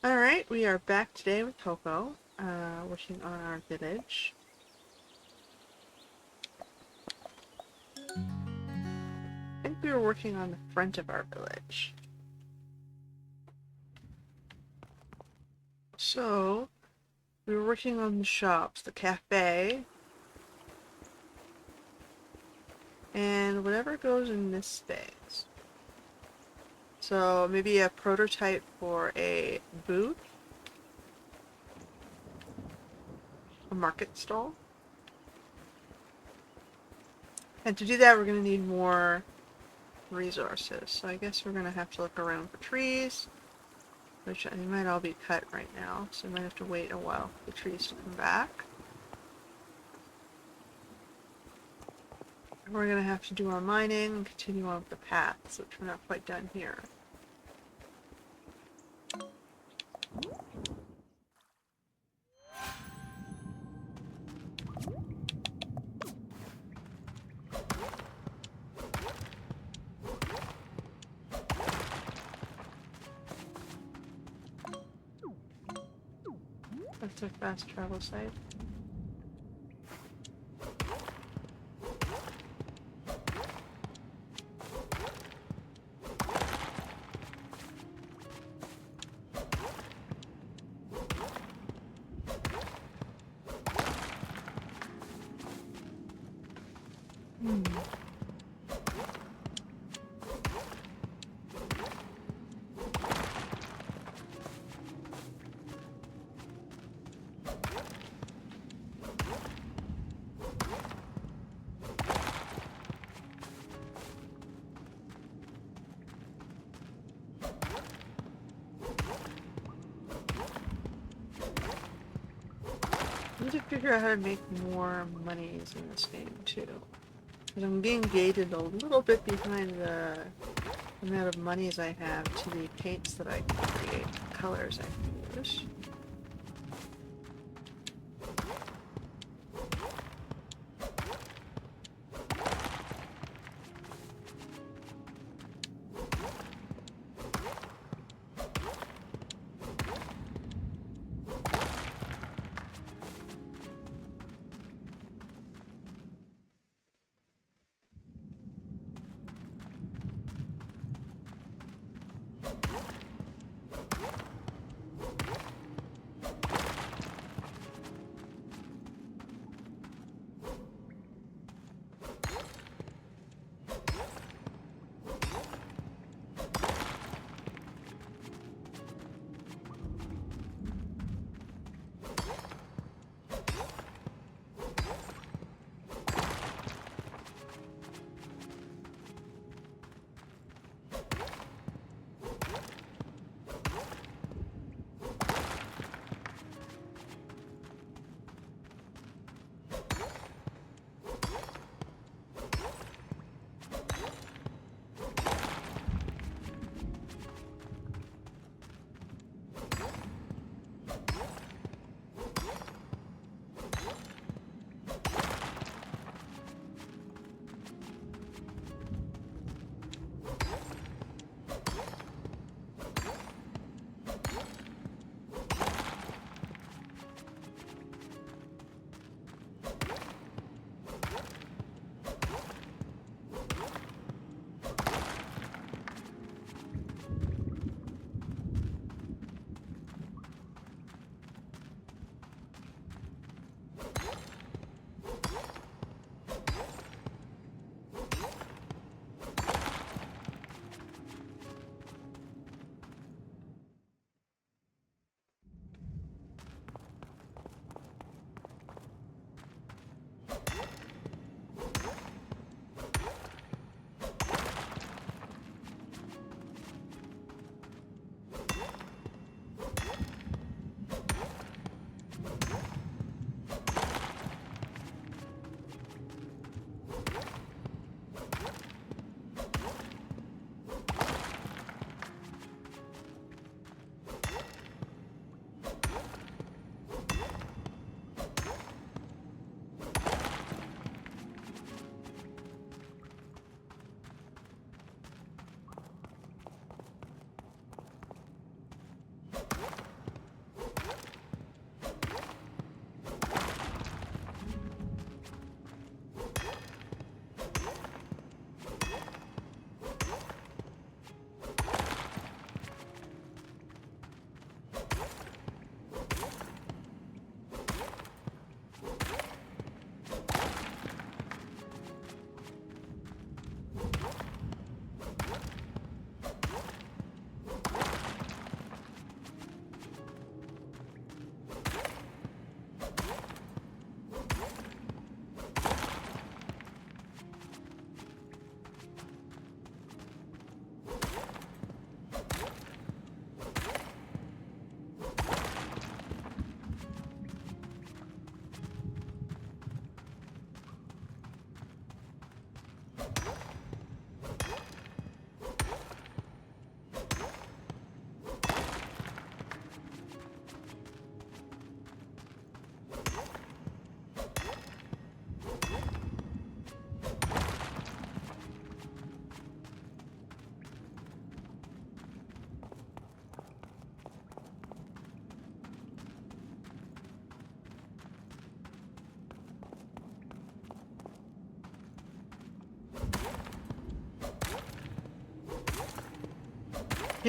Alright, we are back today with Hokko, working on our village. I think we were working on the front of our village. So, we were working on the shops, the cafe, and whatever goes in this space. So, maybe a prototype for a booth, a market stall. And to do that, we're going to need more resources. So I guess we're going to have to look around for trees, which they might all be cut right now, so we might have to wait a while for the trees to come back. We're going to have to do our mining and continue on with the paths, which we're not quite done here. That's a fast travel site. I need to figure out how to make more monies in this game too. Because I'm being gated a little bit behind the amount of monies I have to the paints that I can create, the colors I can use.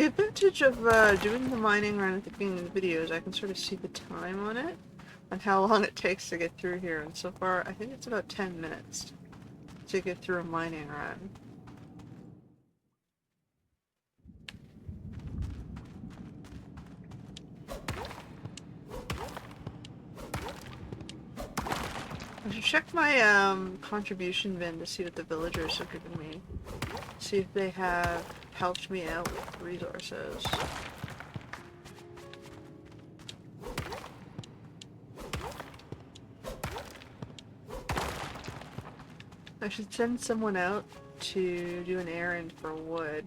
The advantage of doing the mining run at the beginning of the video is I can sort of see the time on it, on how long it takes to get through here, and so far I think it's about 10 minutes to get through a mining run. I should check my contribution bin to see what the villagers have given me. See if they have helped me out with resources. I should send someone out to do an errand for wood.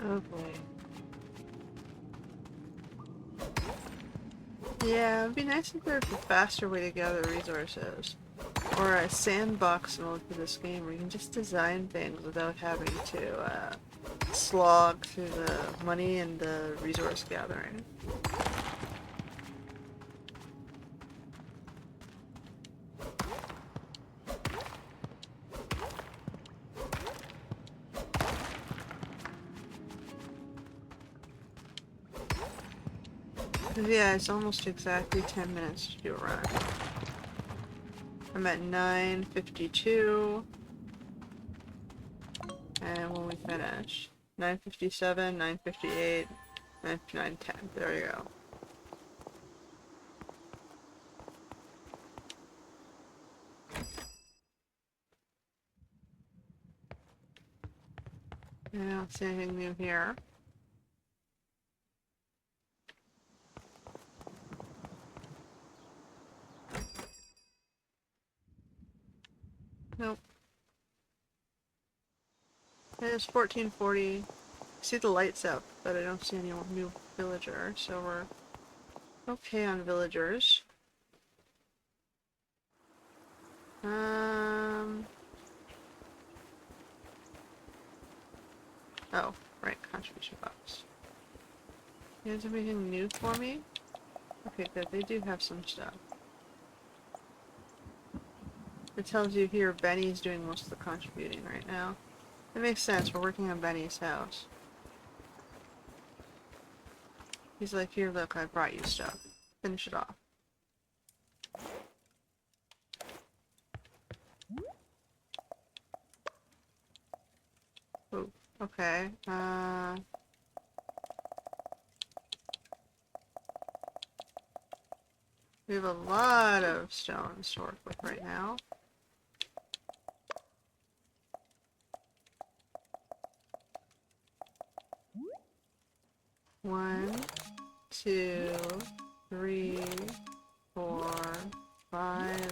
Oh boy. Yeah, it'd be nice if there was a faster way to gather resources. Or a sandbox mode for this game where you can just design things without having to slog through the money and the resource gathering. Yeah, it's almost exactly 10 minutes to do a run. I'm at 9:52. And when we finish, 9:57, 9:58, 9:10. There you go. I don't see anything new here. Nope. It is 14:40. I see the lights up, but I don't see any new villager, so we're okay on villagers. Oh, right, contribution box. You guys have anything new for me? Okay, good, they do have some stuff. It tells you here Benny's doing most of the contributing right now. It makes sense, we're working on Benny's house. He's like, here, look, I brought you stuff. Finish it off. Ooh, okay, we have a lot of stones to work with right now. 1, 2, 3, 4, 5,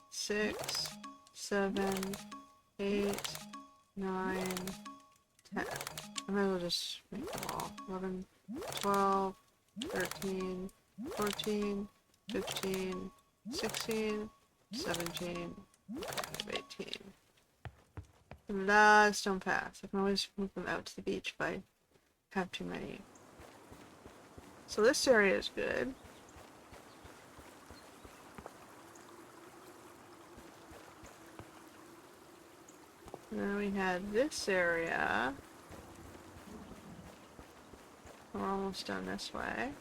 6, 7, 8, 9, 10. I might as well just make them all. 11, 12, 13, 14, 15, 16, 17, 18. A lot of stone paths. I can always move them out to the beach if I have too many. So this area is good. And then we had this area. We're almost done this way.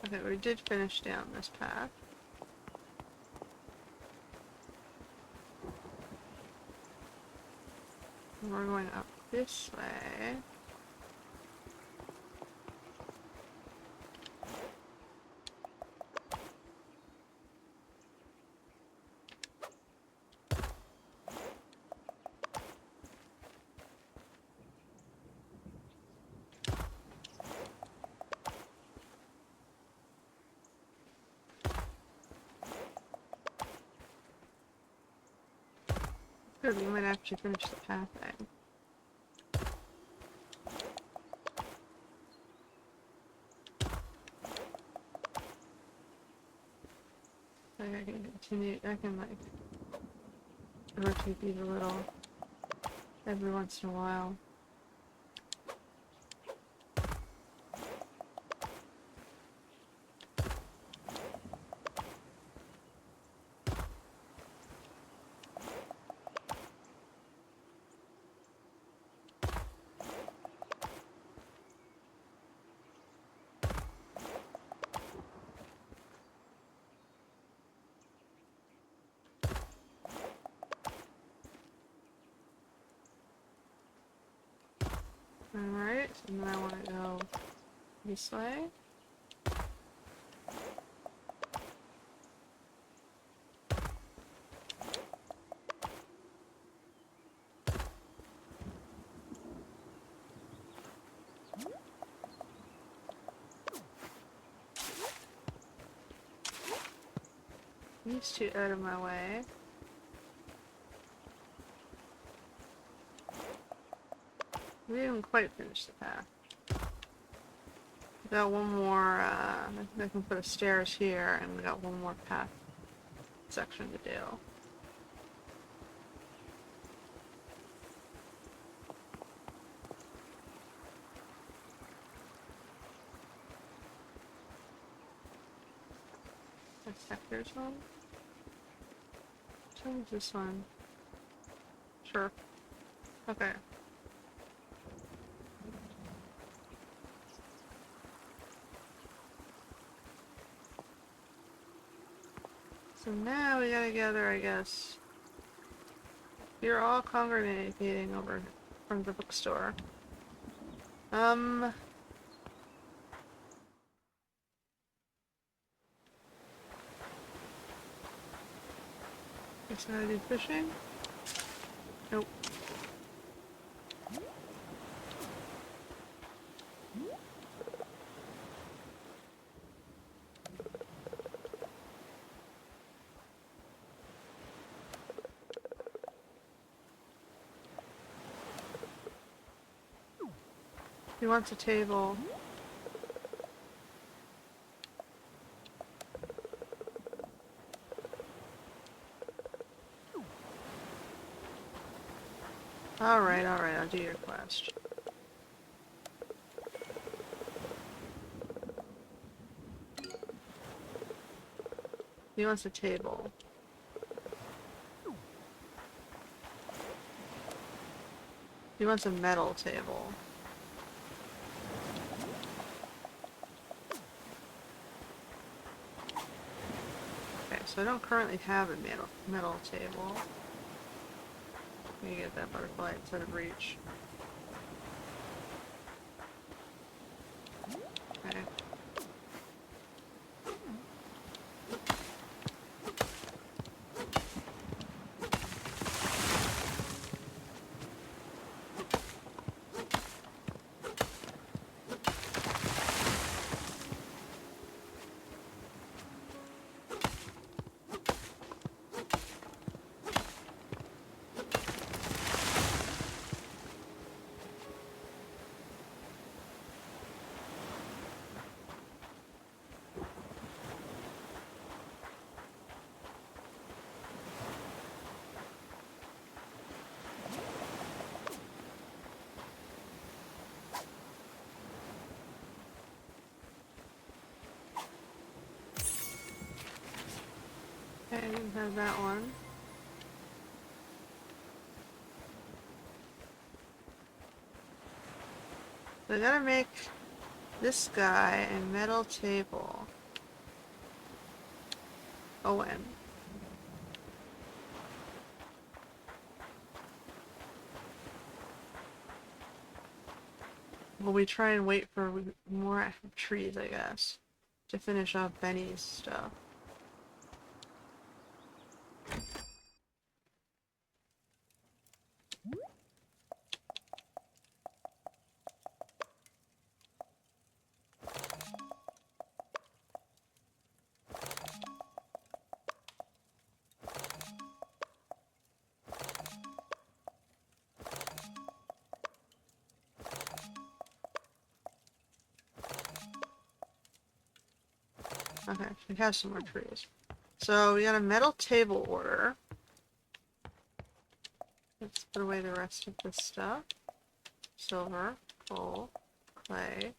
Okay, we did finish down this path. And we're going up this way. Good, we might actually finish the path then. Like I can continue, I can like rotate these a little every once in a while. Alright, and then I want to go this way. These two out of my way. We didn't quite finish the path. We got one more, I can put a stairs here, and we got one more path section to do. The sectors one? Which one is this one? Sure. Okay. So now we gotta gather, I guess. You're all congregating over from the bookstore. Guess I do fishing? Nope. He wants a table. Alright, I'll do your quest. He wants a table. He wants a metal table. Okay, so I don't currently have a metal table. Let me get that butterfly instead of reach. Okay. have that one. So I gotta make this guy a metal table. Owen. Well, we try and wait for more trees, I guess, to finish off Benny's stuff. Okay, we have some more trees. So we got a metal table order. Let's put away the rest of this stuff. Silver, coal, clay,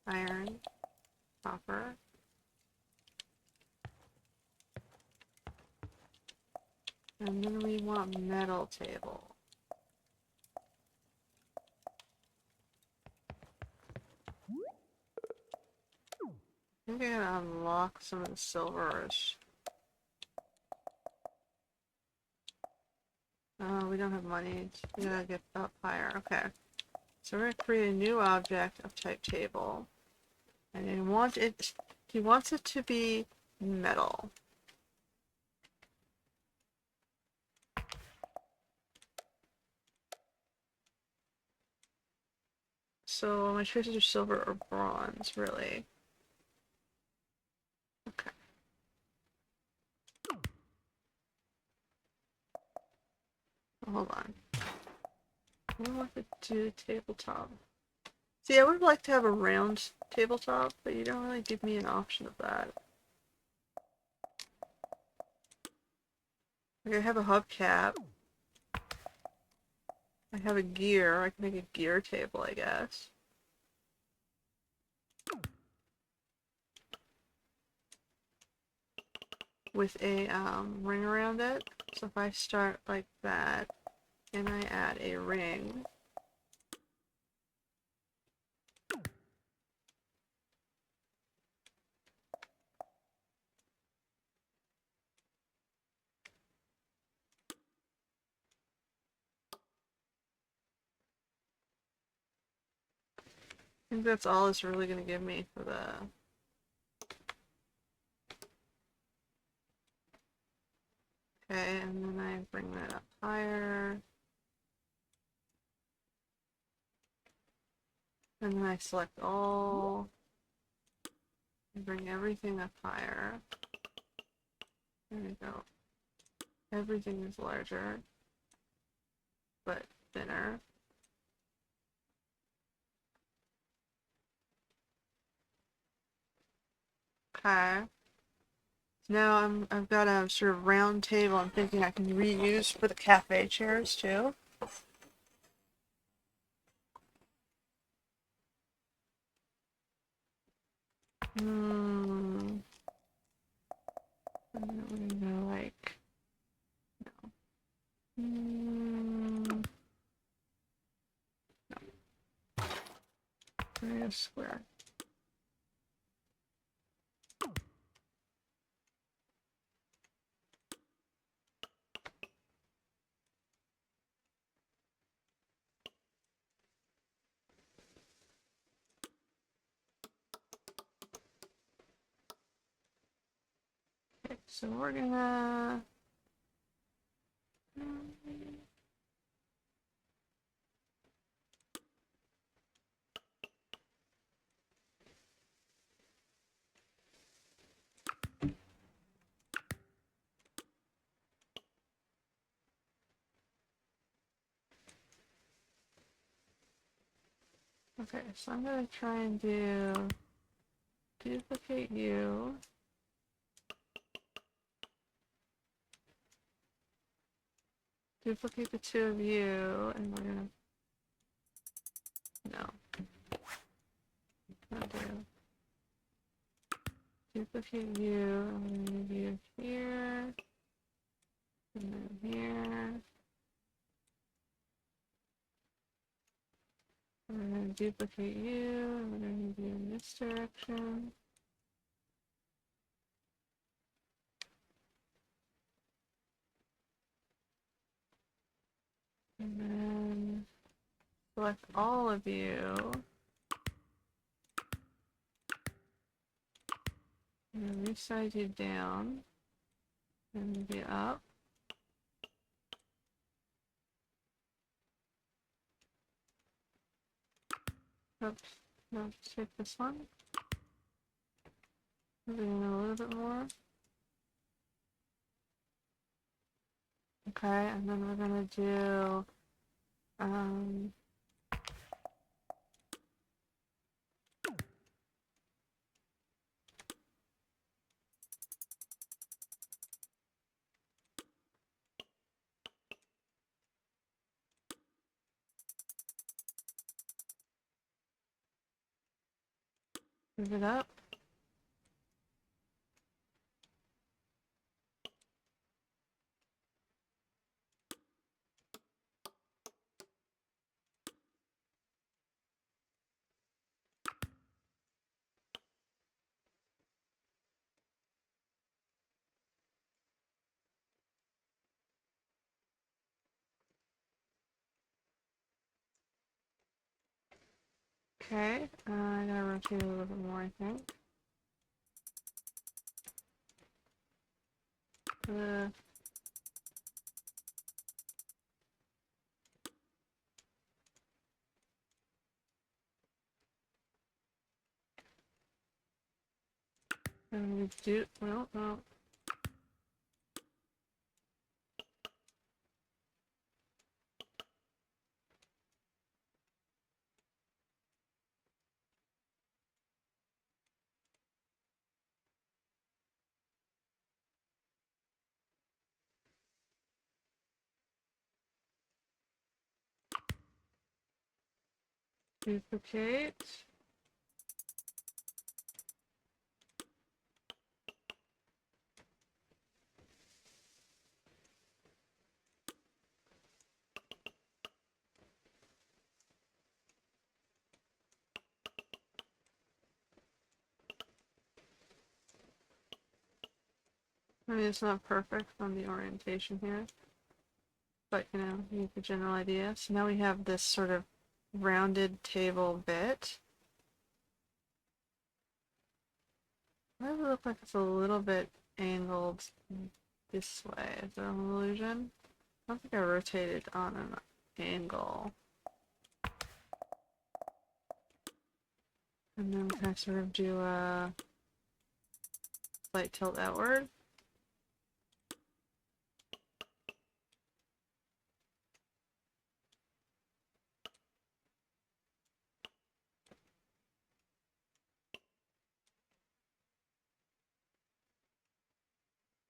iron, copper. And then we want metal table. I think I gotta unlock some of the silvers. Oh, we don't have money. We gotta get up higher. Okay. So we're gonna create a new object of type table. And he wants it to be metal. So my choices are silver or bronze, really. Okay. Hold on. I don't want to do tabletop. See, I would like to have a round tabletop, but you don't really give me an option of that. Like, I have a hubcap. I have a gear. I can make a gear table, I guess. With a ring around it. So if I start like that, and I add a ring, I think that's all it's really going to give me for the... Okay, and then I bring that up higher. And then I select all. And bring everything up higher. There we go. Everything is larger, but thinner. Okay. Now I've got a sort of round table I'm thinking I can reuse for the cafe chairs too. I don't really know, like, no. No. Area square. Okay, so we're gonna... Okay, so I'm gonna try and duplicate you. Duplicate the two of you, and we're gonna... No. Not do. duplicate you. I'm going to move you here. And then here. We're going to duplicate you. And we're going to move you in this direction. And then select all of you. And then resize you down. And move you up. Oops. No, take this one. Move it in a little bit more. Okay, and then we're gonna do move it up. Okay, I gotta rotate a little bit more, I think. And we do, well, no. Duplicate. I mean, it's not perfect on the orientation here, but you know, you get the general idea. So now we have this sort of rounded table bit. Why does it look like it's a little bit angled this way? Is that an illusion? I don't think I rotated on an angle. And then can I sort of do a slight tilt outward?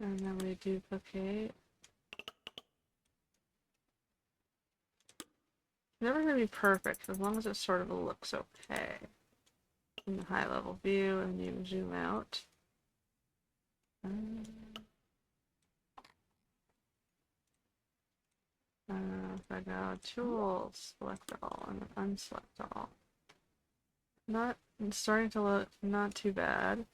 And then we duplicate. Never gonna be perfect, as long as it sort of looks okay. In the high level view, and you zoom out. If I go tools, select all, and unselect all. It's starting to look not too bad.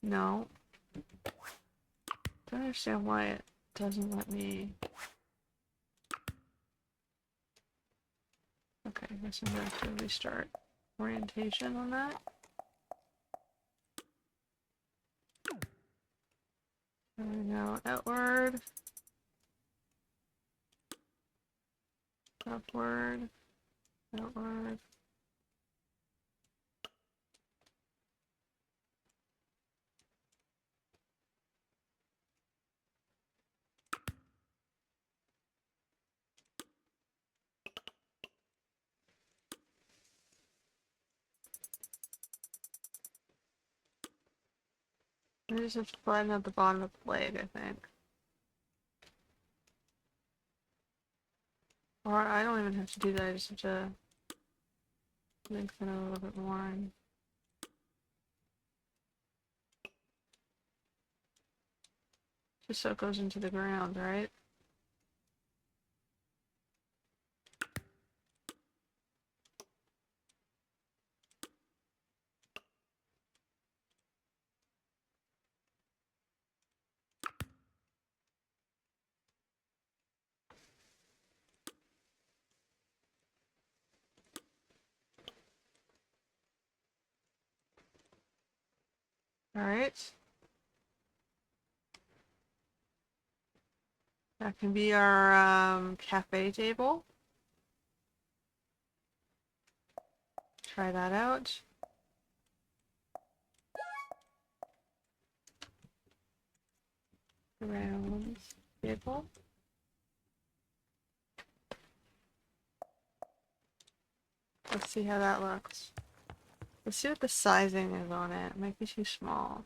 No. Don't understand why it doesn't let me. Okay, I guess I'm going to have to restart orientation on that. There we go, outward, upward, outward. I just have to flatten out the bottom of the blade, I think. Or I don't even have to do that, I just have to lengthen it a little bit more and just so it goes into the ground, right? Alright. That can be our cafe table. Try that out. Round table. Let's see how that looks. Let's see what the sizing is on it. It might be too small.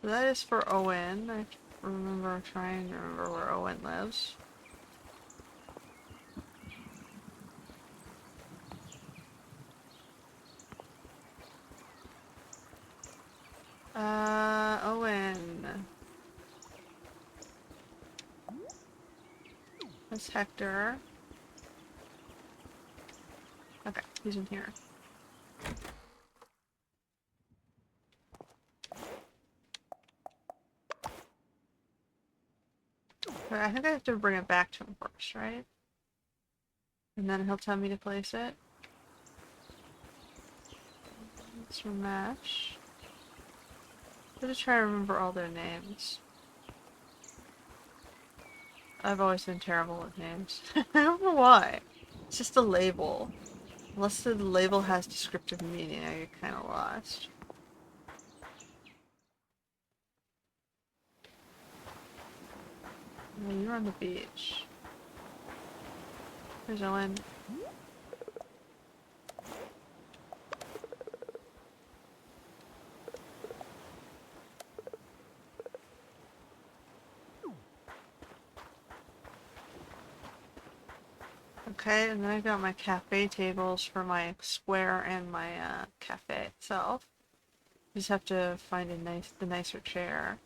So that is for Owen. I remember trying to remember where Owen lives. Owen. That's Hector. Okay, he's in here. But I think I have to bring it back to him first, right? And then he'll tell me to place it. Let's rematch. I'm just trying to remember all their names. I've always been terrible with names. I don't know why. It's just a label. Unless the label has descriptive meaning, I get kind of lost. Oh, you're on the beach. There's Owen. Okay, and then I got my cafe tables for my square and my cafe itself. Just have to find the nicer chair.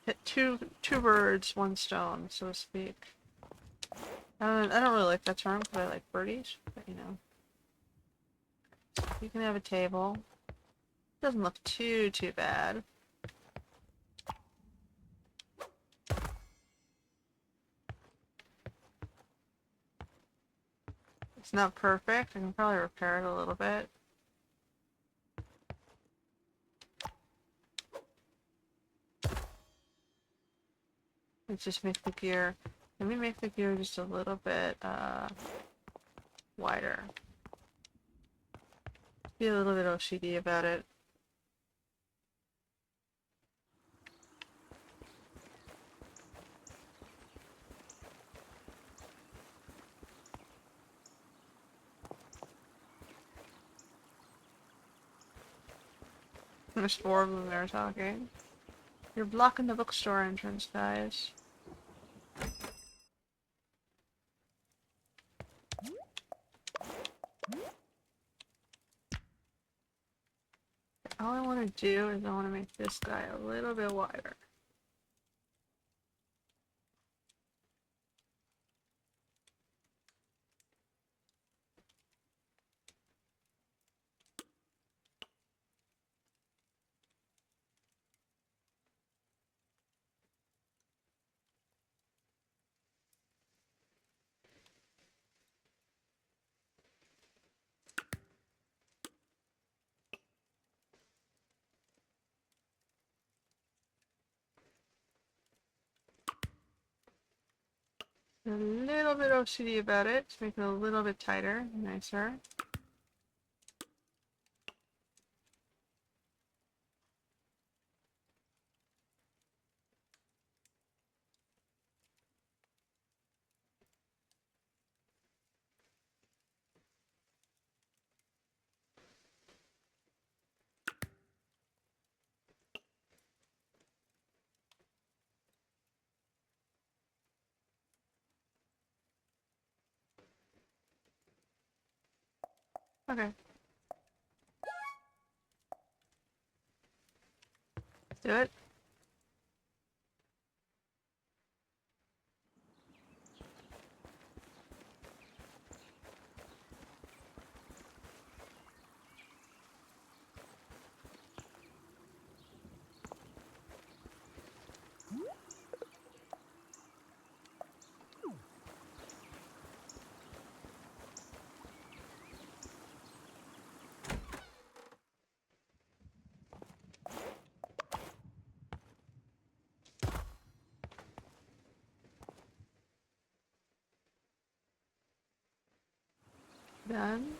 Hit two birds, one stone, so to speak. I don't really like that term because I like birdies, but you know. You can have a table. Doesn't look too bad. It's not perfect. I can probably repair it a little bit. Let's just make the gear. Let me make the gear just a little bit wider. Be a little bit OCD about it. There's four of them there talking. You're blocking the bookstore entrance, guys. All I want to do is I want to make this guy a little bit wider. A little bit OCD about it, to make it a little bit tighter, nicer. Okay. Let's do it. Done.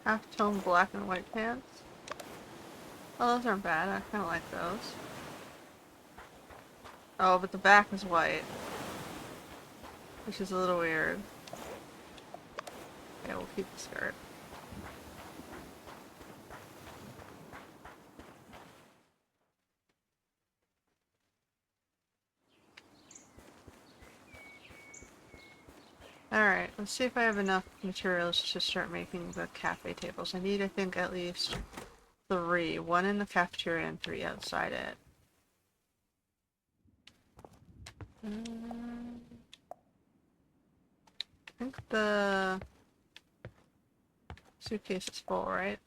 Half-tone black and white pants. Oh, those aren't bad. I kind of like those. Oh, but the back is white, which is a little weird. Yeah, we'll keep the skirt. Alright, let's see if I have enough materials to start making the cafe tables. I need, I think, at least 3. 1 in the cafeteria and 3 outside it. I think the suitcase is full, right?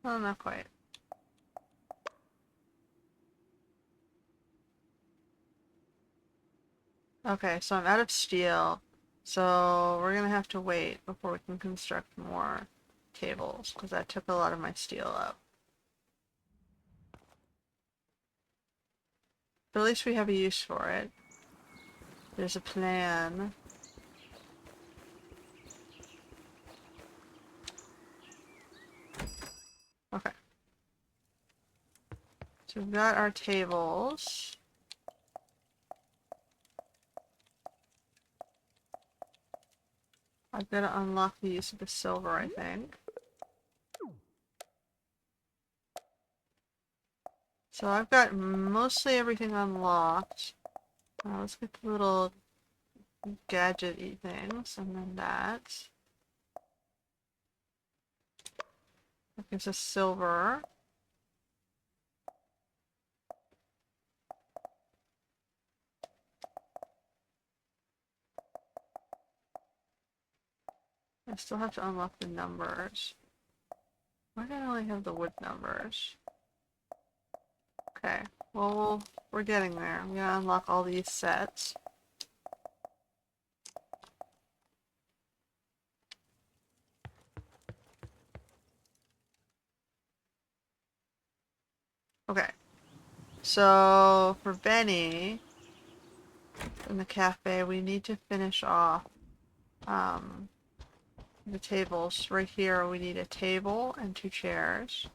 Well, not quite. Okay, so I'm out of steel, so we're gonna have to wait before we can construct more tables, because that took a lot of my steel up. But at least we have a use for it. There's a plan. Okay. So we've got our tables. I've got to unlock the use of the silver, I think. So I've got mostly everything unlocked. Let's get the little gadget-y things, and then that. That gives us silver. I still have to unlock the numbers. Why do I only have the wood numbers? Okay, well, we're getting there. I'm gonna unlock all these sets. Okay, so for Benny, in the cafe, we need to finish off the tables. Right here, we need a table and 2 chairs.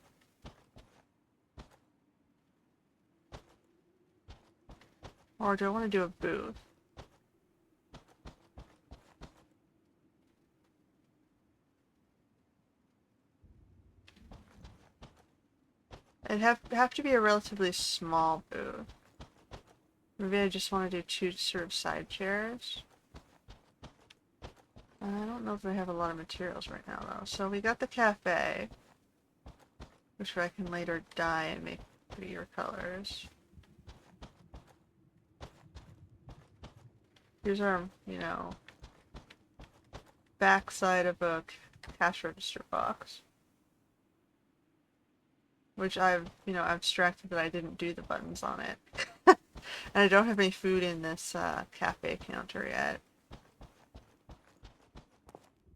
Or do I want to do a booth? It'd have to be a relatively small booth. Maybe I just want to do 2 sort of side chairs. I don't know if I have a lot of materials right now, though. So we got the cafe, which I can later dye and make prettier colors. Here's our, you know, backside of a cash register box. Which I've, you know, abstracted that I didn't do the buttons on it. And I don't have any food in this cafe counter yet.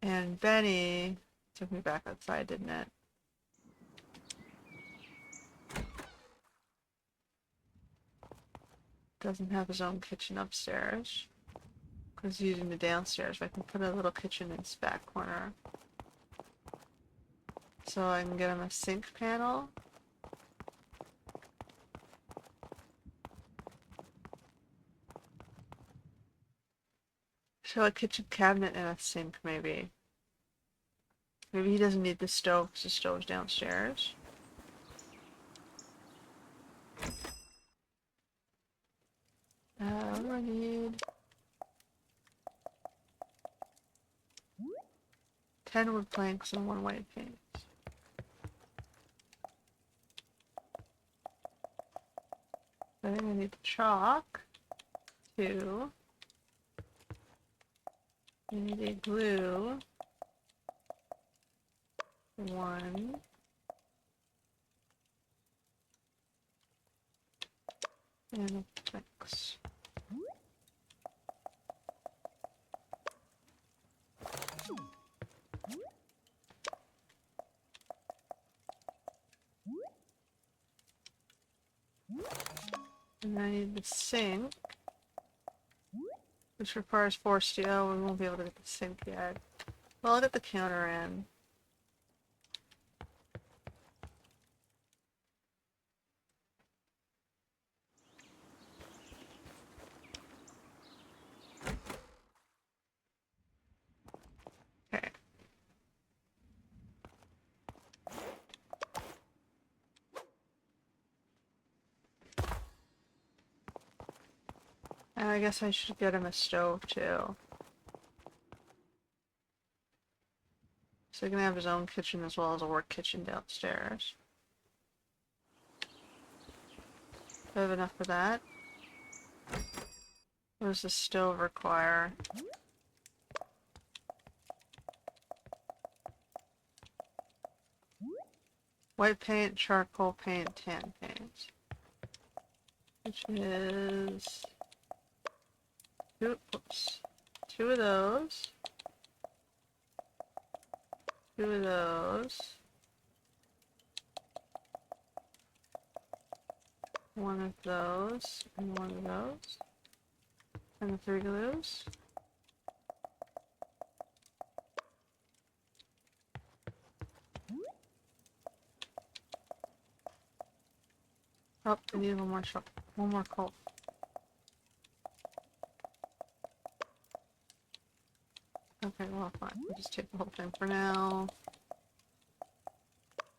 And Benny took me back outside, didn't it? Doesn't have his own kitchen upstairs. because using the downstairs, I can put a little kitchen in this back corner. So I can get him a sink panel. So a kitchen cabinet and a sink, maybe. Maybe he doesn't need the stove because the stove's downstairs. What do I need? 10 wood planks and 1 white paint. I think I need the chalk. 2. I need a glue. 1. And a planks. And I need the sink, which requires 4 steel. Oh, we won't be able to get the sink yet. Well, I'll get the counter in. Okay. And I guess I should get him a stove too. So he can have his own kitchen as well as a work kitchen downstairs. Do I have enough for that? What does the stove require? White paint, charcoal paint, tan paint. Which is... Oops. 2 of those. 2 of those. 1 of those. And 1 of those. And the 3 glues. Oh, I need 1 more one more coal. Okay, well, fine. We'll just take the whole thing for now.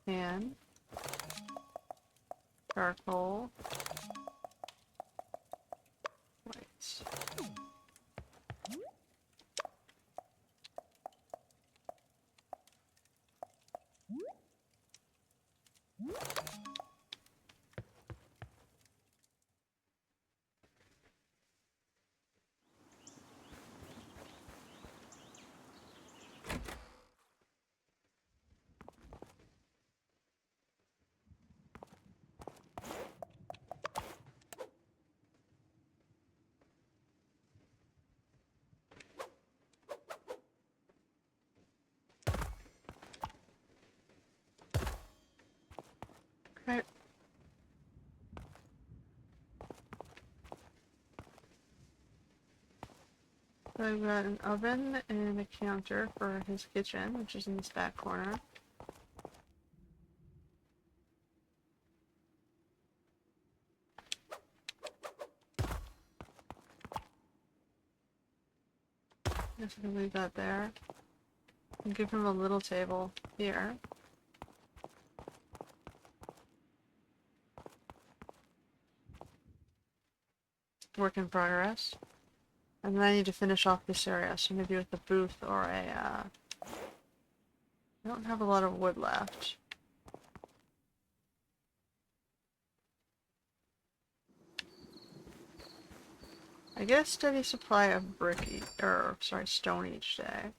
And charcoal. White. Okay. So I've got an oven and a counter for his kitchen, which is in this back corner. That's what we got there. And give him a little table here. Work in progress. And then I need to finish off this area, so maybe with a booth or a, I don't have a lot of wood left. I get a steady supply of stone each day.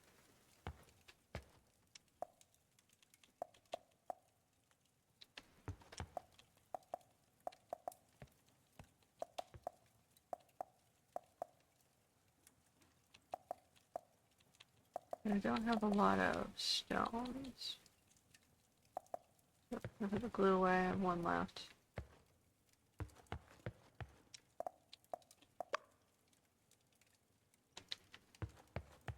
And I don't have a lot of stones. I put the glue away, I have 1 left.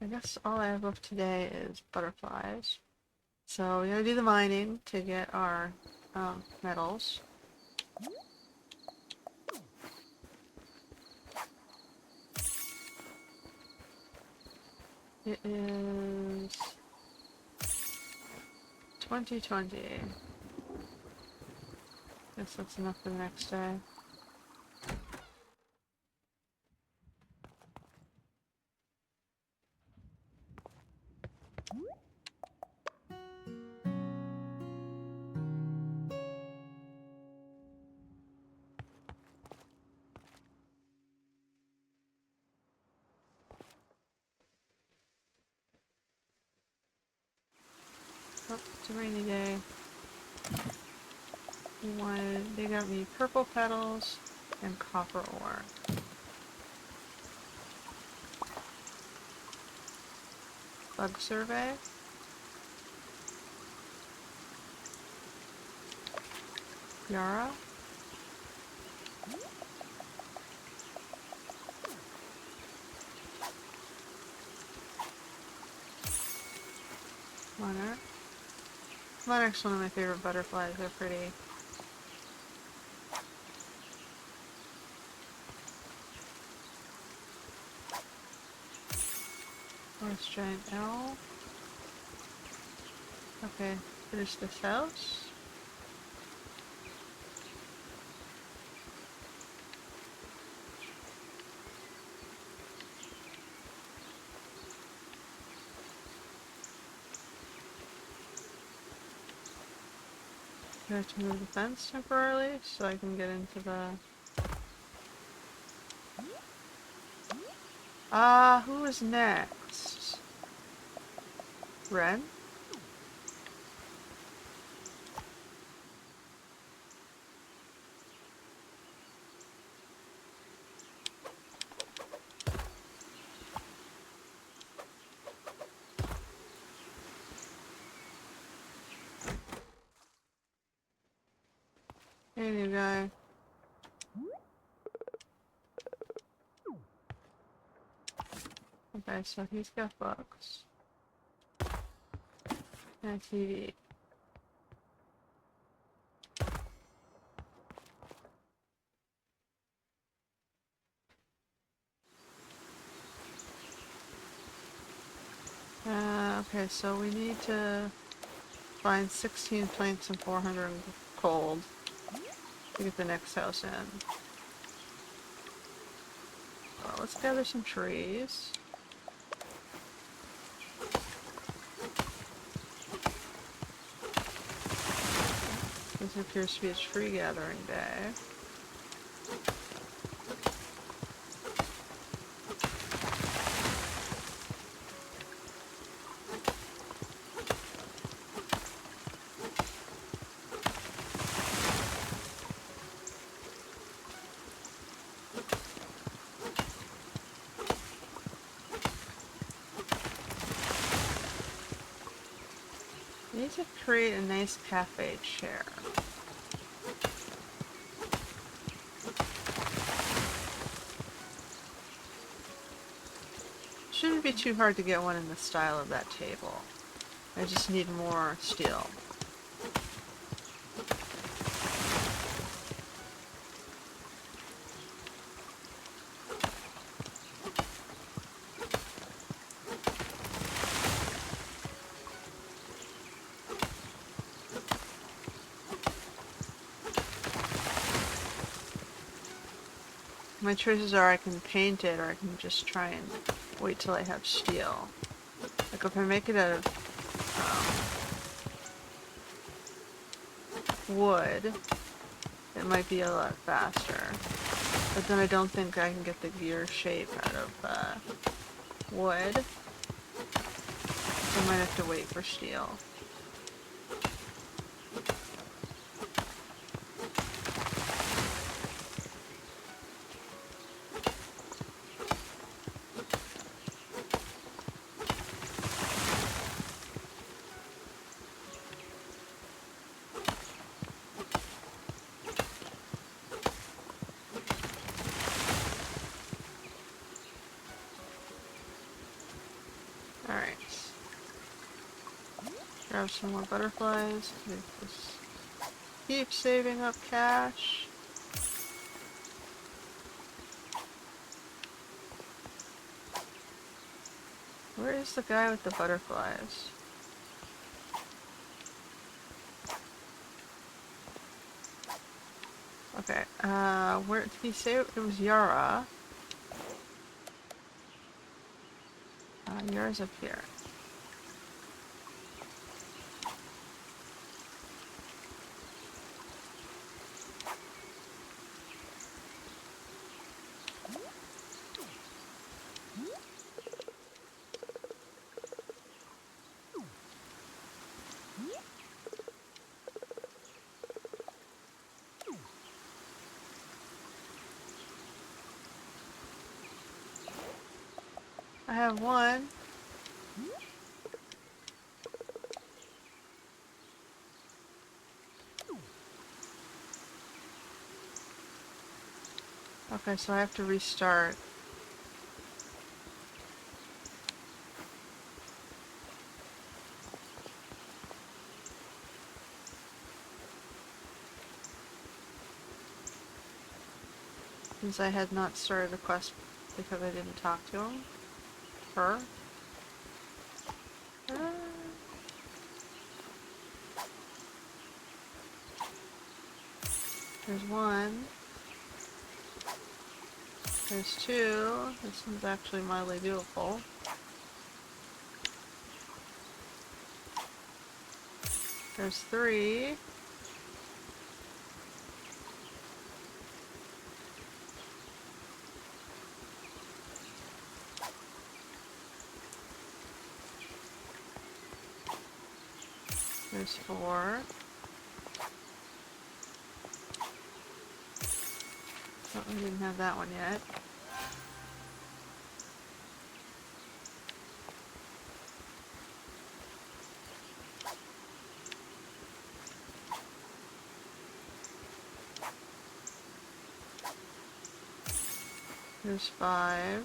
I guess all I have left today is butterflies. So we gotta do the mining to get our metals. It is 2020. Guess that's enough for the next day. Oh, it's a rainy day. They got me purple petals and copper ore. Bug survey. Yara. Monarch. Monarch's one of my favorite butterflies. They're pretty. Forest giant owl. Okay, finish this house. I have to move the fence temporarily so I can get into the... who is next? Ren? Hey, new guy. Okay, so he's got books. And TV. Okay, so we need to find 16 planks and 400 gold to get the next house in. Well, let's gather some trees. This appears to be a tree gathering day. I need to create a nice cafe chair. Shouldn't be too hard to get one in the style of that table. I just need more steel. My choices are I can paint it or I can just try and wait till I have steel. Like if I make it out of wood, it might be a lot faster. But then I don't think I can get the gear shape out of wood. So I might have to wait for steel. Grab some more butterflies. Just keep saving up cash. Where is the guy with the butterflies? Okay, where did he say it was Yara? Yara's up here. I have one. Okay, so I have to restart. Since I had not started the quest because I didn't talk to him. Her. Uh, there's one. There's two. This one's actually mildly doable. There's three. There's four. Oh, we didn't have that one yet. There's five.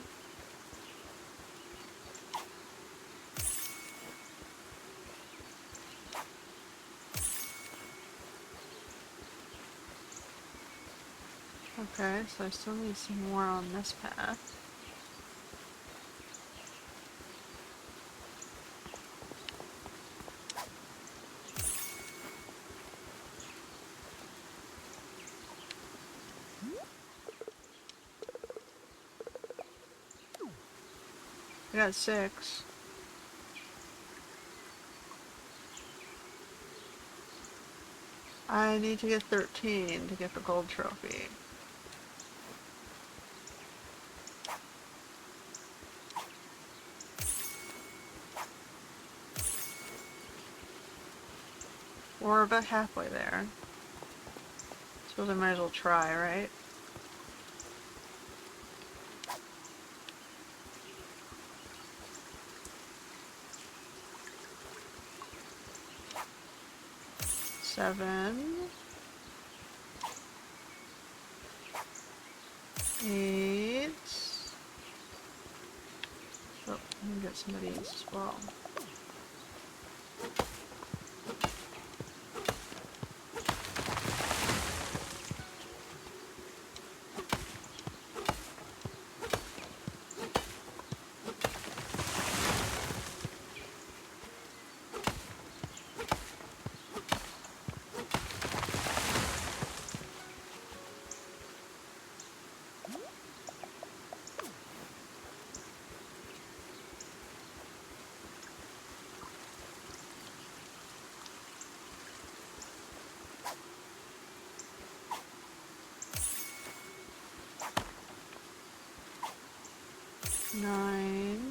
Okay, so I still need some more on this path. I got six. I need to get 13 to get the gold trophy. We're about halfway there. Suppose I might as well try, right? Seven. 8. Oh, let me get some of these as well. Nine.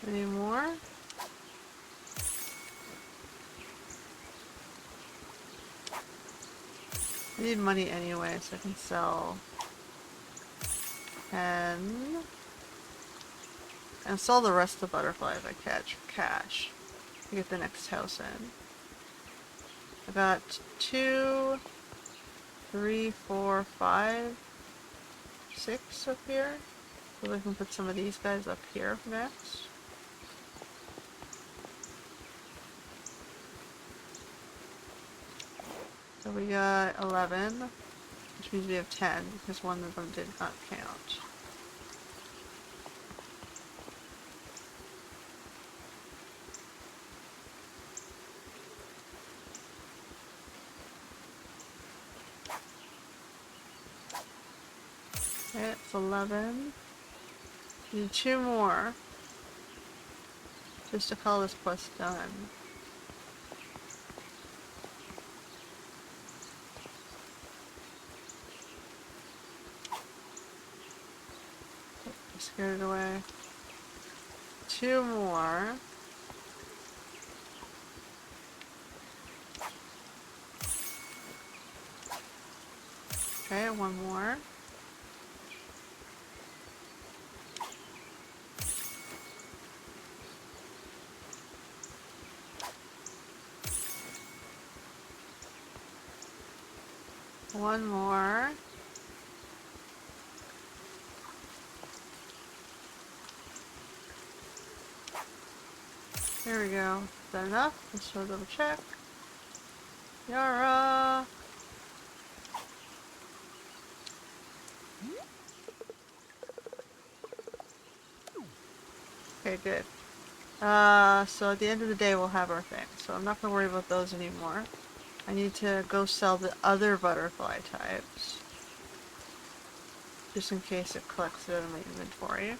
Any more? I need money anyway, so I can sell 10. And sell the rest of the butterflies I catch for cash to get the next house in. I got 2, 3, 4, 5, 6 up here. So we can put some of these guys up here next. So we got 11, which means we have 10, because one of them did not count. Okay, it's 11. Need 2 more, just to call this quest done. I scared it away. 2 more. Okay, 1 more. One more. There we go. Is that enough? Let's do a double check. Yara! Okay, good. So at the end of the day we'll have our thing. So I'm not gonna worry about those anymore. I need to go sell the other butterfly types. Just in case it collects it out of my inventory.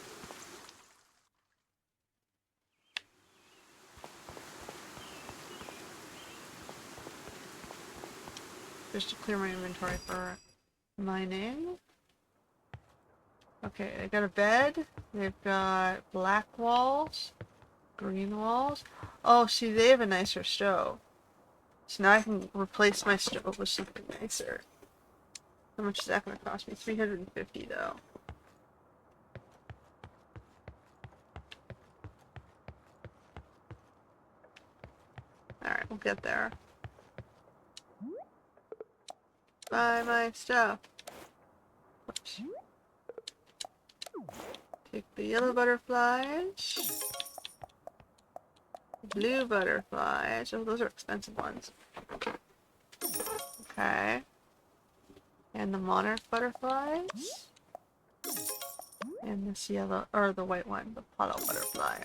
Just to clear my inventory for mining. Okay, they got a bed. They've got black walls. Green walls. Oh, see, they have a nicer stove. So now I can replace my stove with something nicer. How much is that going to cost me? 350 though. Alright, we'll get there. Buy my stuff. Oops. Take the yellow butterflies. Blue butterflies. Oh, those are expensive ones. Okay. And the monarch butterflies. And this yellow, or the white one, the puddle butterfly.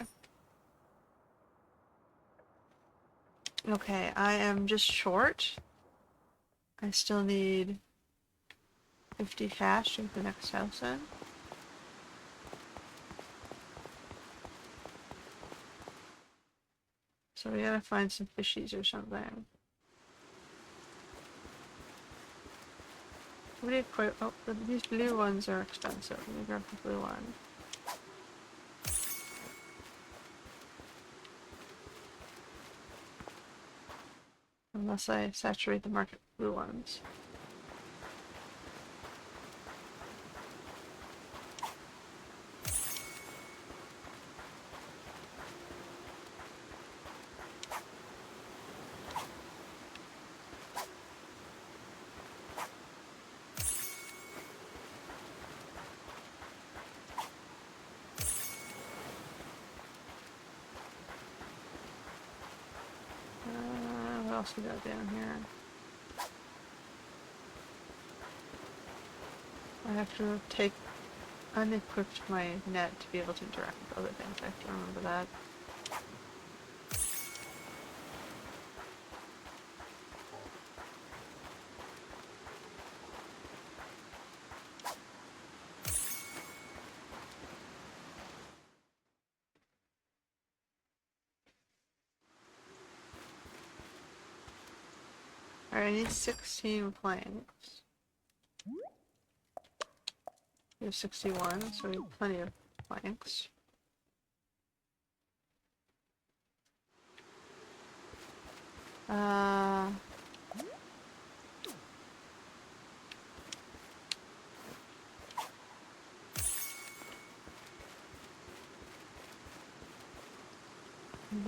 Okay, I am just short. I still need 50 cash to get the next house in. So we gotta find some fishies or something. We did quite. Oh, these blue ones are expensive. Let me grab the blue one. Unless I saturate the market with blue ones. What else we got down here? I have to take unequipped my net to be able to interact with other things. I have to remember that. Alright, I need 16 planks. We have 61, so we have plenty of planks. To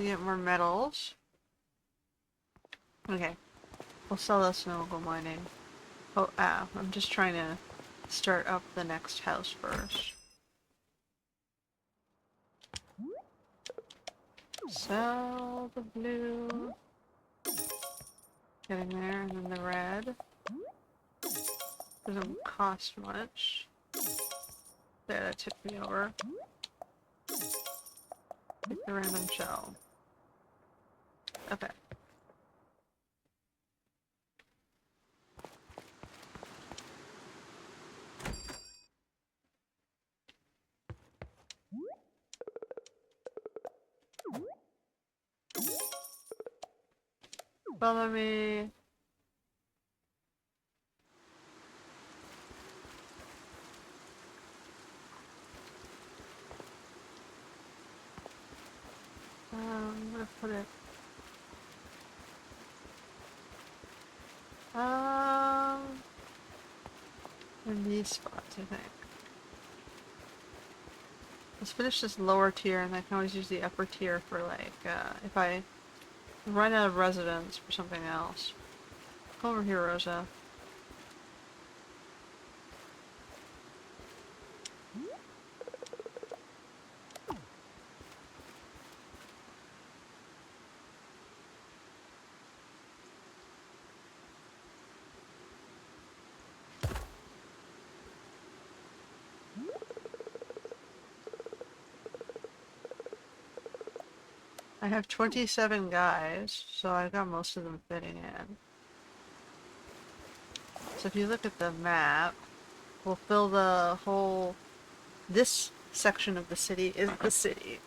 get more metals. Okay. We'll sell this and then we'll go mining. Oh, I'm just trying to start up the next house first. Sell the blue. Getting there, and then the red. Doesn't cost much. There, that took me over. Pick the random shell. Okay. Follow me. I'm gonna put it. In these spots, I think. Let's finish this lower tier, and I can always use the upper tier for, like, if I run out of residence for something else. Come over here, Rosa. I have 27 guys, so I got most of them fitting in. So if you look at the map, we'll fill the whole... This section of the city is the city.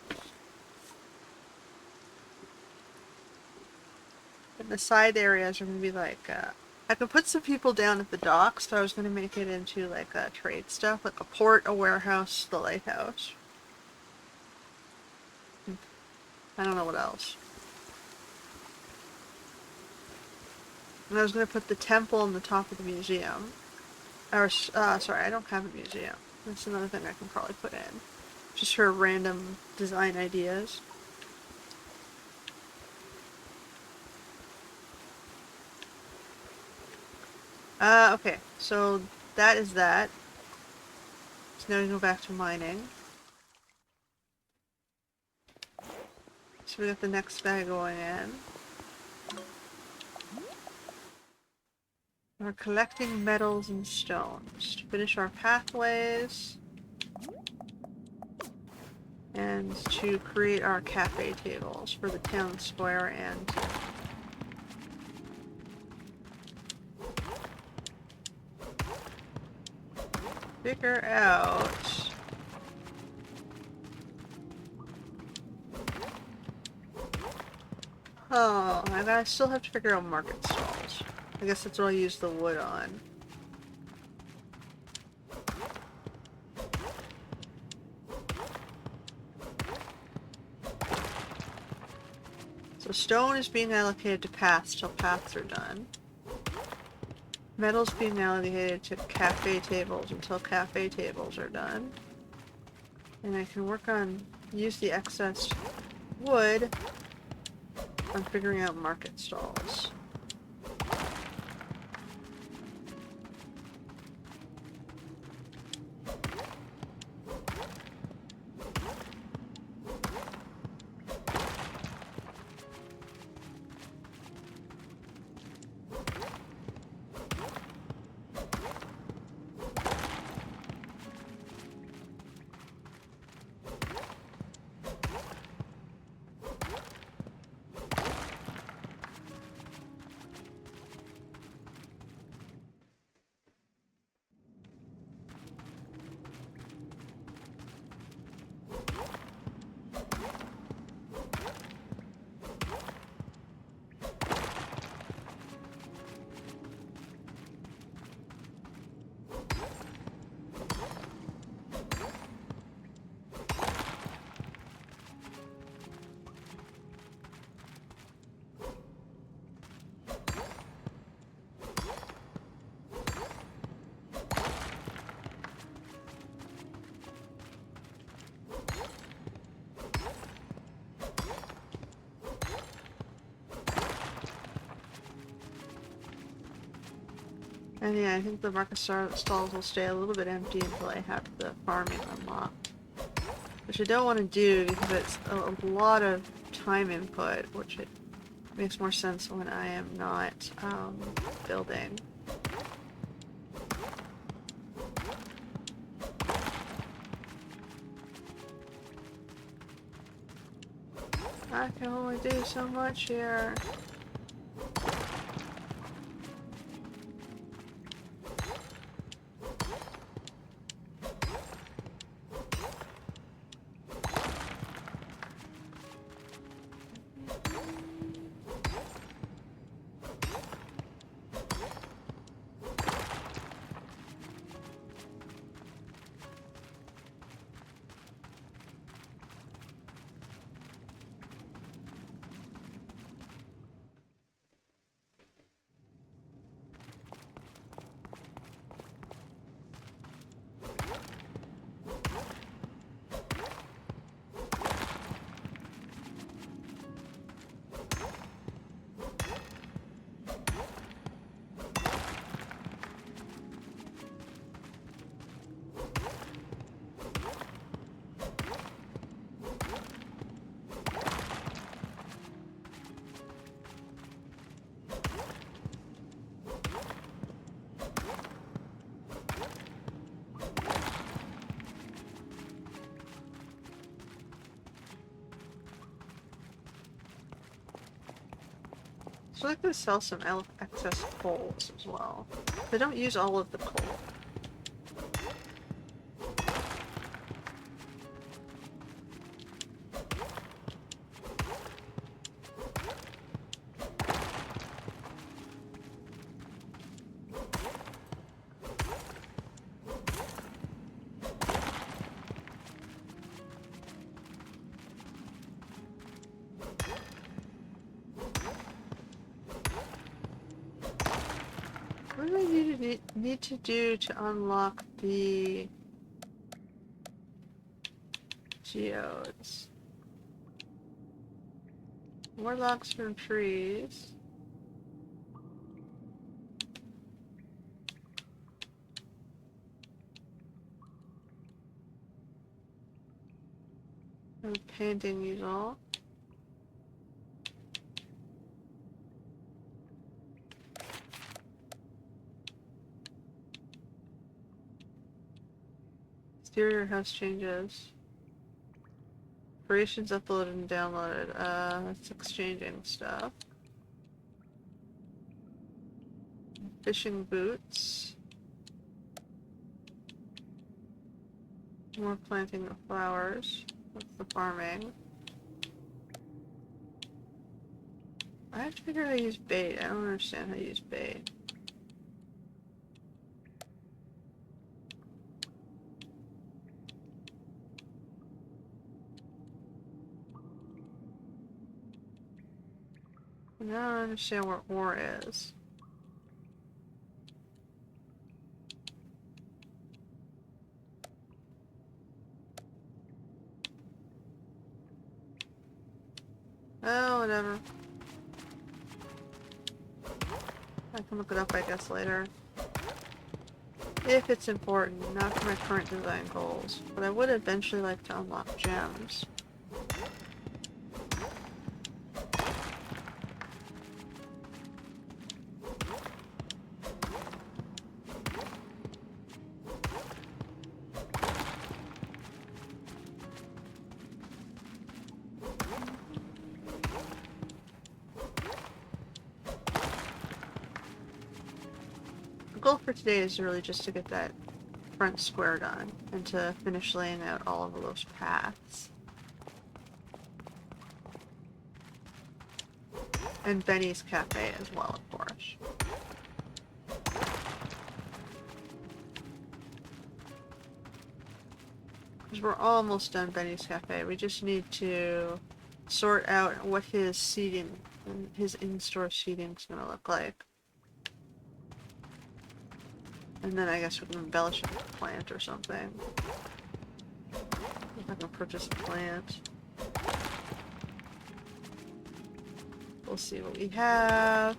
And the side areas are going to be like, I could put some people down at the docks, so I was going to make it into like trade stuff, like a port, a warehouse, the lighthouse. I don't know what else. And I was going to put the temple on the top of the museum. Or, sorry, I don't have a museum. That's another thing I can probably put in. Just for random design ideas. Okay, so that is that. So now we go back to mining. So we got the next guy going in. We're collecting metals and stones to finish our pathways and to create our cafe tables for the town square and figure out I still have to figure out market stalls. I guess that's what I'll use the wood on. So stone is being allocated to paths till paths are done. Metal's being allocated to cafe tables until cafe tables are done. And I can use the excess wood on figuring out market stalls. And yeah, I think the market stalls will stay a little bit empty until I have the farming unlocked. Which I don't want to do because it's a lot of time input, which it makes more sense when I am not building. I can only do so much here. So I could sell some excess coals as well. They don't use all of the coal. What do I need to do to unlock the geodes? More logs from trees. And painting these all. Exterior house changes. Operations uploaded and downloaded. It's exchanging stuff. Fishing boots. More planting of flowers. That's the farming. I have to figure out how to use bait. I don't understand how to use bait. And I don't understand where ore is. Oh, whatever. I can look it up, I guess, later. If it's important, not for my current design goals. But I would eventually like to unlock gems. The goal for today is really just to get that front square done and to finish laying out all of those paths. And Benny's Cafe as well, of course. Because we're almost done Benny's Cafe. We just need to sort out what his seating, his in-store seating is going to look like. And then I guess we can embellish it with a plant or something. If I can purchase a plant. We'll see what we have.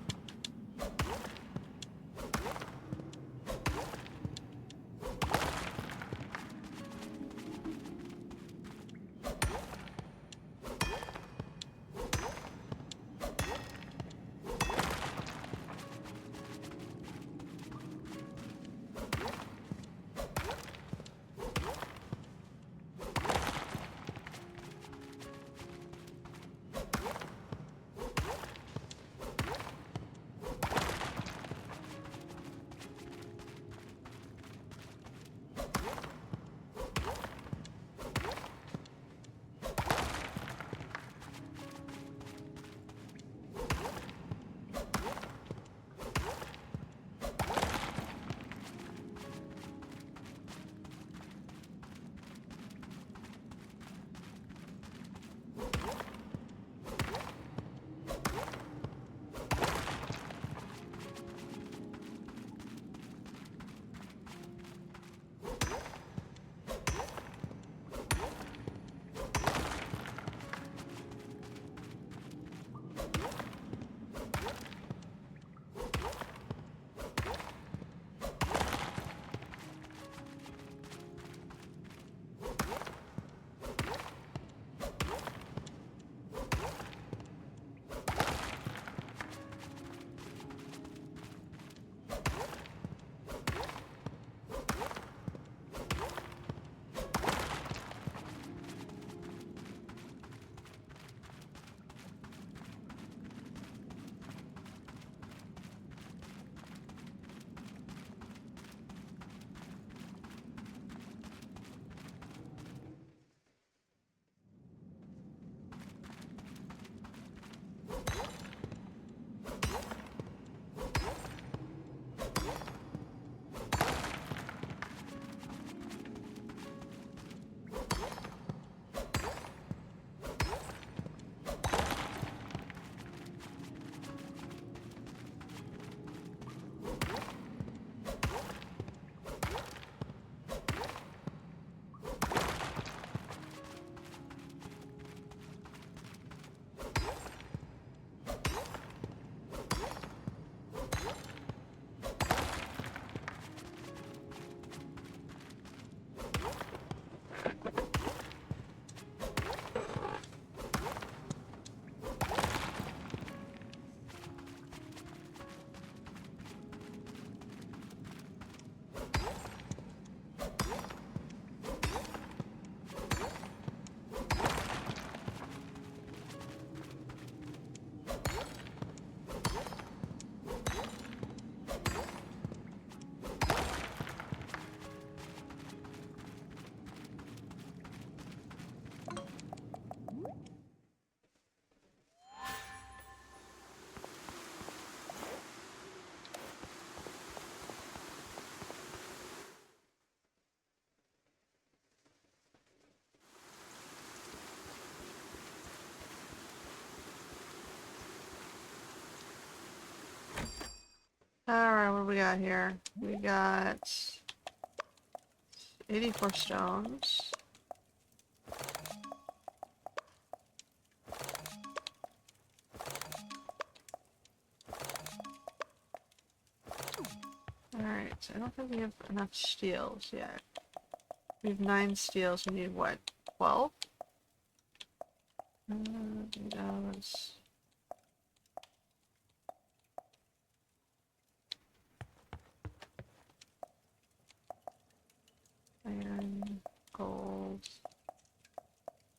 Alright, what do we got here? We got 84 stones. Alright, so I don't think we have enough steels yet. We have 9 steels, we need what? 12? Those. Iron, gold,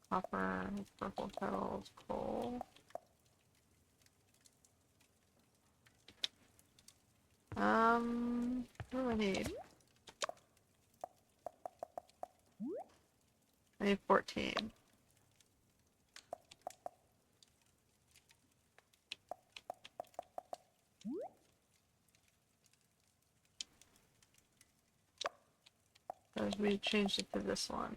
copper, purple petals, coal. What do I need? I need 14. Because we changed it to this one.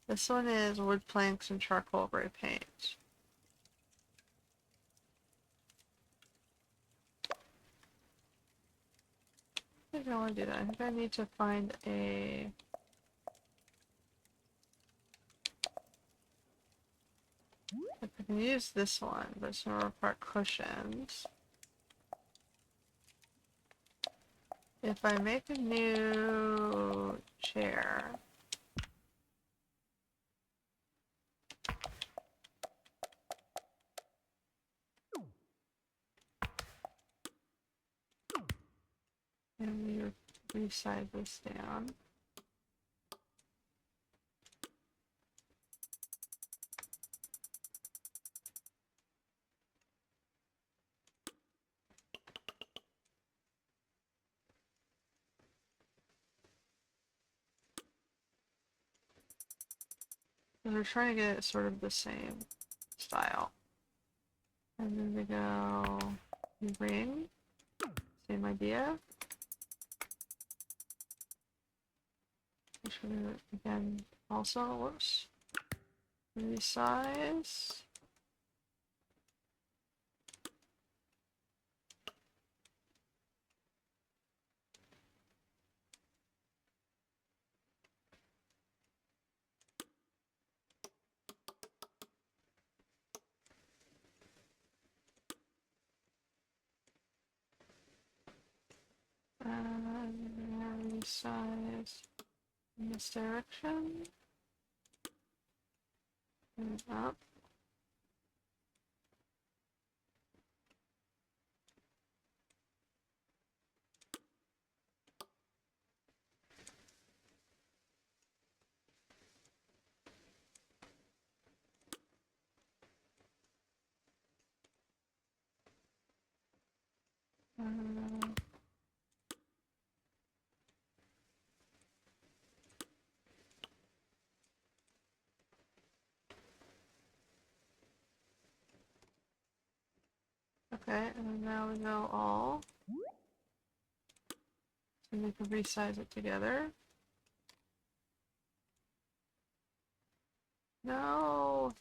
This one is wood planks and charcoal gray paint. I think I want to do that. I think I need to find a... I can use this one, but it's going to require cushions. If I make a new chair... And we resize this down. And we're trying to get it sort of the same style. And then we go ring, same idea. Which we again also, whoops, resize. Resize in this direction. And up. Okay, and then now we go all. So we can resize it together. No!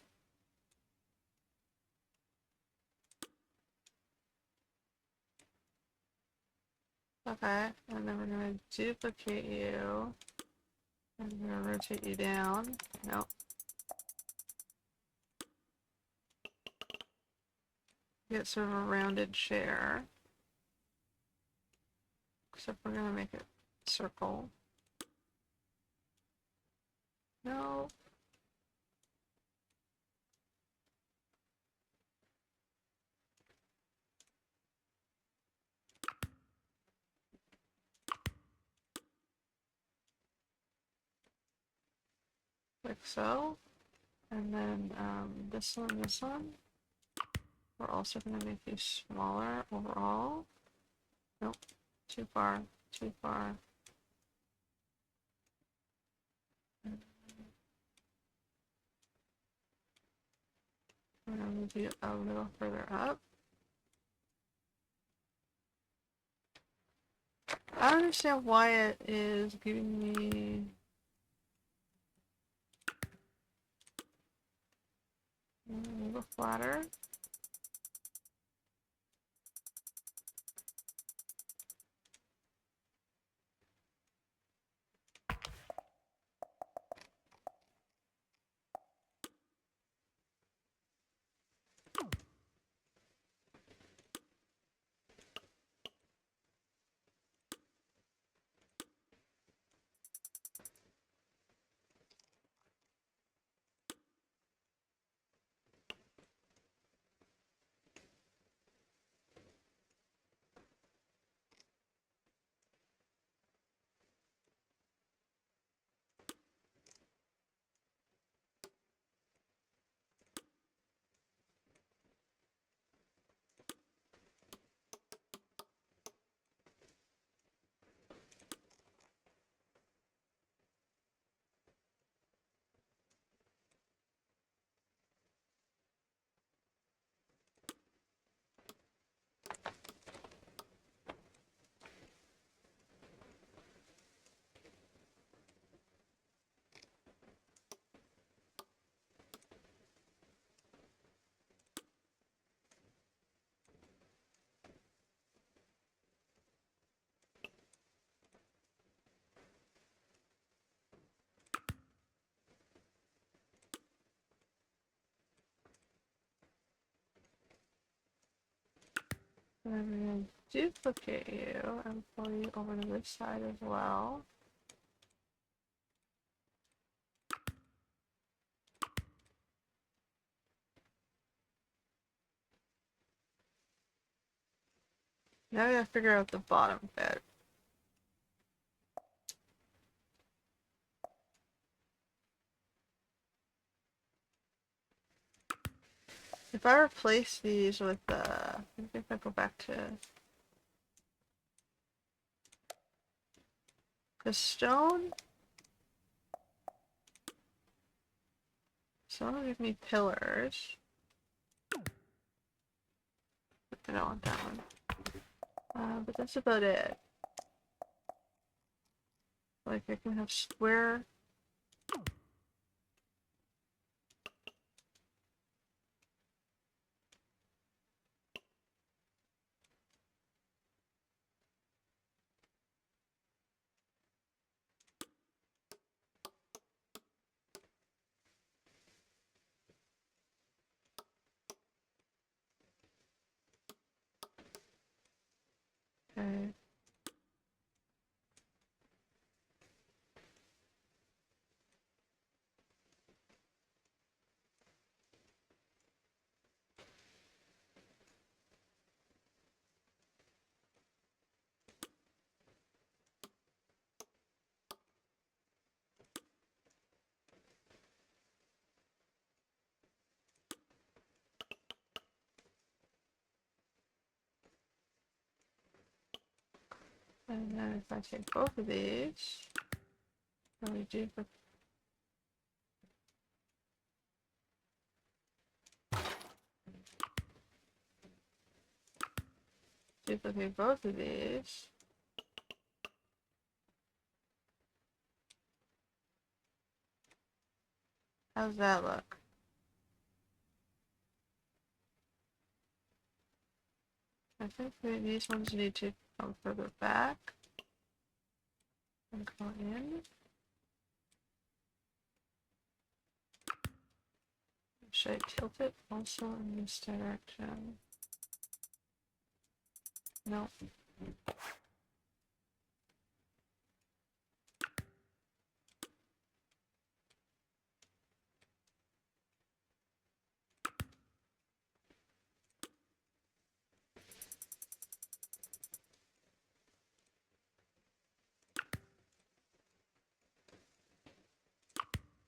Okay, and then we're gonna duplicate you. And we're gonna rotate you down. Nope. Get sort of a rounded chair. Except we're gonna make it circle. No. Like so. And then this one. We're also going to make these smaller overall. Nope. Too far. Too far. We're going to move you a little further up. I don't understand why it is giving me... go flatter. I'm going to duplicate you and pull you over to this side as well. Now we gotta figure out the bottom bit. If I replace these with if I go back to the stone, stone will give me pillars. I don't want that one. But that's about it. Like I can have square. Okay. And then if I take both of these, then we duplicate both of these. How's that look? I think maybe these ones need to come further back and go in. Should I tilt it also in this direction? No.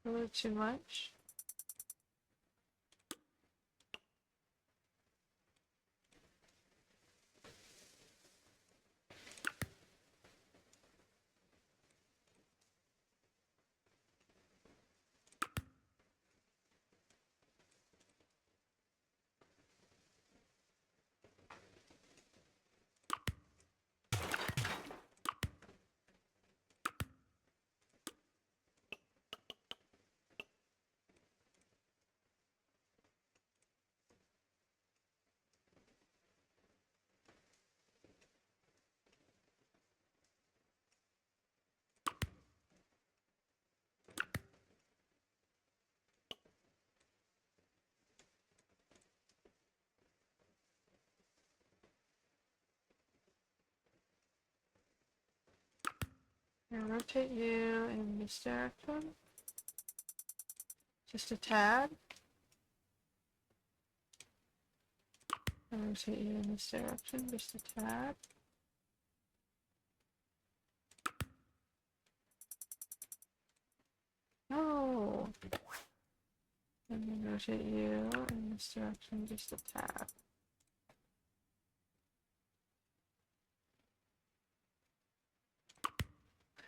A little too much. And rotate you in this direction. Just a tad. And rotate you in this direction, just a tad. No! And then rotate you in this direction, just a tad.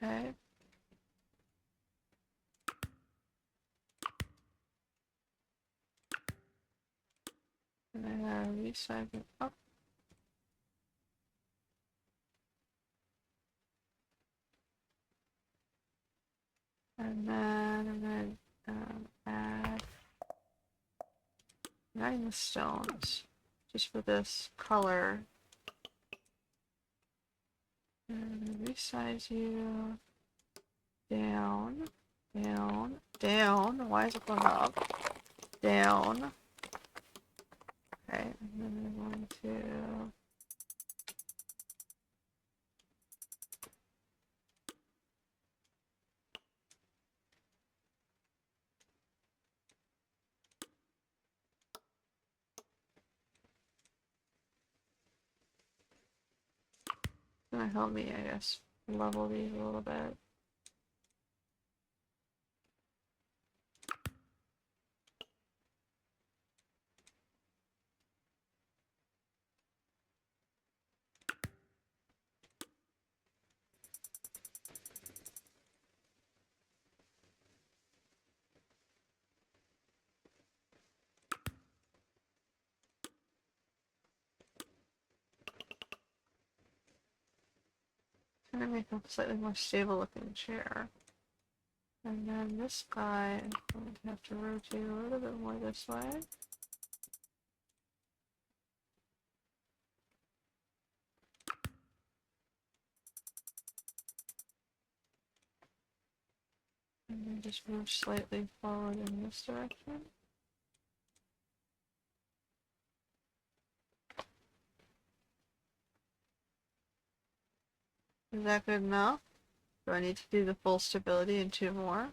Okay. And I gotta resize it up. And then I'm gonna add, I'm adding the stones just for this color. And resize you down, down, down. Why is it going up? Down. Okay, and then I'm going to gonna help me, I guess, level these a little bit. Trying to make a slightly more stable looking chair. And then this guy is going to have to rotate a little bit more this way. And then just move slightly forward in this direction. Is that good enough? Do I need to do the full stability and 2 more?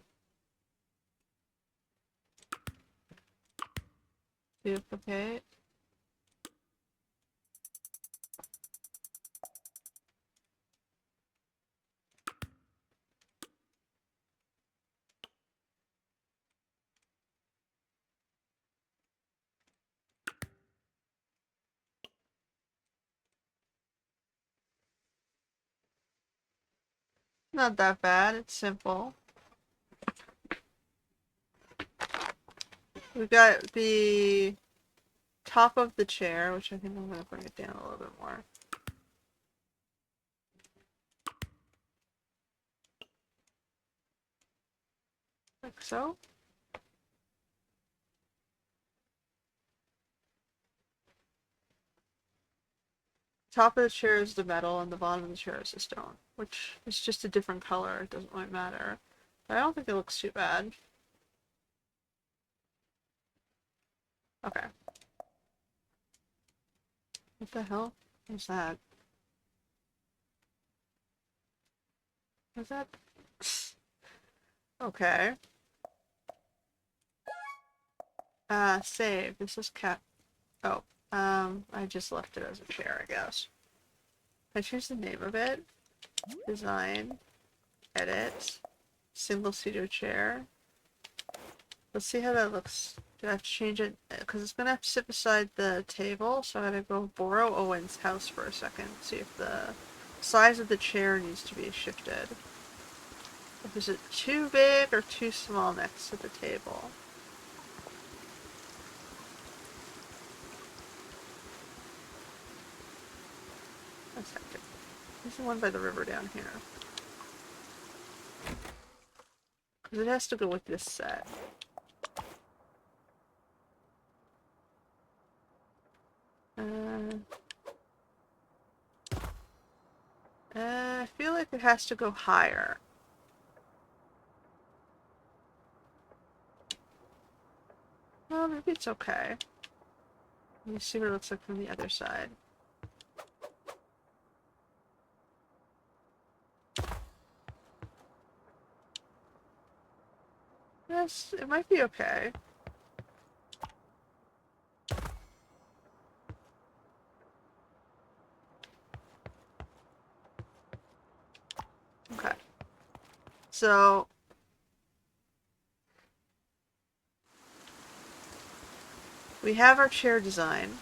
Duplicate. Not that bad, it's simple. We've got the top of the chair, which I think I'm going to bring it down a little bit more. Like so. Top of the chair is the metal and the bottom of the chair is the stone, which is just a different color, it doesn't really matter. But I don't think it looks too bad. Okay. What the hell is that? Is that? Okay. Save. This is cat. Oh, I just left it as a chair, I guess. I choose the name of it. Design. Edit. Single-seater chair. Let's see how that looks. Do I have to change it? Because it's going to have to sit beside the table, so I gotta go borrow Owen's house for a second. See if the size of the chair needs to be shifted. Is it too big or too small next to the table? A second. There's the one by the river down here. Because it has to go with this set. I feel like it has to go higher. Well, maybe it's okay. Let me see what it looks like from the other side. Yes, it might be okay. Okay. So we have our chair design.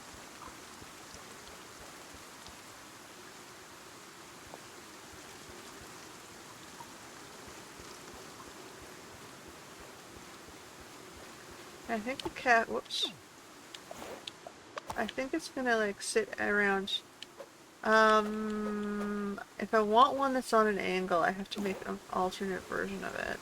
I think the cat, whoops. I think it's gonna like sit around. If I want one that's on an angle, I have to make an alternate version of it.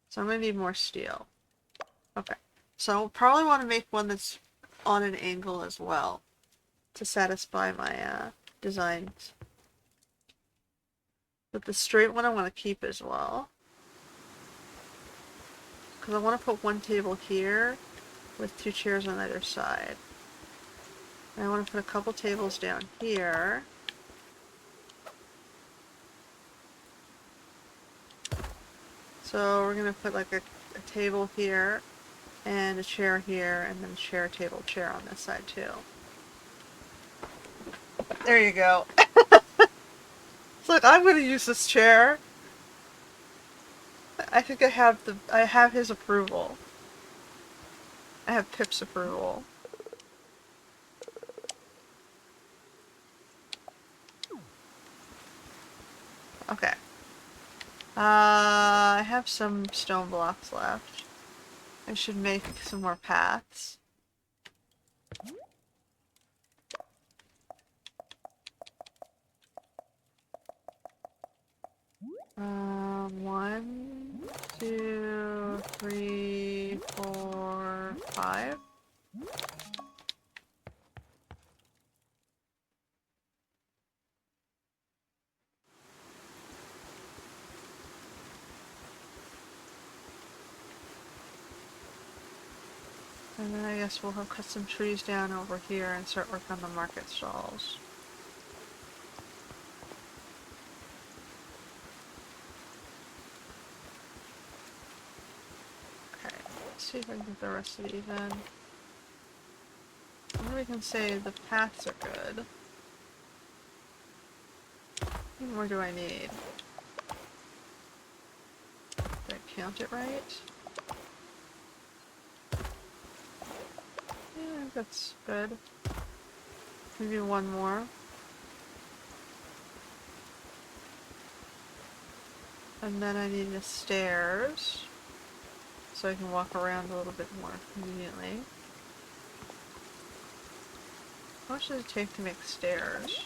So I'm gonna need more steel. Okay. So I'll probably want to make one that's on an angle as well to satisfy my designs. But the straight one I want to keep as well. Because I want to put one table here with 2 chairs on either side. And I want to put a couple tables down here. So we're going to put like a table here and a chair here and then a chair, table, chair on this side too. There you go. It's like, I'm going to use this chair. I think I have his approval. I have Pip's approval. Okay. I have some stone blocks left. I should make some more paths. One, two, three, four, five. And then I guess we'll have cut some trees down over here and start working on the market stalls. Okay, let's see if I can get the rest of these in. And then we can say the paths are good. How many more do I need? Did I count it right? Yeah, I think that's good. Maybe one more. And then I need the stairs, so I can walk around a little bit more conveniently. How much does it take to make stairs?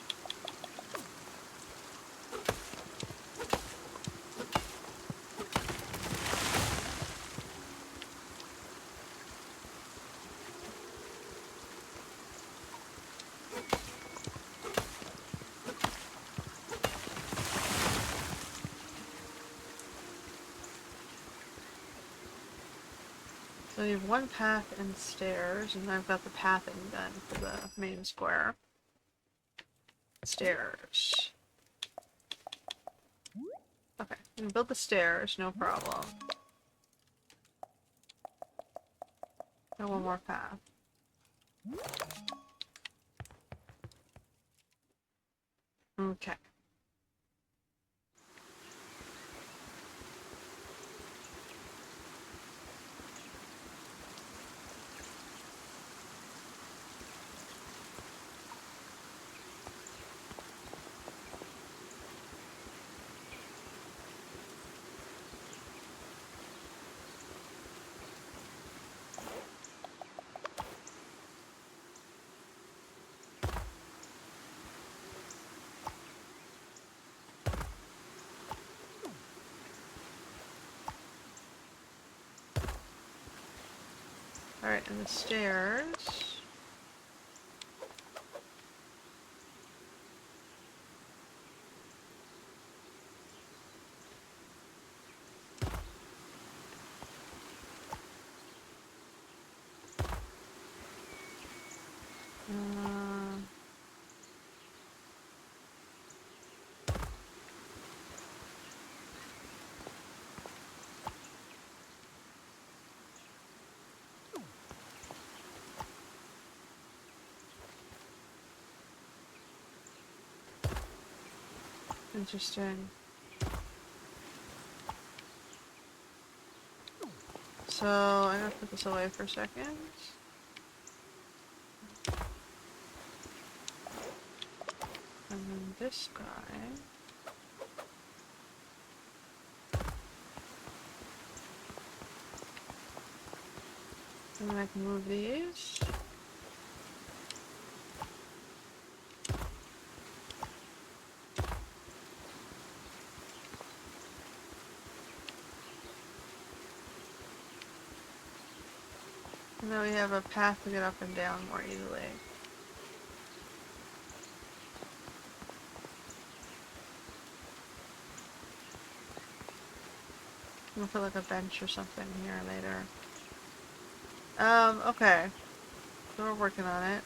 So you have one path and stairs, and I've got the pathing done for the main square. Stairs. Okay, we can build the stairs, no problem. And one more path. Okay. Alright, and the stairs. Interesting. So, I'm gonna put this away for a second. And then this guy. And then I can move these. And then we have a path to get up and down more easily. I'm gonna put like a bench or something here later. Okay. So we're working on it.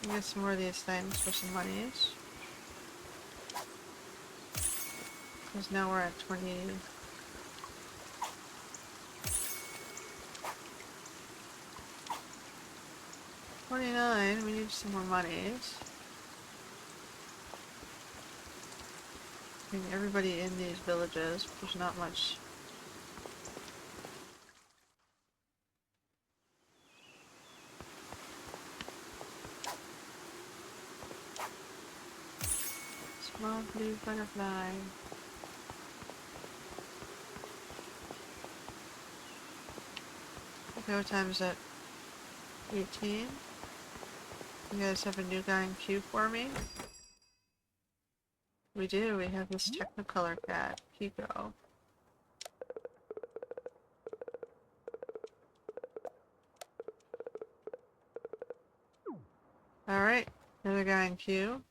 Get some more of these things for some monies. Because now we're at 20. 29, we need some more monies. I mean, everybody in these villages, there's not much. Small blue butterfly. Okay, what time is it? 18? You guys have a new guy in queue for me? We do, we have this Technicolor cat, Hokko. Alright, another guy in queue.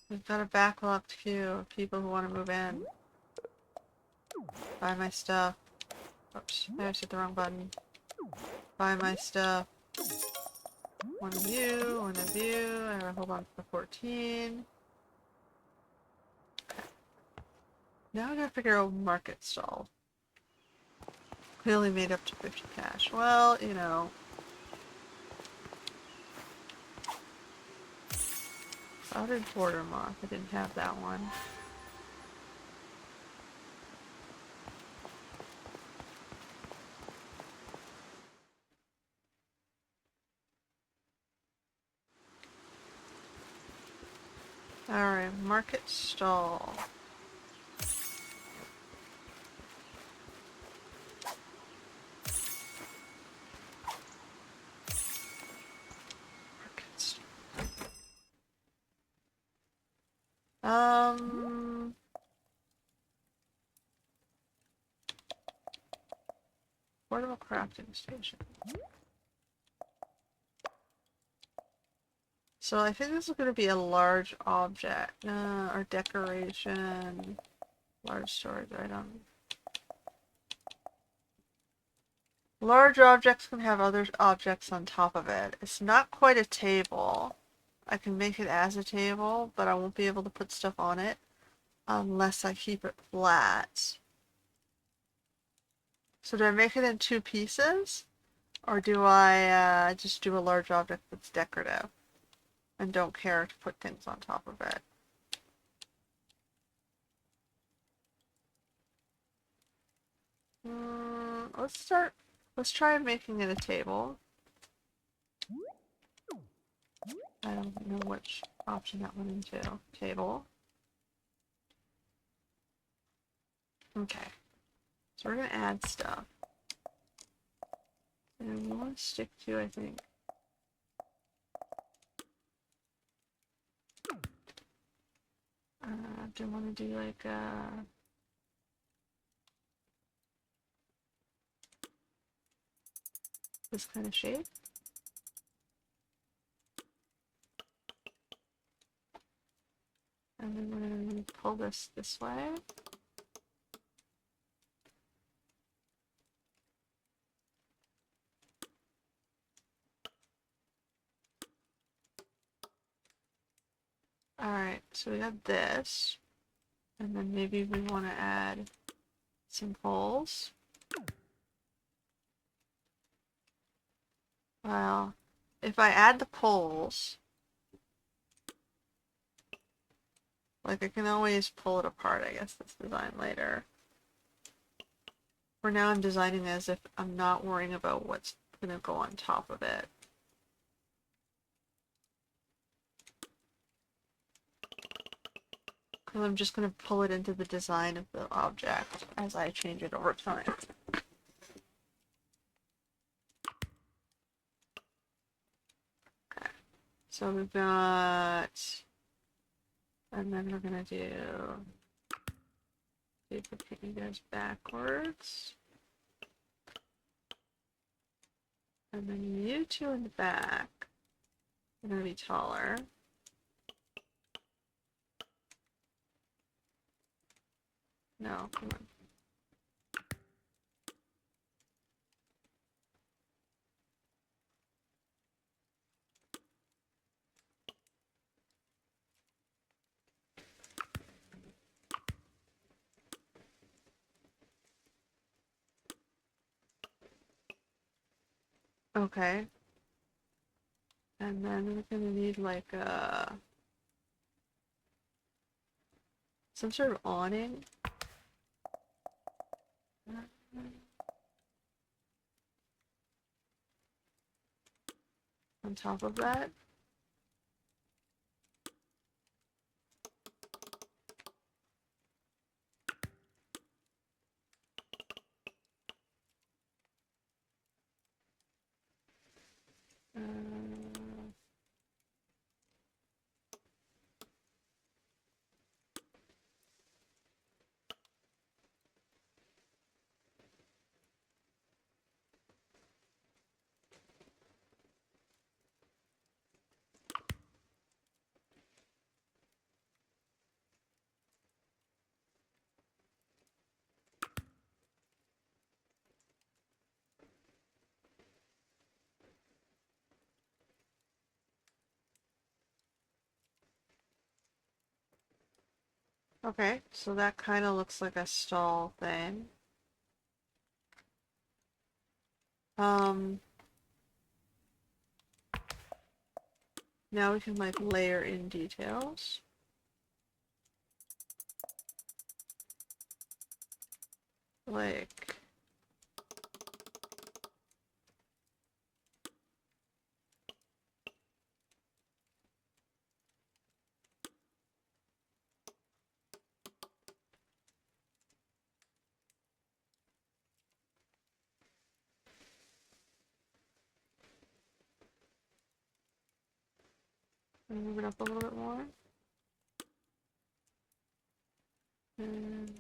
We've got a backlogged queue of people who want to move in. Buy my stuff. Oops, I hit the wrong button. Buy my stuff. One of you, one of you. I gotta hold on for 14. Okay. Now I gotta figure out market stall. Clearly made up to 50 cash. Well, you know. Outed border moth. I didn't have that one. Alright, market stall. Market stall. Portable crafting station. So I think this is going to be a large object, or decoration, large storage item. Large objects can have other objects on top of it. It's not quite a table. I can make it as a table, but I won't be able to put stuff on it unless I keep it flat. So do I make it in two pieces? Or do I just do a large object that's decorative and don't care to put things on top of it? Let's try making it a table. I don't know which option that went into. Table. Okay. So we're going to add stuff. And we want to stick to, I think. Do I want to do like this kind of shape? And then we're going to pull this way. Alright, so we got this. And then maybe we want to add some poles. Well, if I add the poles, like I can always pull it apart, I guess, this design later. For now I'm designing as if I'm not worrying about what's gonna go on top of it. Because I'm just gonna pull it into the design of the object as I change it over time. Okay. So we've got, and then we're gonna do duplicate you guys backwards. And then you two in the back are gonna be taller. No, come on. Okay. And then we're gonna need like some sort of awning. On top of that. Uh, okay, so that kind of looks like a stall thing. Now we can like layer in details. Like move it up a little bit more. And...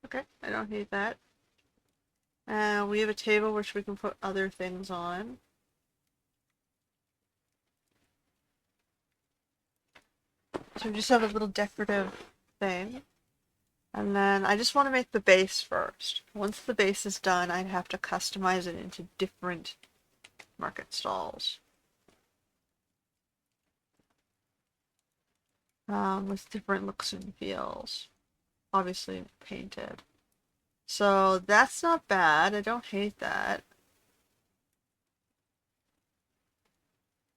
okay, I don't hate that. We have a table which we can put other things on. So we just have a little decorative thing. And then I just want to make the base first. Once the base is done, I'd have to customize it into different market stalls. With different looks and feels. Obviously painted. So that's not bad. I don't hate that.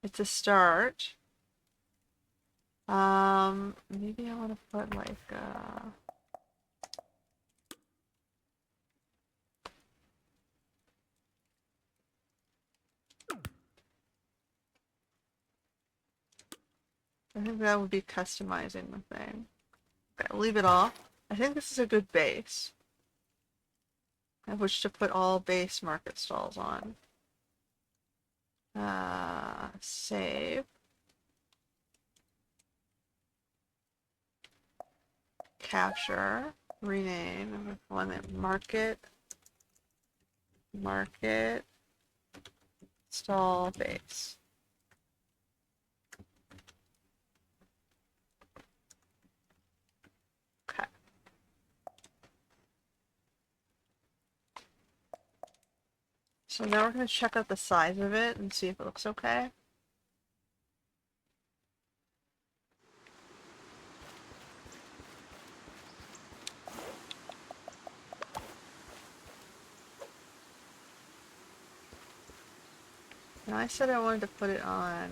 It's a start. Maybe I want to put like I think that would be customizing the thing. Okay, I'll leave it off. I think this is a good base. I have which to put all base market stalls on. Save. Capture. Rename. And one that market stall base. Okay. So now we're going to check out the size of it and see if it looks okay. Now I said I wanted to put it on.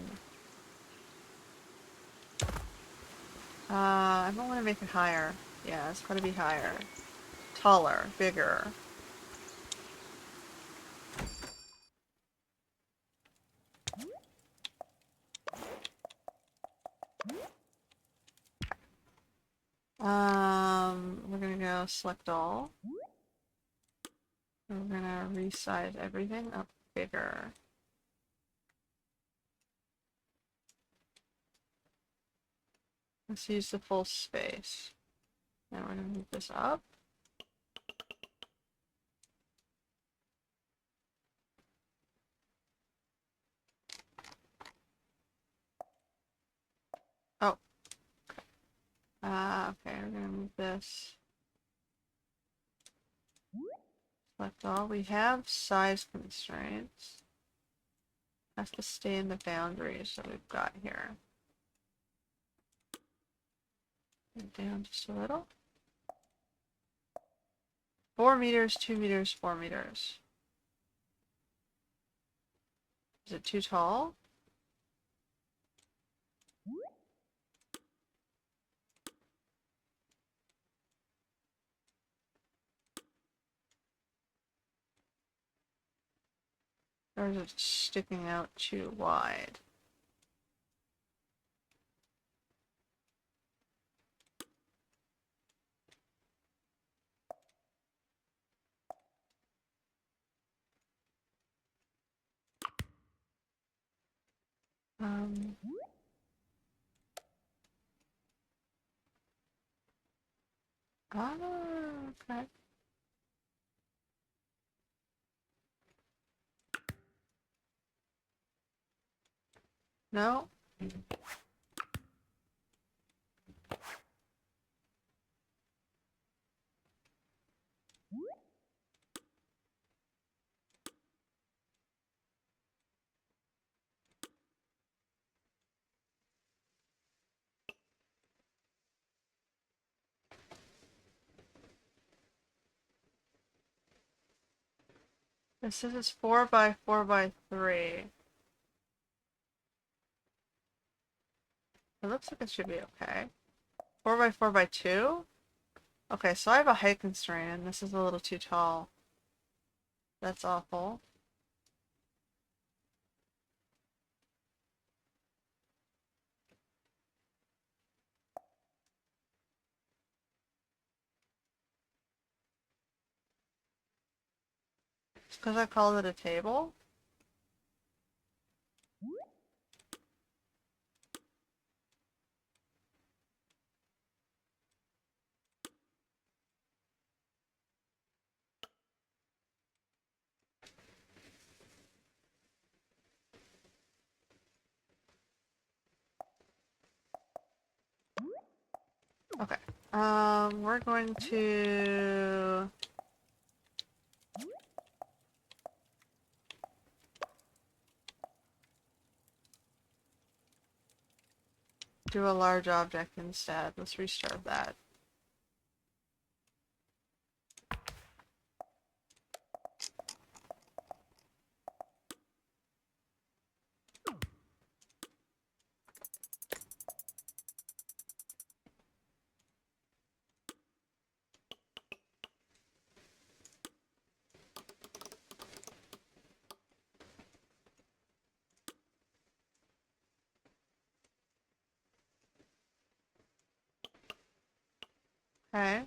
I don't want to make it higher. Yeah, it's got to be higher. Taller, bigger. We're gonna go select all. We're gonna resize everything up bigger. Let's use the full space. Now we're gonna move this up. Oh. Okay, we're gonna move this. Select all. We have size constraints. Has to stay in the boundaries that we've got here. And down just a little. 4 meters, 2 meters, 4 meters. Is it too tall? Or is it sticking out too wide? Um, okay. No? This is 4 by 4 by 3. It looks like it should be okay. 4 by 4 by 2? Okay, so I have a height constraint and this is a little too tall. That's awful. It's because I called it a table? Okay. We're going to do a large object instead. Let's restart that. Okay.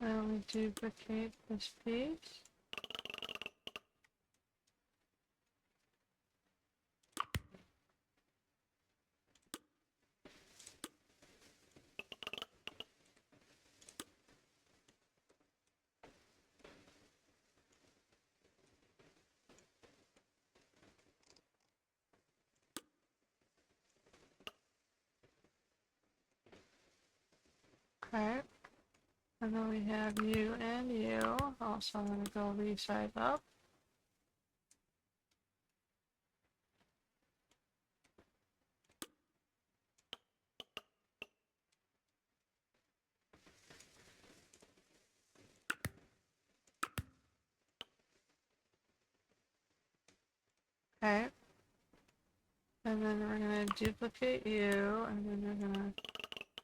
Now we duplicate this piece. Okay. And then we have you and you. Also, I'm going to go resize up. Okay. And then we're going to duplicate you, and then we're going to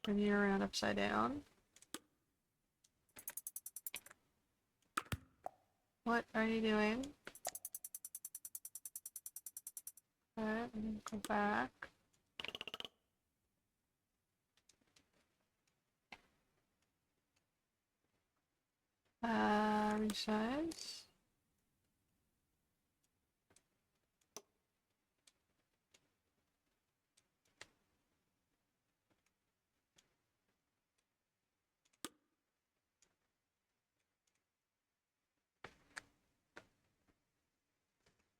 turn you around upside down. What are you doing? Okay, and then go back. Resize.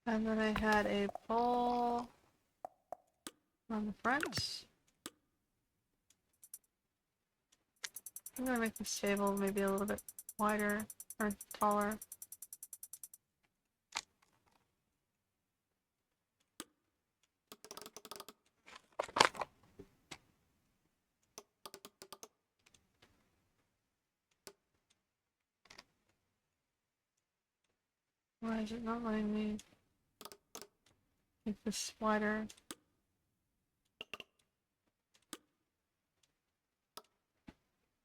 And then I had a pole on the front. I'm gonna make this table maybe a little bit wider or taller. Why is it not letting me make this wider?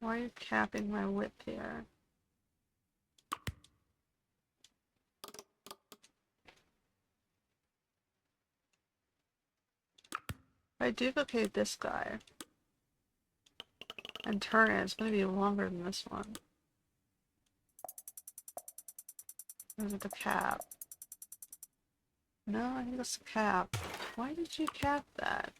Why are you capping my width here? If I duplicate this guy and turn it, it's going to be longer than this one. Or is it the cap? No, I think it's the cap. Why did you cap that?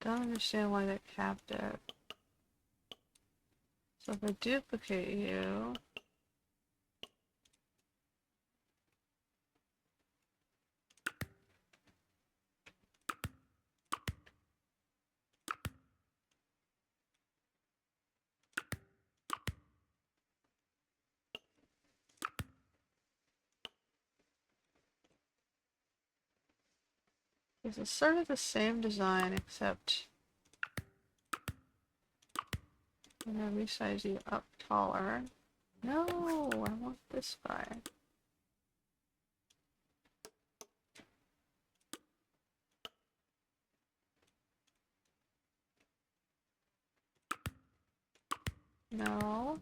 Don't understand why that capped it. So if I duplicate you, it's sort of the same design except I'm gonna resize you up taller. No, I want this guy. No.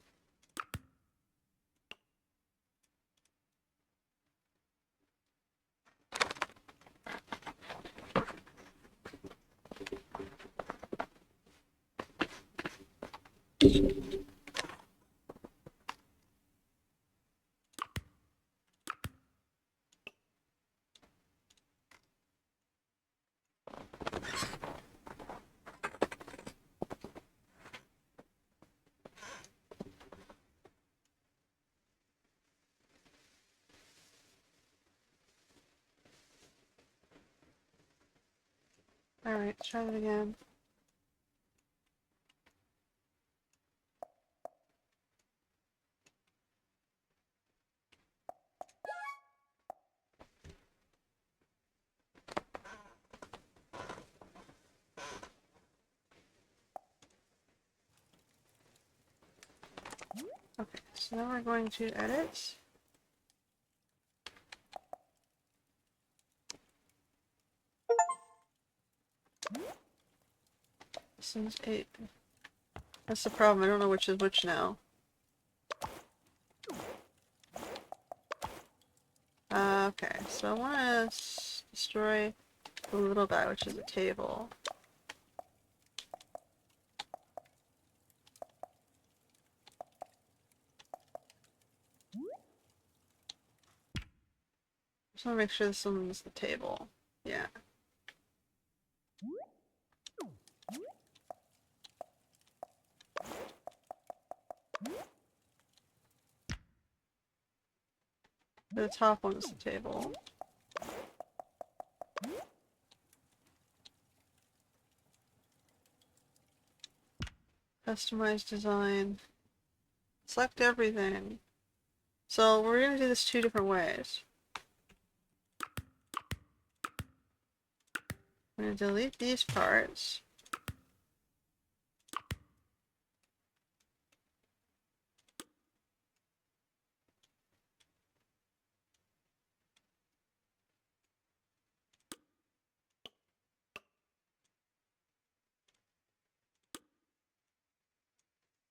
Alright, try it again. Okay, so now we're going to edit. This is 8. That's the problem, I don't know which is which now. Okay, so I want to destroy the little guy, which is a table. Just want to make sure this one is the table. Yeah. The top one is the table. Customize design. Select everything. So we're gonna do this 2 different ways. I'm gonna delete these parts.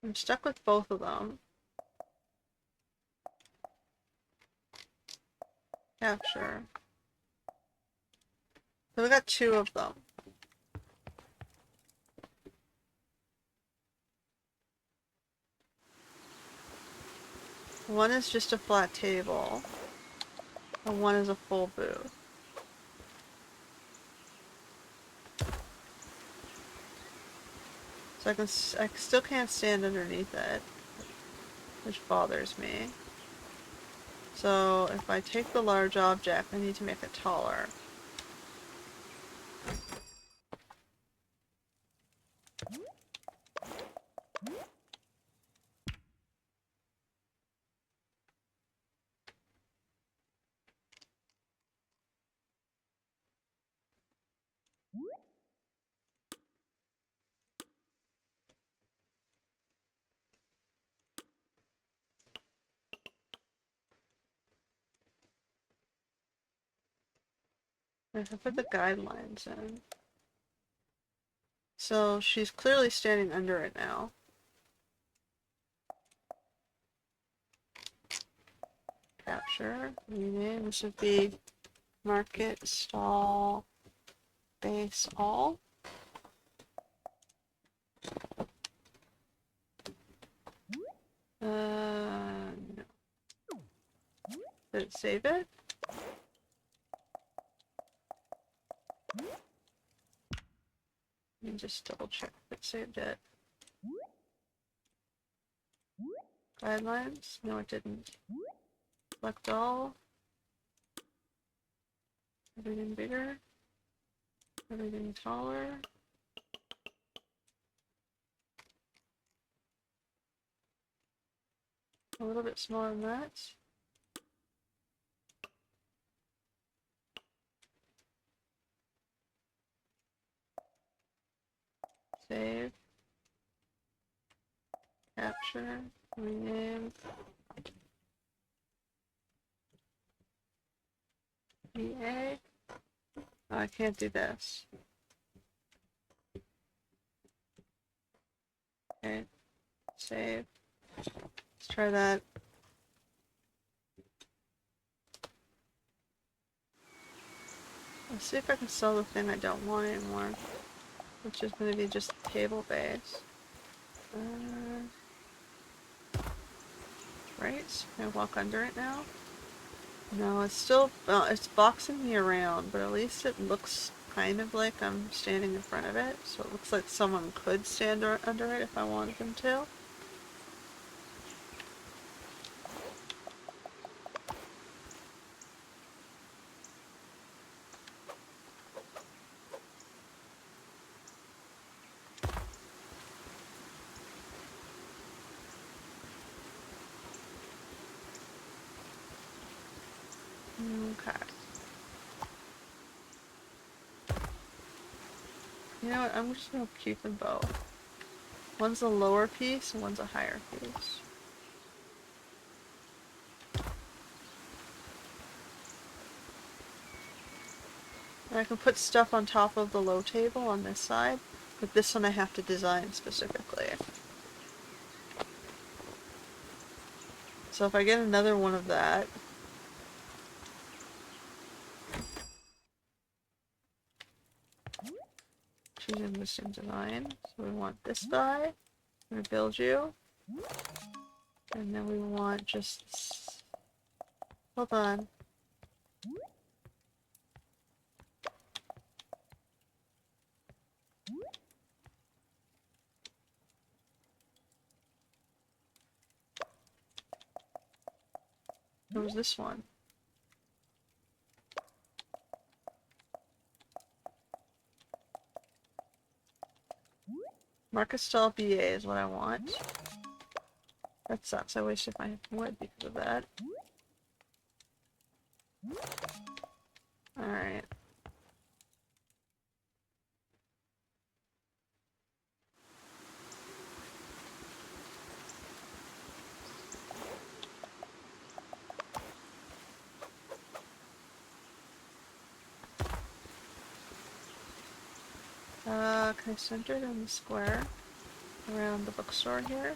I'm stuck with both of them. Capture. So we got 2 of them. One is just a flat table, and one is a full booth. So I still can't stand underneath it, which bothers me. So if I take the large object, I need to make it taller. I have to put the guidelines in. So she's clearly standing under it now. Capture, rename, this would be market stall base all. No. Did it save it? Let me just double check if it saved it. Guidelines? No, it didn't. Select all. Everything bigger. Everything taller. A little bit smaller than that. Save. Capture. Rename. EA. Oh, I can't do this. Okay. Save. Let's try that. Let's see if I can sell the thing I don't want anymore, which is going to be just table base. Right? Can I walk under it now? No, it's still, it's boxing me around, but at least it looks kind of like I'm standing in front of it, so it looks like someone could stand under it if I wanted them to. Okay. You know what, I'm just gonna keep them both. One's a lower piece and one's a higher piece. And I can put stuff on top of the low table on this side, but this one I have to design specifically. So if I get another one of that, choose existing design. So we want this die. I'm gonna build you. And then we want just, hold on. There was this one. Market stall BA is what I want. That sucks. I wasted my wood because of that. Alright. Can I center it in the square around the bookstore here?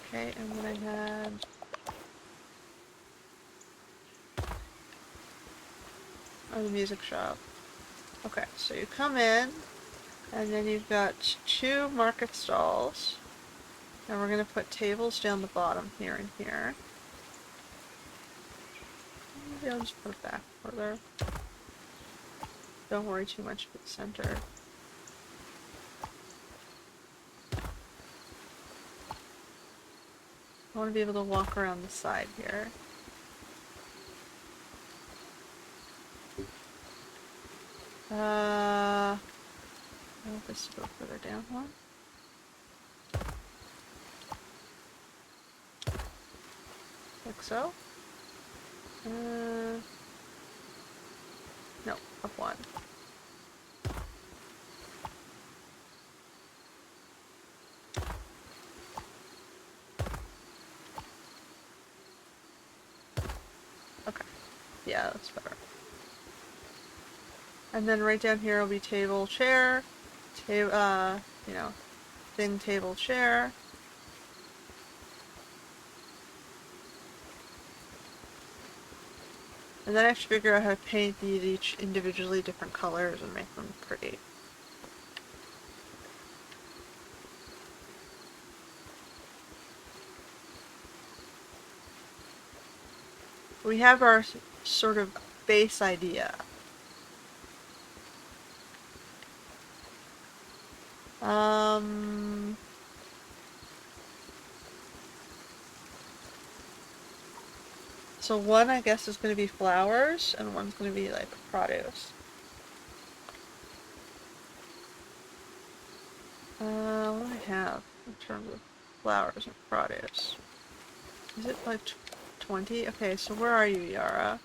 Okay, and then I had... Oh, the music shop. Okay, so you come in, and then you've got 2 market stalls. And we're going to put tables down the bottom here and here. Maybe I'll just put it back further. Don't worry too much about the center. I want to be able to walk around the side here. I want this to go further down one. Like so. No, up one. Okay. Yeah, that's better. And then right down here will be table, chair, you know, thing, table, chair. And then I have to figure out how to paint these each individually different colors and make them pretty. We have our sort of base idea. So one, I guess, is going to be flowers, and one's going to be, like, produce. What do I have in terms of flowers and produce? Is it, like, 20? Okay, so where are you, Yara?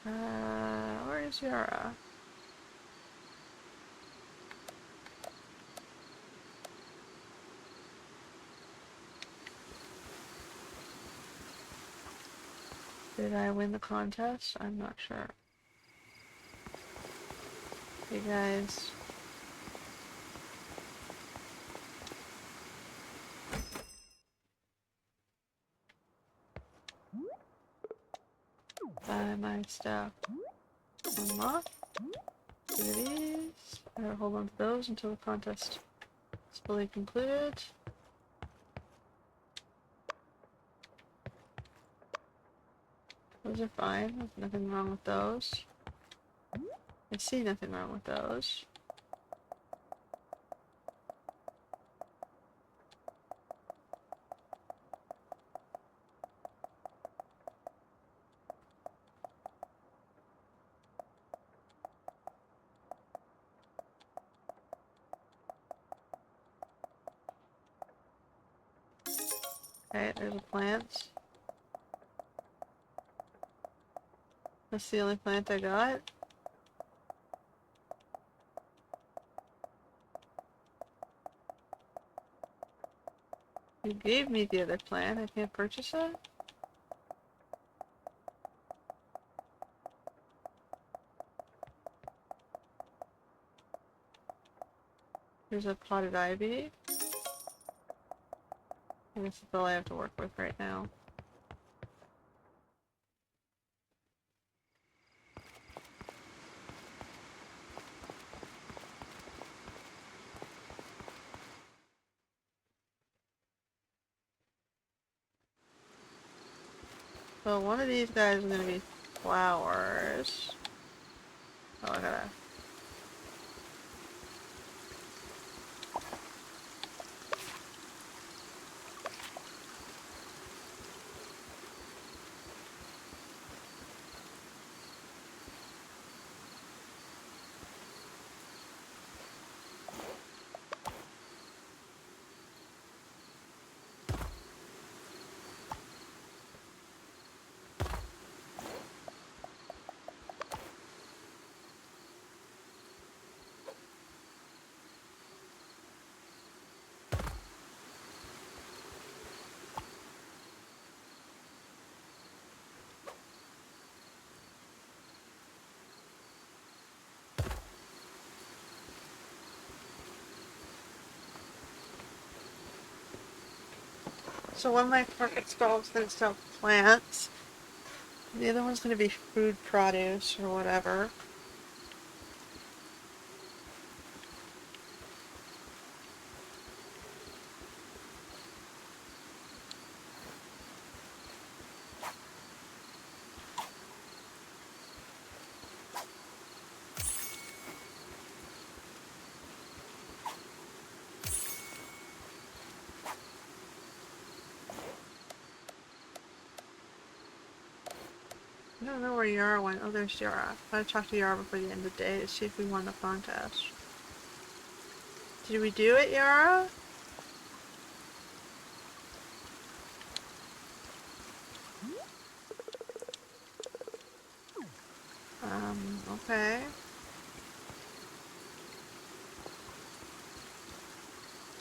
Where is Yara? Did I win the contest? I'm not sure. Hey guys. Buy my stuff. Unlock. Do these. I'll hold on to those until the contest is fully concluded. Those are fine. There's nothing wrong with those. I see nothing wrong with those. Okay, there's a plant. That's the only plant I got. You gave me the other plant. I can't purchase it? There's a potted ivy. I guess that's all I have to work with right now. So one of these guys is gonna be flowers. Oh, I gotta... So one of my market stalls is going to sell plants. The other one's going to be food produce or whatever. I don't know where Yara went. Oh, there's Yara. I gotta talk to Yara before the end of the day to see if we won the contest. Did we do it, Yara? Okay.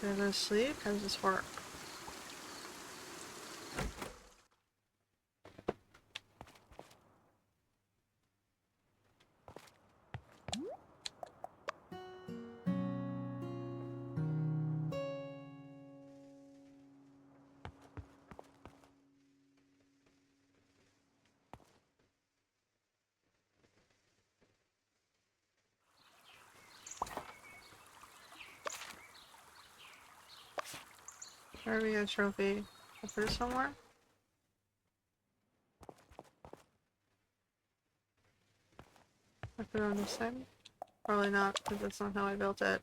Did I go to sleep? How does this work? Where do we get a trophy? I put it somewhere? I put it on this thing? Probably not, because that's not how I built it.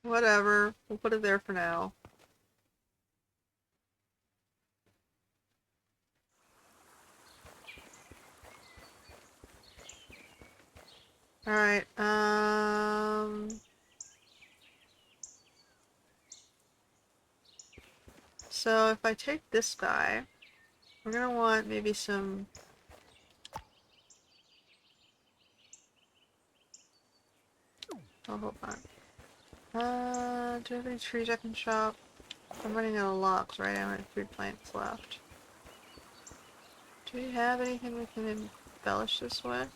Whatever. We'll put it there for now. Alright, so if I take this guy, we're gonna want maybe some... Oh, hold on. Do I have any trees I can chop? I'm running out of logs, right? I only have 3 planks left. Do we have anything we can embellish this with?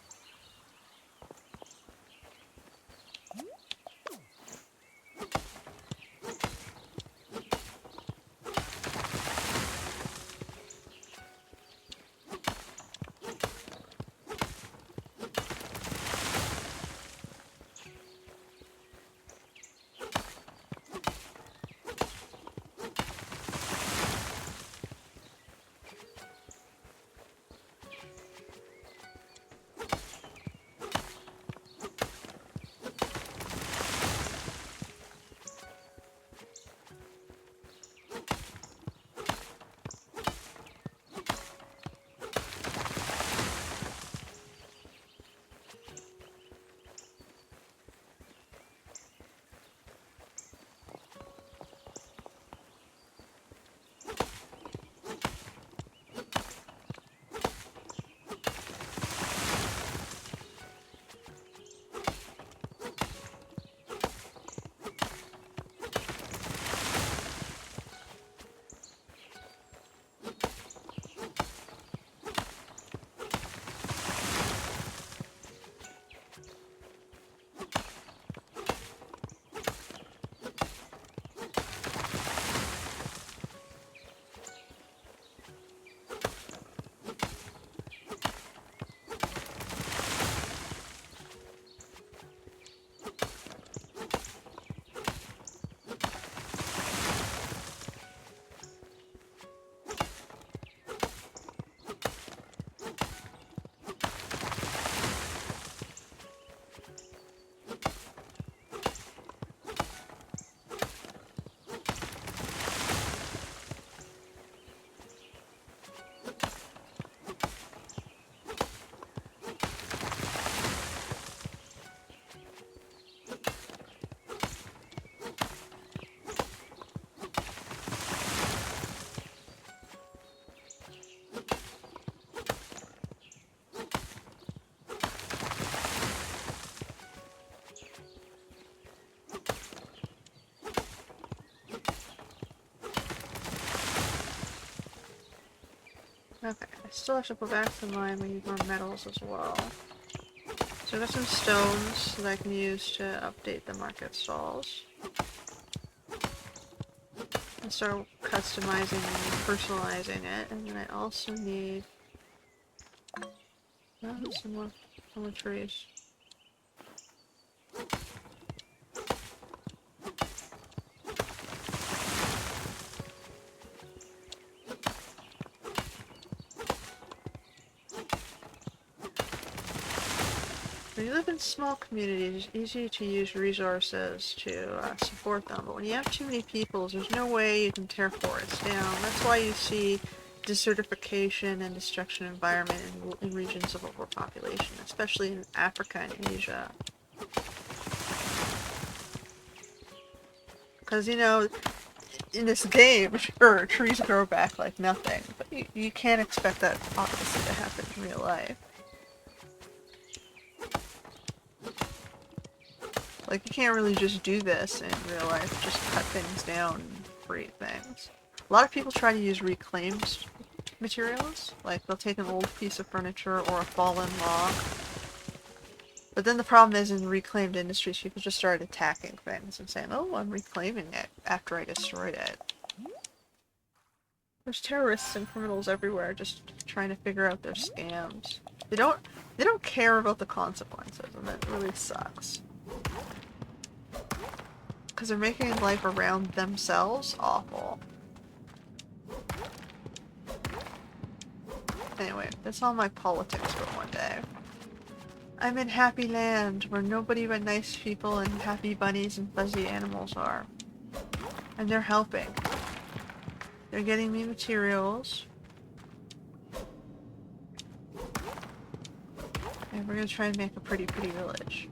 Okay, I still have to go back to mine. We need more metals as well. So I got some stones that I can use to update the market stalls. And start customizing and personalizing it. And then I also need some more trees. When you live in small communities, it's easy to use resources to support them, but when you have too many peoples, there's no way you can tear forests down. That's why you see desertification and destruction of environment in regions of overpopulation, especially in Africa and Asia. Because, you know, in this game, sure, trees grow back like nothing, but you can't expect that opposite to happen in real life. Like, you can't really just do this in real life, just cut things down and create things. A lot of people try to use reclaimed materials, like they'll take an old piece of furniture or a fallen log. But then the problem is in reclaimed industries, people just start attacking things and saying, oh, I'm reclaiming it after I destroyed it. There's terrorists and criminals everywhere just trying to figure out their scams. They don't care about the consequences, and that really sucks. Because they're making life around themselves awful. Anyway, that's all my politics for one day. I'm in happy land, where nobody but nice people and happy bunnies and fuzzy animals are. And they're helping. They're getting me materials. And we're gonna try and make a pretty village.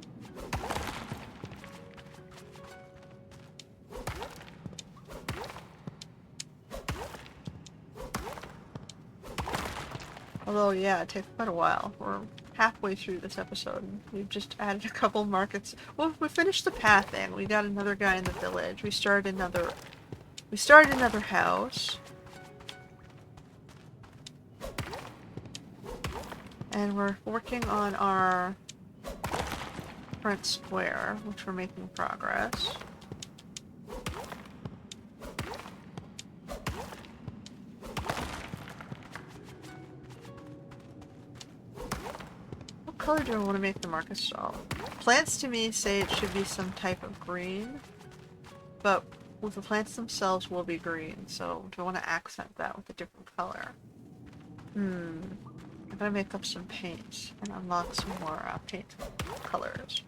Although, yeah, it takes quite a while. We're halfway through this episode, and we've just added a couple markets. Well, we finished the pathing. We got another guy in the village. We started another house. And we're working on our front square, which we're making progress. What color do I want to make the market stall? Plants to me say it should be some type of green, but with the plants themselves will be green, so do I want to accent that with a different color? I gotta make up some paints and unlock some more paint colors.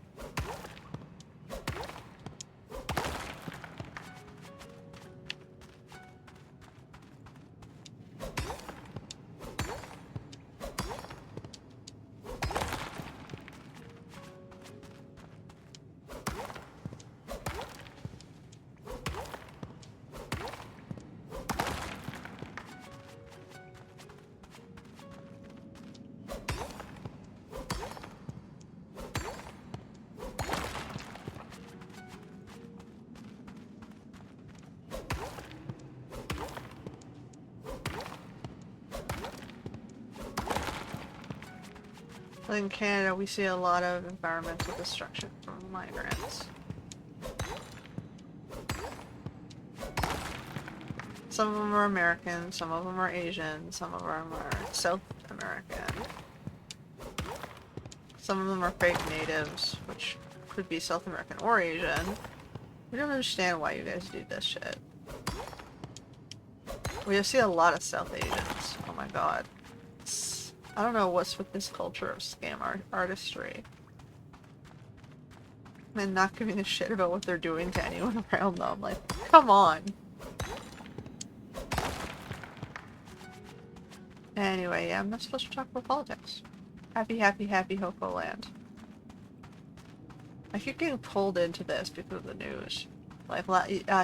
In Canada, we see a lot of environmental destruction from migrants. Some of them are American, some of them are Asian, some of them are South American. Some of them are fake natives, which could be South American or Asian. We don't understand why you guys do this shit. We see a lot of South Asians. Oh my god. I don't know what's with this culture of scam artistry. And not giving a shit about what they're doing to anyone around them. Like, come on. Anyway, yeah, I'm not supposed to talk about politics. Happy Hokko land. I keep getting pulled into this because of the news. Like,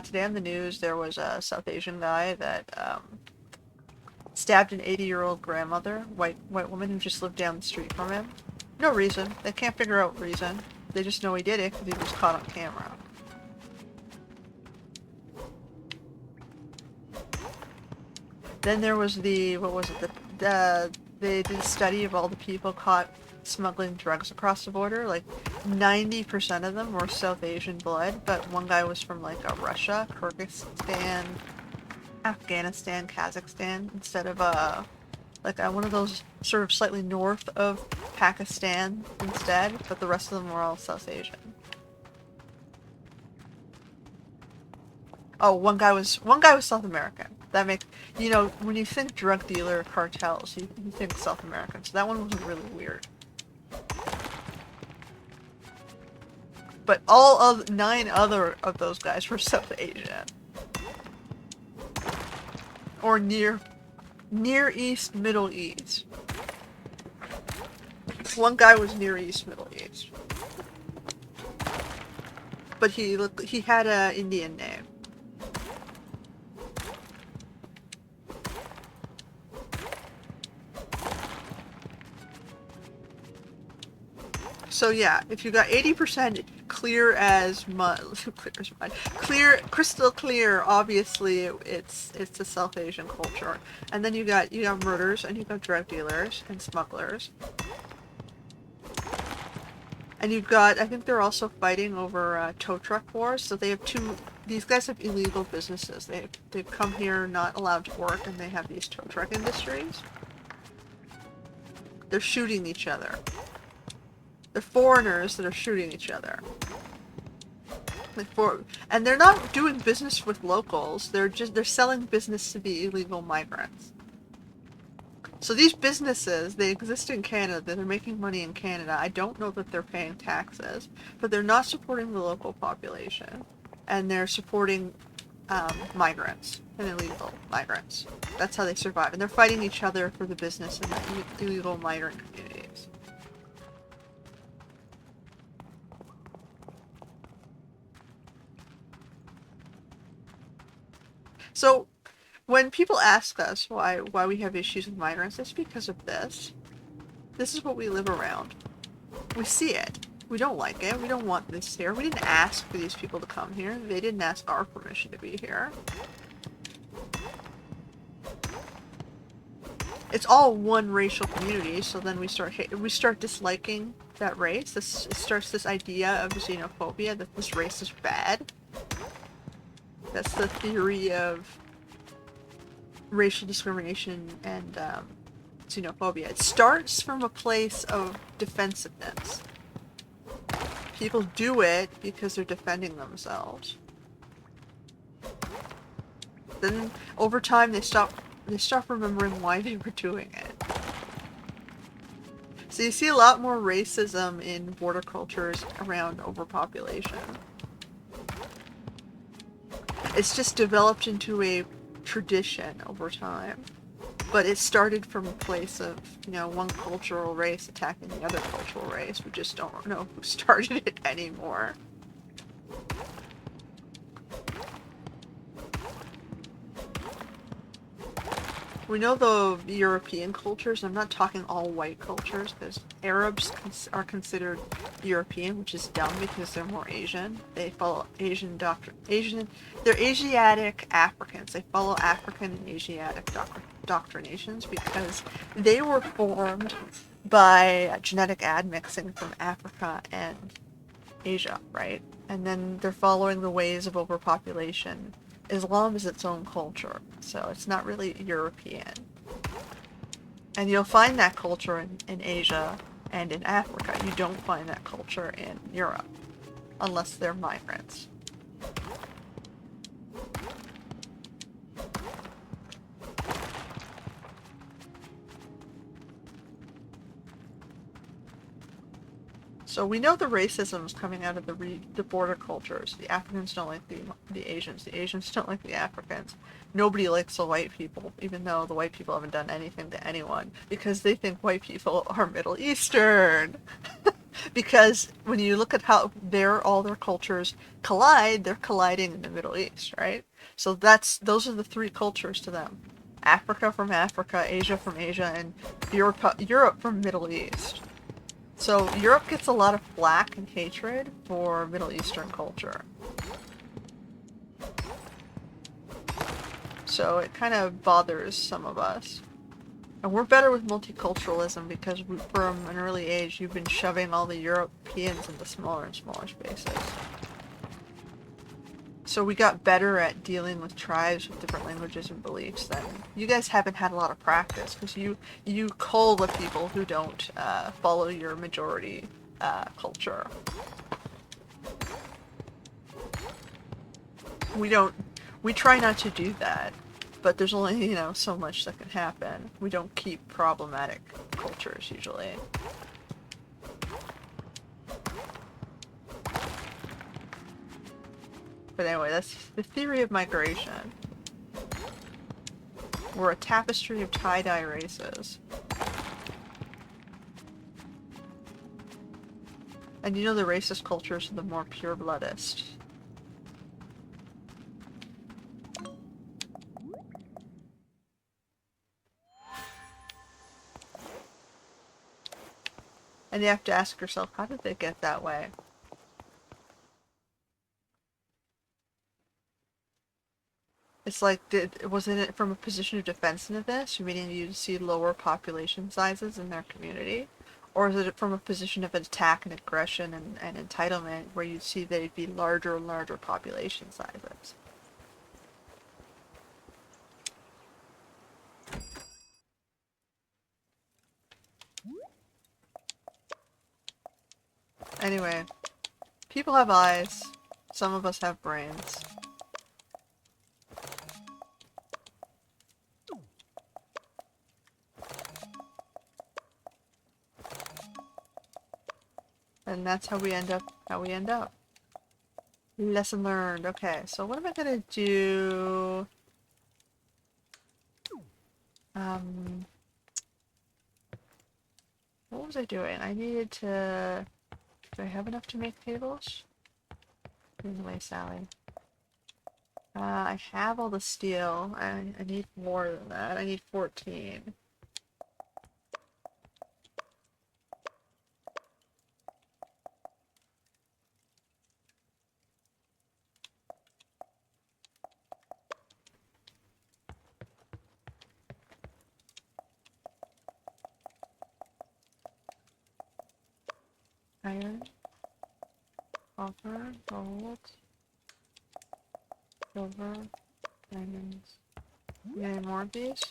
today on the news, there was a South Asian guy that, stabbed an 80-year-old grandmother, white woman who just lived down the street from him. No reason. They can't figure out reason. They just know he did it because he was caught on camera. Then there was the, what was it, they did a study of all the people caught smuggling drugs across the border. Like 90% of them were South Asian blood, but one guy was from like Russia, Kyrgyzstan, Afghanistan, Kazakhstan, instead of one of those sort of slightly north of Pakistan instead, but the rest of them were all South Asian. Oh, one guy was South American. That makes, when you think drug dealer cartels, you think South American. So that one wasn't really weird. But all of 9 other of those guys were South Asian. Or Near East, Middle East. One guy was Near East, Middle East. But he had an Indian name. So yeah, if you got 80% clear as mud, crystal clear, obviously it's a South Asian culture. And then you got murders, and you got drug dealers and smugglers. And you've got, I think they're also fighting over tow truck wars. So they have these guys have illegal businesses. They've come here not allowed to work, and they have these tow truck industries. They're shooting each other. They're foreigners that are shooting each other. And they're not doing business with locals. They're selling business to the illegal migrants. So these businesses, they exist in Canada. They're making money in Canada. I don't know that they're paying taxes, but they're not supporting the local population, and they're supporting migrants and illegal migrants. That's how they survive. And they're fighting each other for the business in the illegal migrant communities. So, when people ask us why we have issues with migrants, it's because of this. This is what we live around. We see it. We don't like it. We don't want this here. We didn't ask for these people to come here. They didn't ask our permission to be here. It's all one racial community, so then we start disliking that race. It starts this idea of xenophobia, that this race is bad. That's the theory of racial discrimination and xenophobia. It starts from a place of defensiveness. People do it because they're defending themselves. Then, over time, they stop remembering why they were doing it. So you see a lot more racism in border cultures around overpopulation. It's just developed into a tradition over time. But it started from a place of, one cultural race attacking the other cultural race. We just don't know who started it anymore. We know the European cultures. I'm not talking all white cultures, because Arabs are considered European, which is dumb because they're more Asian. They follow Asian doctrine. They're Asiatic Africans. They follow African and Asiatic doctrinations because they were formed by genetic admixing from Africa and Asia, right? And then they're following the ways of overpopulation. Islam is its own culture, so it's not really European. And you'll find that culture in Asia and in Africa. You don't find that culture in Europe, unless they're migrants. So we know the racism is coming out of the border cultures. The Africans don't like the Asians. The Asians don't like the Africans. Nobody likes the white people, even though the white people haven't done anything to anyone, because they think white people are Middle Eastern. Because when you look at how all their cultures collide, they're colliding in the Middle East, right? So those are the 3 cultures to them. Africa from Africa, Asia from Asia, and Europe from Middle East. So Europe gets a lot of flack and hatred for Middle Eastern culture. So it kind of bothers some of us. And we're better with multiculturalism because from an early age you've been shoving all the Europeans into smaller and smaller spaces. So we got better at dealing with tribes with different languages and beliefs than you guys haven't had a lot of practice because you cull the people who don't follow your majority culture. We try not to do that, but there's only, so much that can happen. We don't keep problematic cultures usually. But anyway, that's the theory of migration. We're a tapestry of tie-dye races. And the racist cultures are the more pure-bloodest. And you have to ask yourself, how did they get that way? It's like, wasn't it from a position of defensiveness, meaning you'd see lower population sizes in their community? Or is it from a position of attack and aggression and entitlement, where you'd see they'd be larger and larger population sizes? Anyway, people have eyes. Some of us have brains. And that's how we end up. Lesson learned. Okay, so what am I gonna do? What was I doing? I needed to... Do I have enough to make tables? Get in the way, Sally. I have all the steel. I need more than that. I need 14. Iron, copper, gold, silver, diamonds. You got any more of these?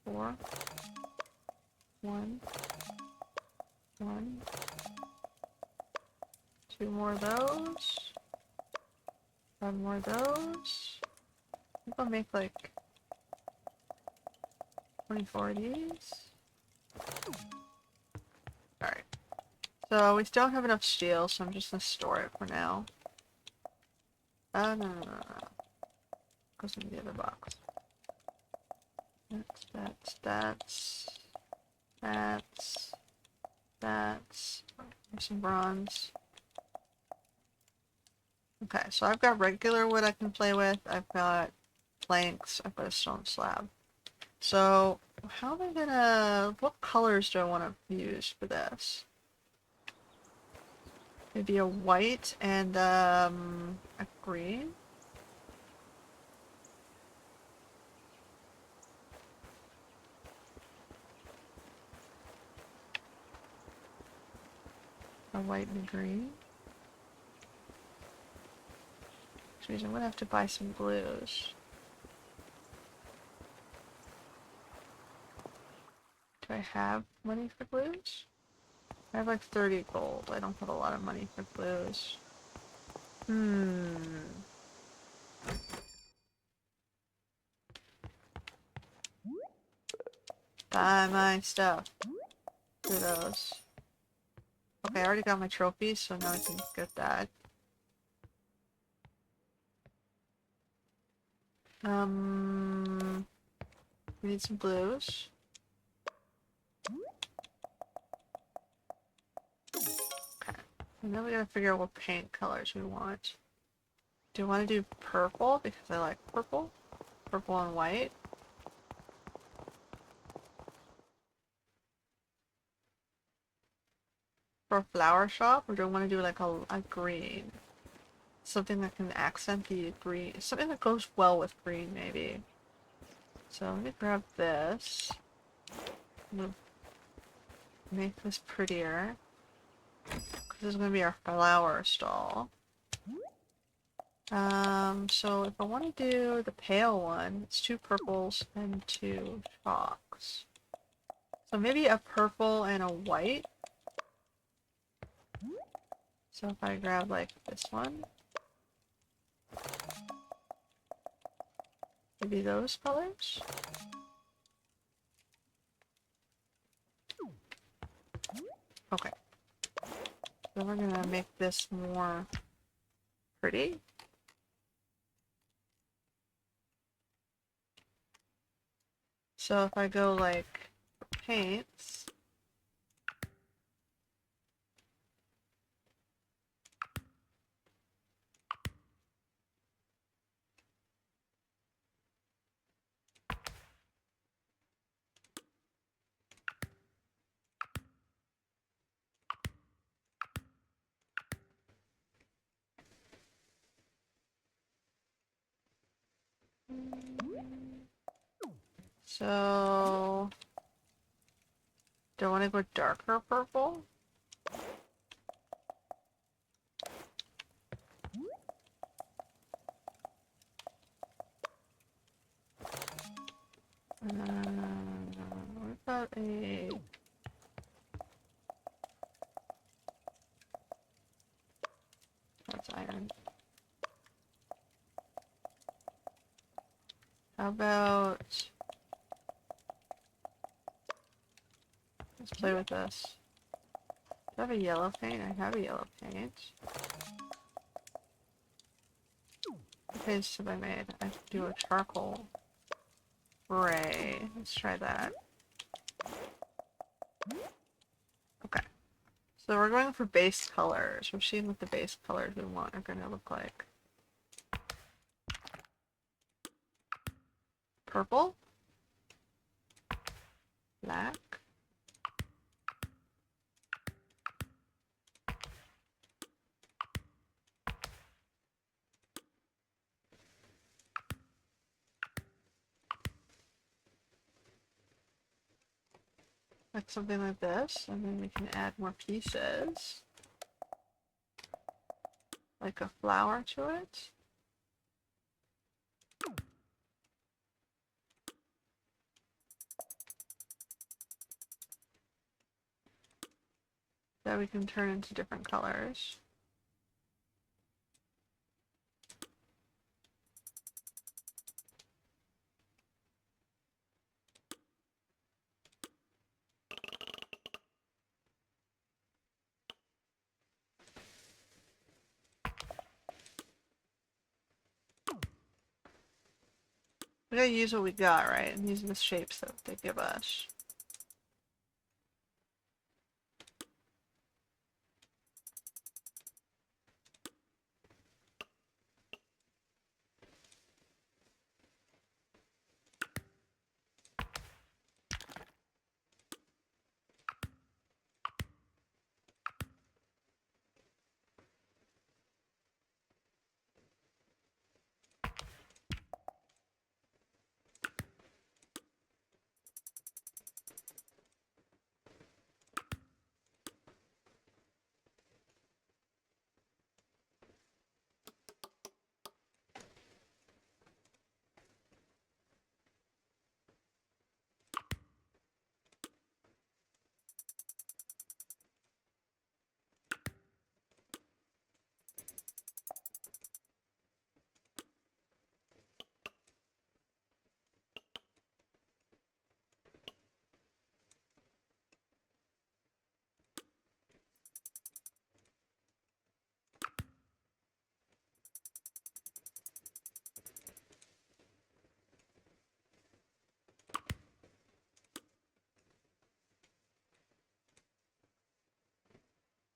4. 1. 1. 2 more of those. 5 more of those. I think I'll make like 24 of these. Alright. So we still don't have enough steel, so I'm just gonna store it for now. No. Goes in the other box. That's. There's some bronze. Okay, so I've got regular wood I can play with. I've got planks. I've got a stone slab. So, how am I gonna... What colors do I want to use for this? Maybe a white and, a green? A white and a green? Which means I'm gonna have to buy some blues. Do I have money for blues? I have like 30 gold. I don't have a lot of money for blues. Buy my stuff. Do those. Okay, I already got my trophies, so now I can get that. We need some blues. Okay. And then we gotta figure out what paint colors we want. Do I want to do purple? Because I like purple. Purple and white. For a flower shop? Or do I want to do like a green? Something that can accent the green. Something that goes well with green, maybe. So let me grab this. I'm gonna make this prettier. This is gonna be our flower stall. So if I want to do the pale one, it's 2 purples and 2 chalks. So maybe a purple and a white. So if I grab like this one, maybe those colors. Okay. So we're gonna make this more pretty. So if I go like paints, so do I want to go darker purple? What about a... That's iron. How about... Let's play with this. Do I have a yellow paint? I have a yellow paint. What paints have I made? I have to do a charcoal gray. Let's try that. Okay. So we're going for base colors. We're seeing what the base colors we want are going to look like. Purple. Black. Like something like this, and then we can add more pieces. Like a flower to it. That we can turn into different colors. We gotta use what we got, right? And use the shapes that they give us.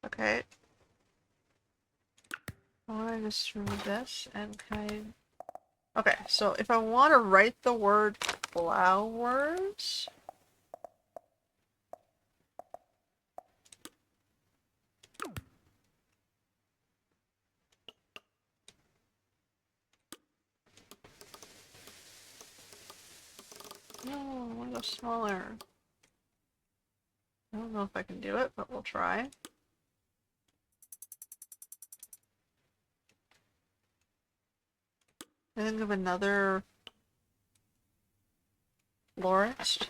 Okay. I want to just remove this and can I... Okay, so if I want to write the word flowers, No, I want to go smaller. I don't know if I can do it, but we'll try. I think of another florist.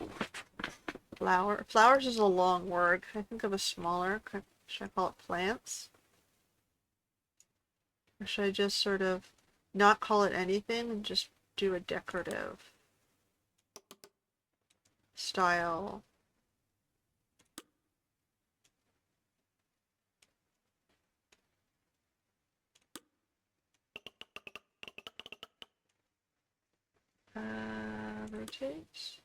Flowers is a long word. Can I think of a smaller? Should I call it plants? Or should I just sort of not call it anything and just do a decorative style? Rotate.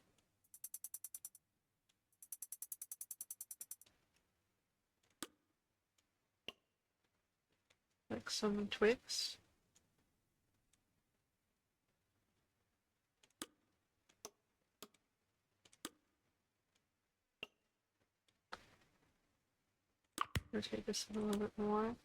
Like some twigs. Rotate this a little bit more.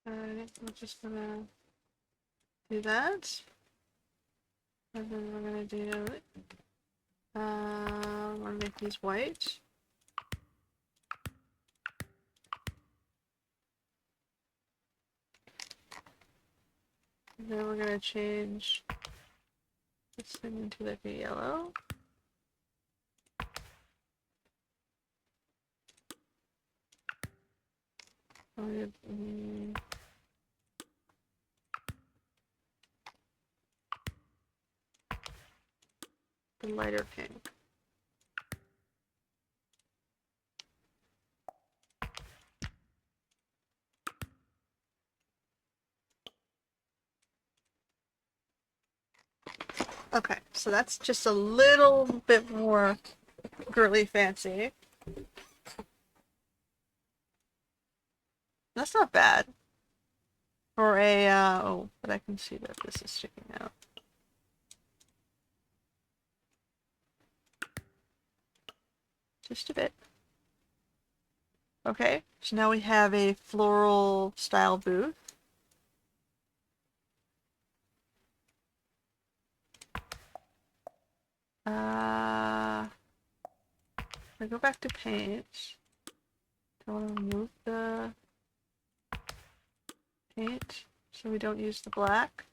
Alright, we're just gonna do that. And then we're gonna do, we're gonna make these white. And then we're gonna change this thing into like a yellow. The lighter pink. Okay, so that's just a little bit more girly fancy. That's not bad. For a, oh, but I can see that this is sticking out. Just a bit. Okay, so now we have a floral style booth. I go back to paint. I want to remove the paint so we don't use the black.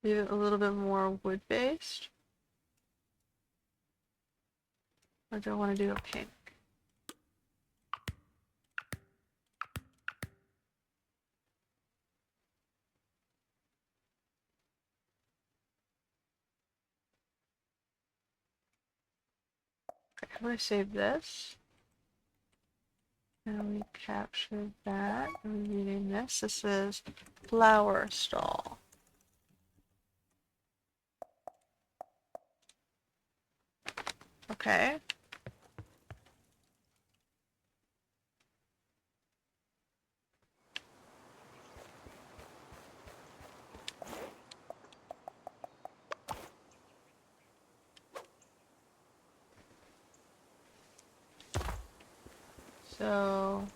Leave it a little bit more wood-based. Or do I want to do a pink? Okay, I'm going to save this. And we captured that. And we rename this. This is flower stall. Okay. So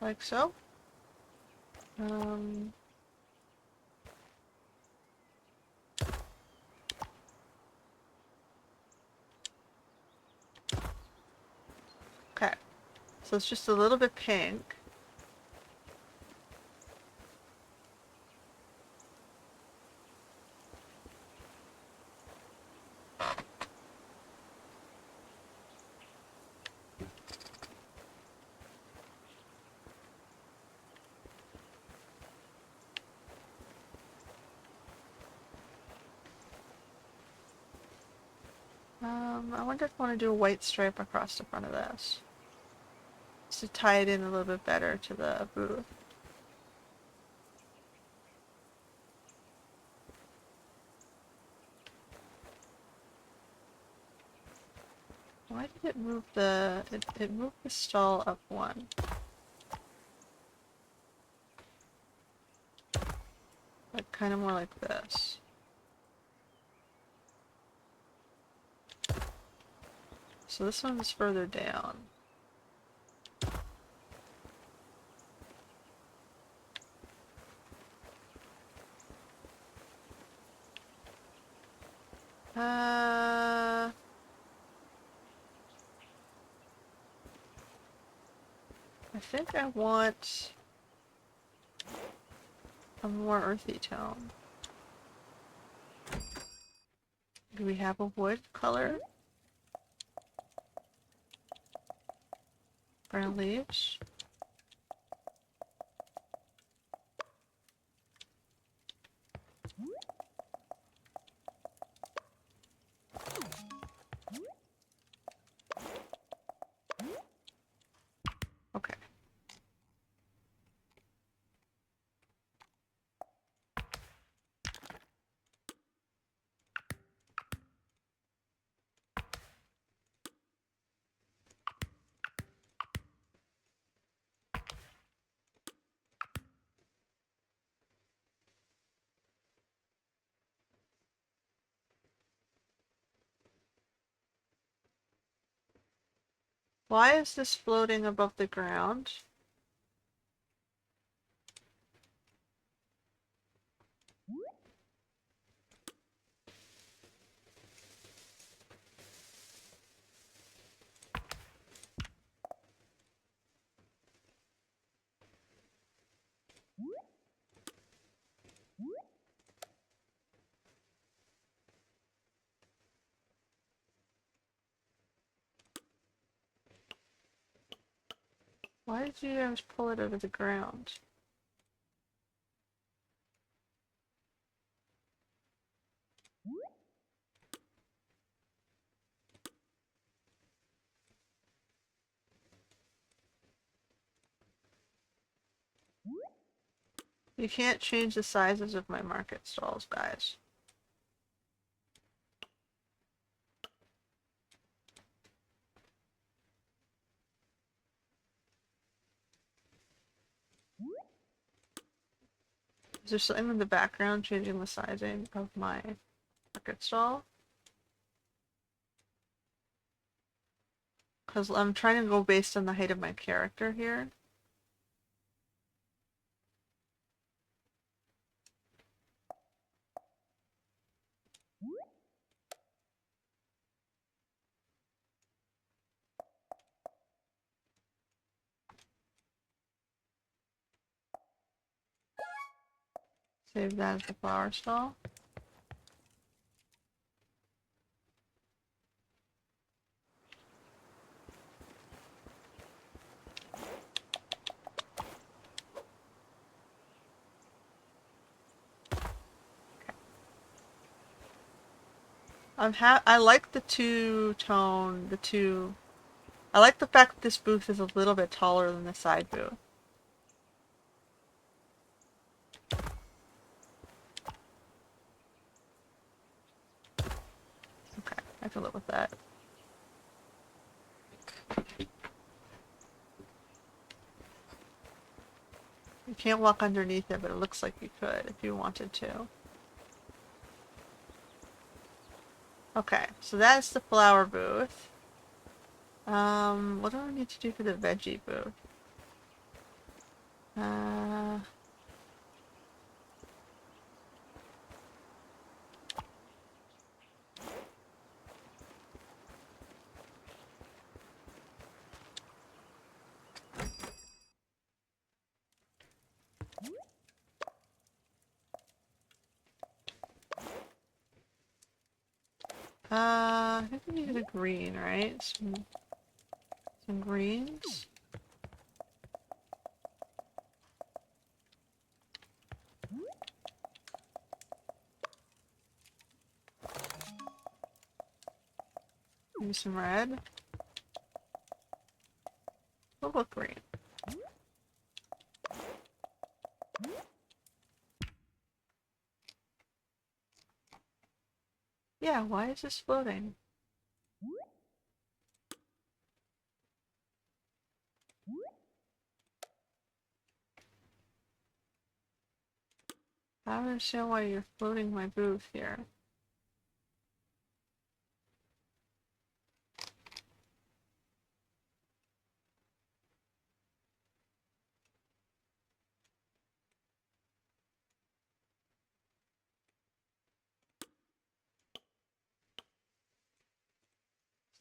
like so. So it's just a little bit pink. I wonder if I want to do a white stripe across the front of this. Just to tie it in a little bit better to the booth. Why did it move the... It moved the stall up one. Like, kind of more like this. So this one's further down. I think I want a more earthy tone. Do we have a wood color? Brown leaves. Okay. Why is this floating above the ground? Why did you guys pull it over the ground? You can't change the sizes of my market stalls, guys. Is there something in the background changing the sizing of my market stall? Because I'm trying to go based on the height of my character here. Save that as the flower stall. I like the I like the fact that this booth is a little bit taller than the side booth. Okay, I can live with that. You can't walk underneath it, but it looks like you could if you wanted to. Okay, so that's the flower booth. What do I need to do for the veggie booth? get a green, right? Some greens. Maybe some red. We'll look green. Yeah, why is this floating? I don't understand why you're floating my booth here.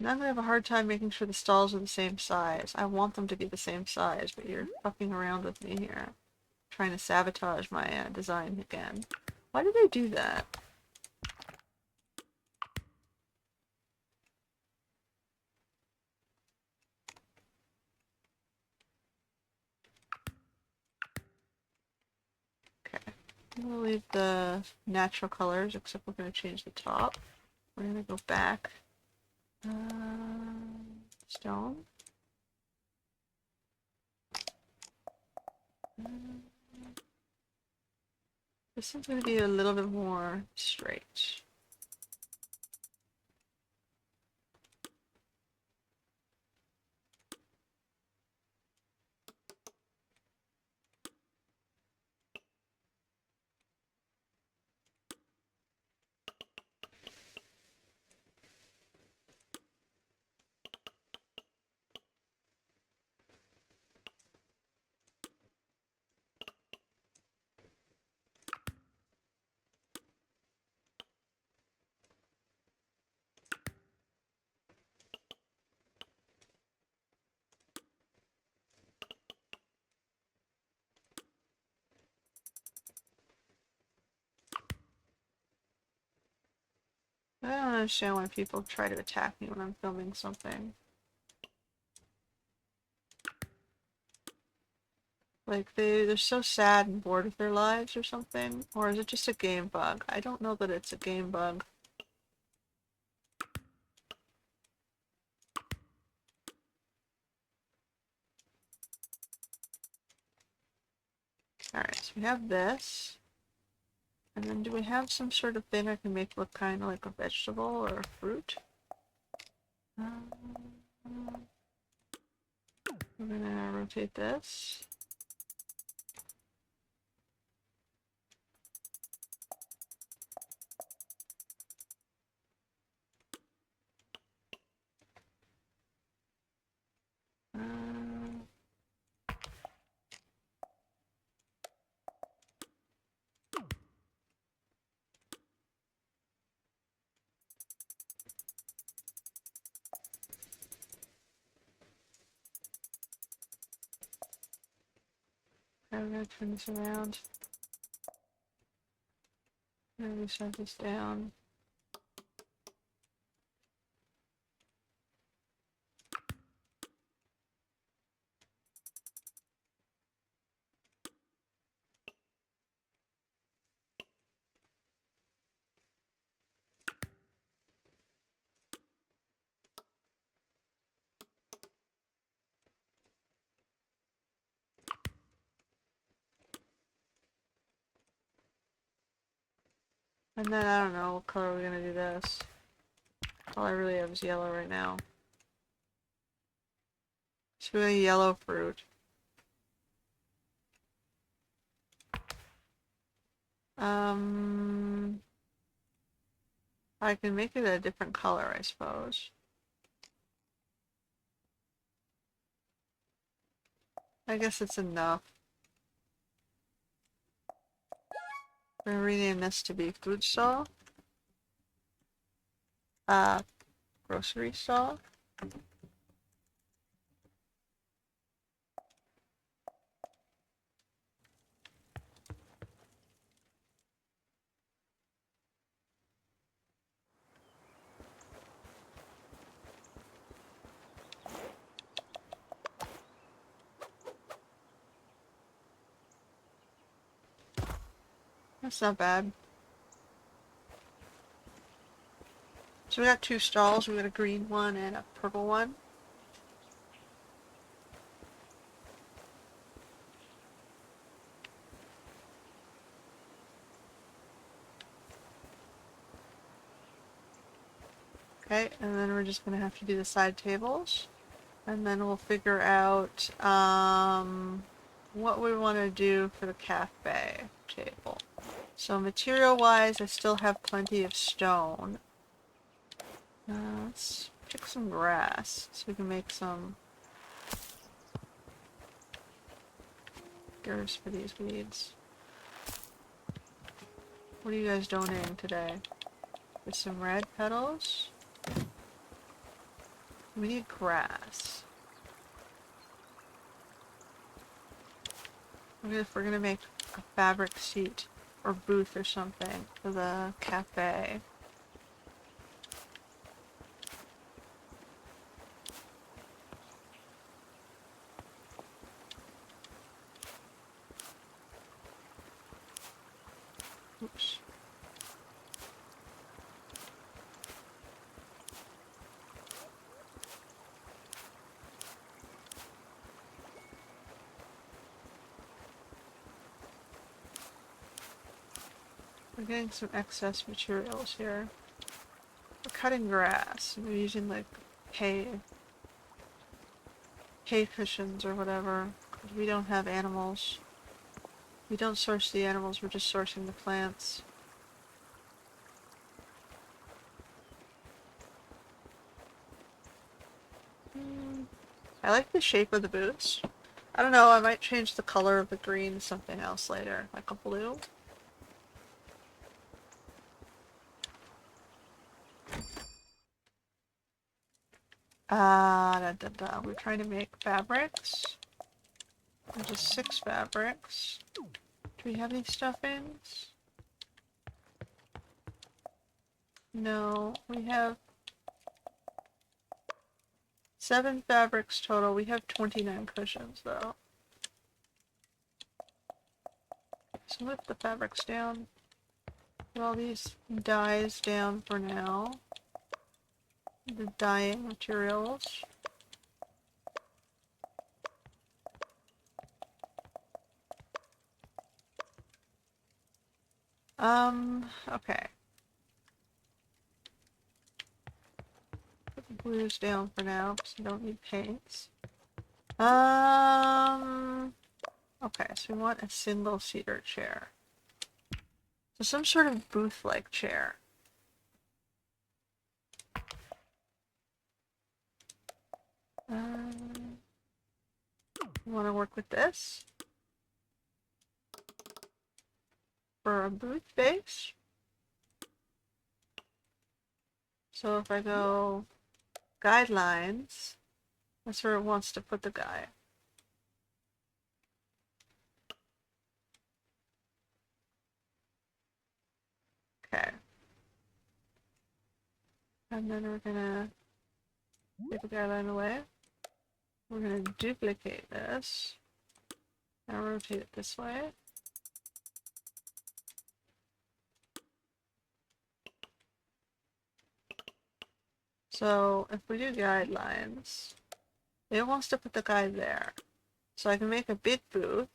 Now I'm gonna have a hard time making sure the stalls are the same size. I want them to be the same size, but you're fucking around with me here. Trying to sabotage my design again. Why did I do that? Okay. I'm gonna leave the natural colors, except we're gonna change the top. We're gonna go back. Stone. This is gonna be a little bit more straight. I don't understand why people try to attack me when I'm filming something. Like, they're so sad and bored with their lives or something? Or is it just a game bug? I don't know that it's a game bug. Alright, so we have this. And then do we have some sort of thing I can make look kind of like a vegetable or a fruit? We're gonna rotate this. I'm gonna turn this around. Maybe set this down. And then I don't know what color we're gonna do this. All I really have is yellow right now. So we're a yellow fruit. I can make it a different color, I suppose. I guess it's enough. We're gonna rename this to be food stall. Grocery stall. That's not bad. So we got 2 stalls. We got a green one and a purple one. Okay, and then we're just gonna have to do the side tables. And then we'll figure out what we want to do for the cafe table. So material-wise, I still have plenty of stone. Let's pick some grass so we can make some gears for these weeds. What are you guys donating today? With some red petals? We need grass. If we're gonna make a fabric seat or booth or something for the cafe. Oops. We're getting some excess materials here. We're cutting grass. We're using like hay cushions or whatever. 'Cause we don't have animals. We don't source the animals, we're just sourcing the plants. I like the shape of the boots. I don't know, I might change the color of the green to something else later, like a blue. We're trying to make fabrics. There's just 6 fabrics. Do we have any stuffings? No, we have 7 fabrics total. We have 29 cushions though. So lift the fabrics down. Put all these dyes down for now. The dyeing materials. Okay. Put the blues down for now because we don't need paints. Okay, so we want a single seater chair. So some sort of booth-like chair. Want to work with this for a booth base. So if I go guidelines, that's where it wants to put the guy. Okay. And then we're gonna take the guideline away. We're gonna duplicate this and rotate it this way. So if we do guidelines, it wants to put the guy there. So I can make a big booth.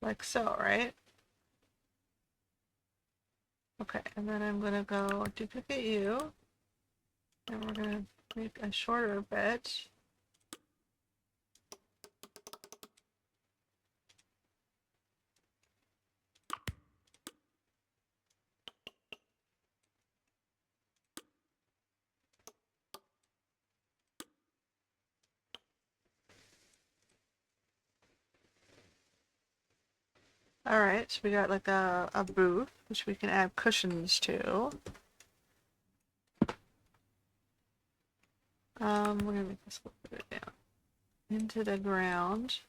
Like so, right? Okay, and then I'm gonna go duplicate you. And we're gonna make a shorter bit. Alright, so we got like a booth, which we can add cushions to. We're gonna make this a little bit down into the ground.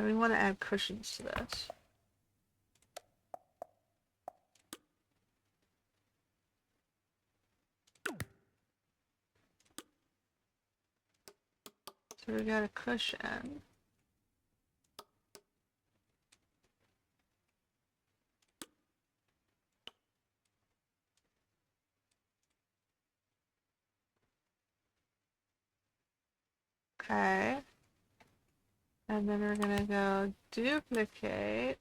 And we want to add cushions to this. So we got a cushion. Okay. And then we're gonna go duplicate.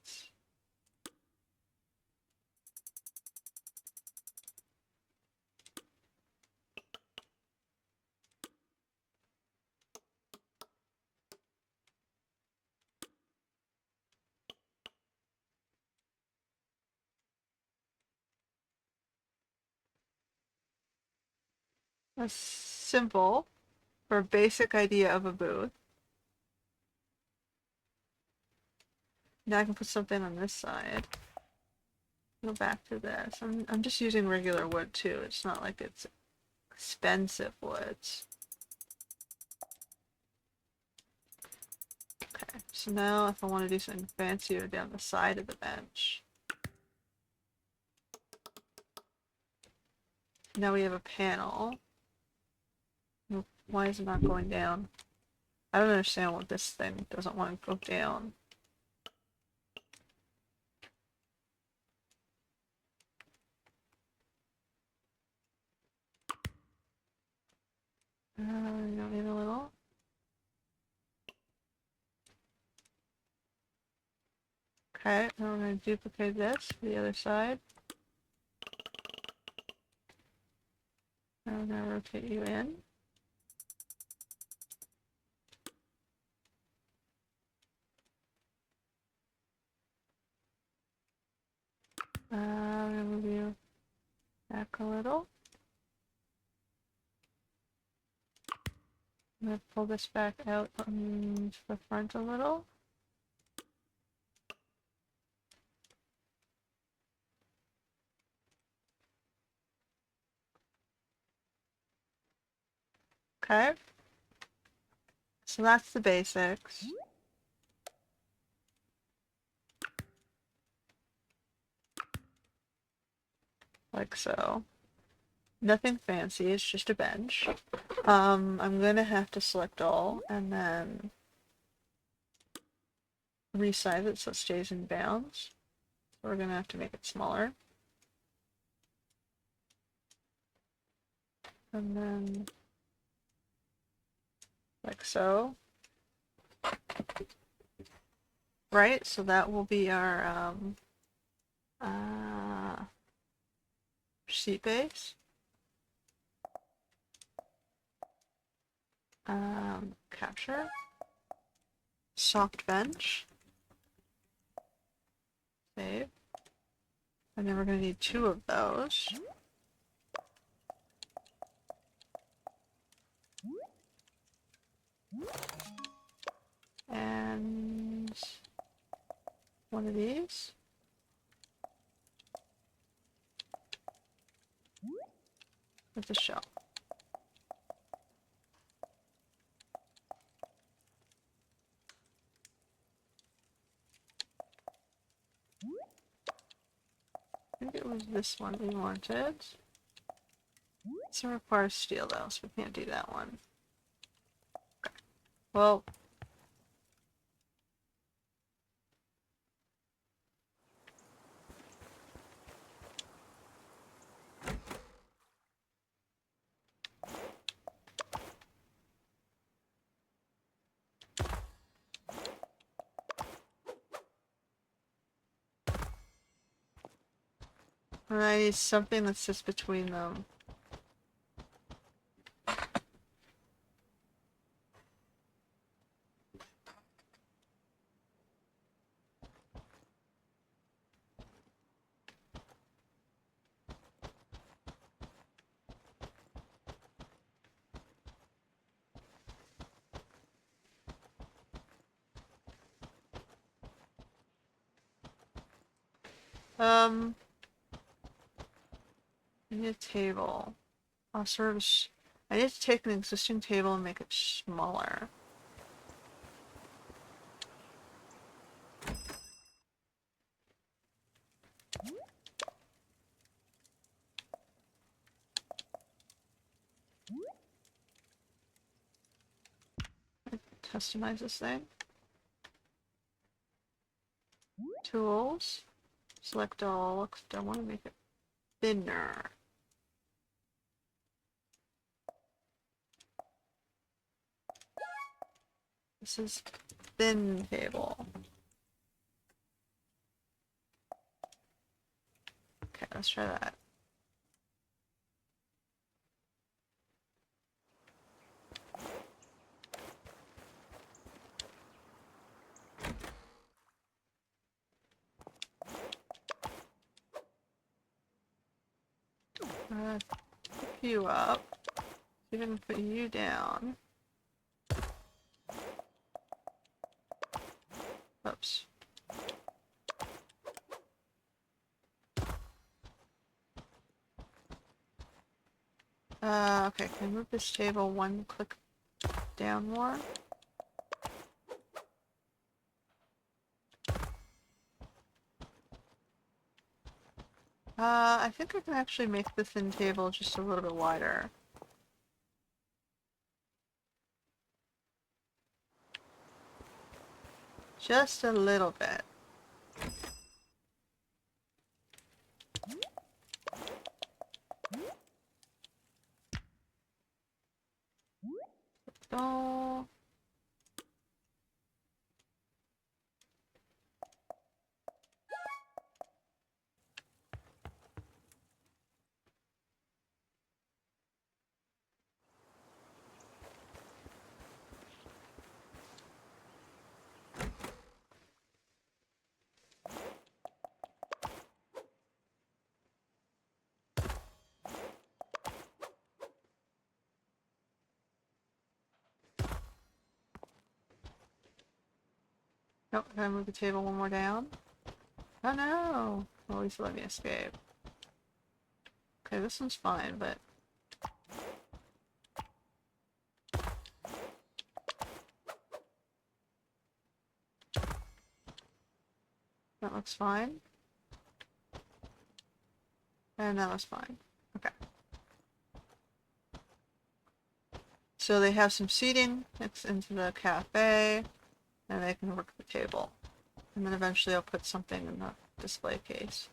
A simple or basic idea of a booth. Now I can put something on this side. Go back to this. I'm just using regular wood too. It's not like it's expensive woods. Okay, so now if I want to do something fancier down the side of the bench. Now we have a panel. Why is it not going down? I don't understand what this thing doesn't want to go down. You don't need a little? Okay, now we're going to duplicate this to the other side. Now we're going to rotate you in. I'm going to move you back a little. I'm going to pull this back out to the front a little. Okay. So that's the basics. Like so. Nothing fancy, it's just a bench. I'm gonna have to select all and then resize it so it stays in bounds. So we're gonna have to make it smaller. And then like so. Right, so that will be our sheet base. Capture. Soft bench. Save. And then we're going to need 2 of those. And 1 of these. With the shell. I think it was this one we wanted. This one requires steel though, so we can't do that one. Okay. Well, I need something that sits between them. I need a table. I need to take an existing table and make it smaller. Customize this thing. Tools. Select all. I want to make it thinner. This is thin table. Okay, let's try that. Pick you up. You're gonna put you down. Oops. Okay, can I move this table one click down more? I think I can actually make the thin table just a little bit wider. Just a little bit. Oh. Nope, can I move the table one more down? Oh no! Well, at least let me escape. Okay, this one's fine, but... That looks fine. And that looks fine. Okay. So they have some seating next into the cafe, and they can work the table. And then eventually I'll put something in the display case.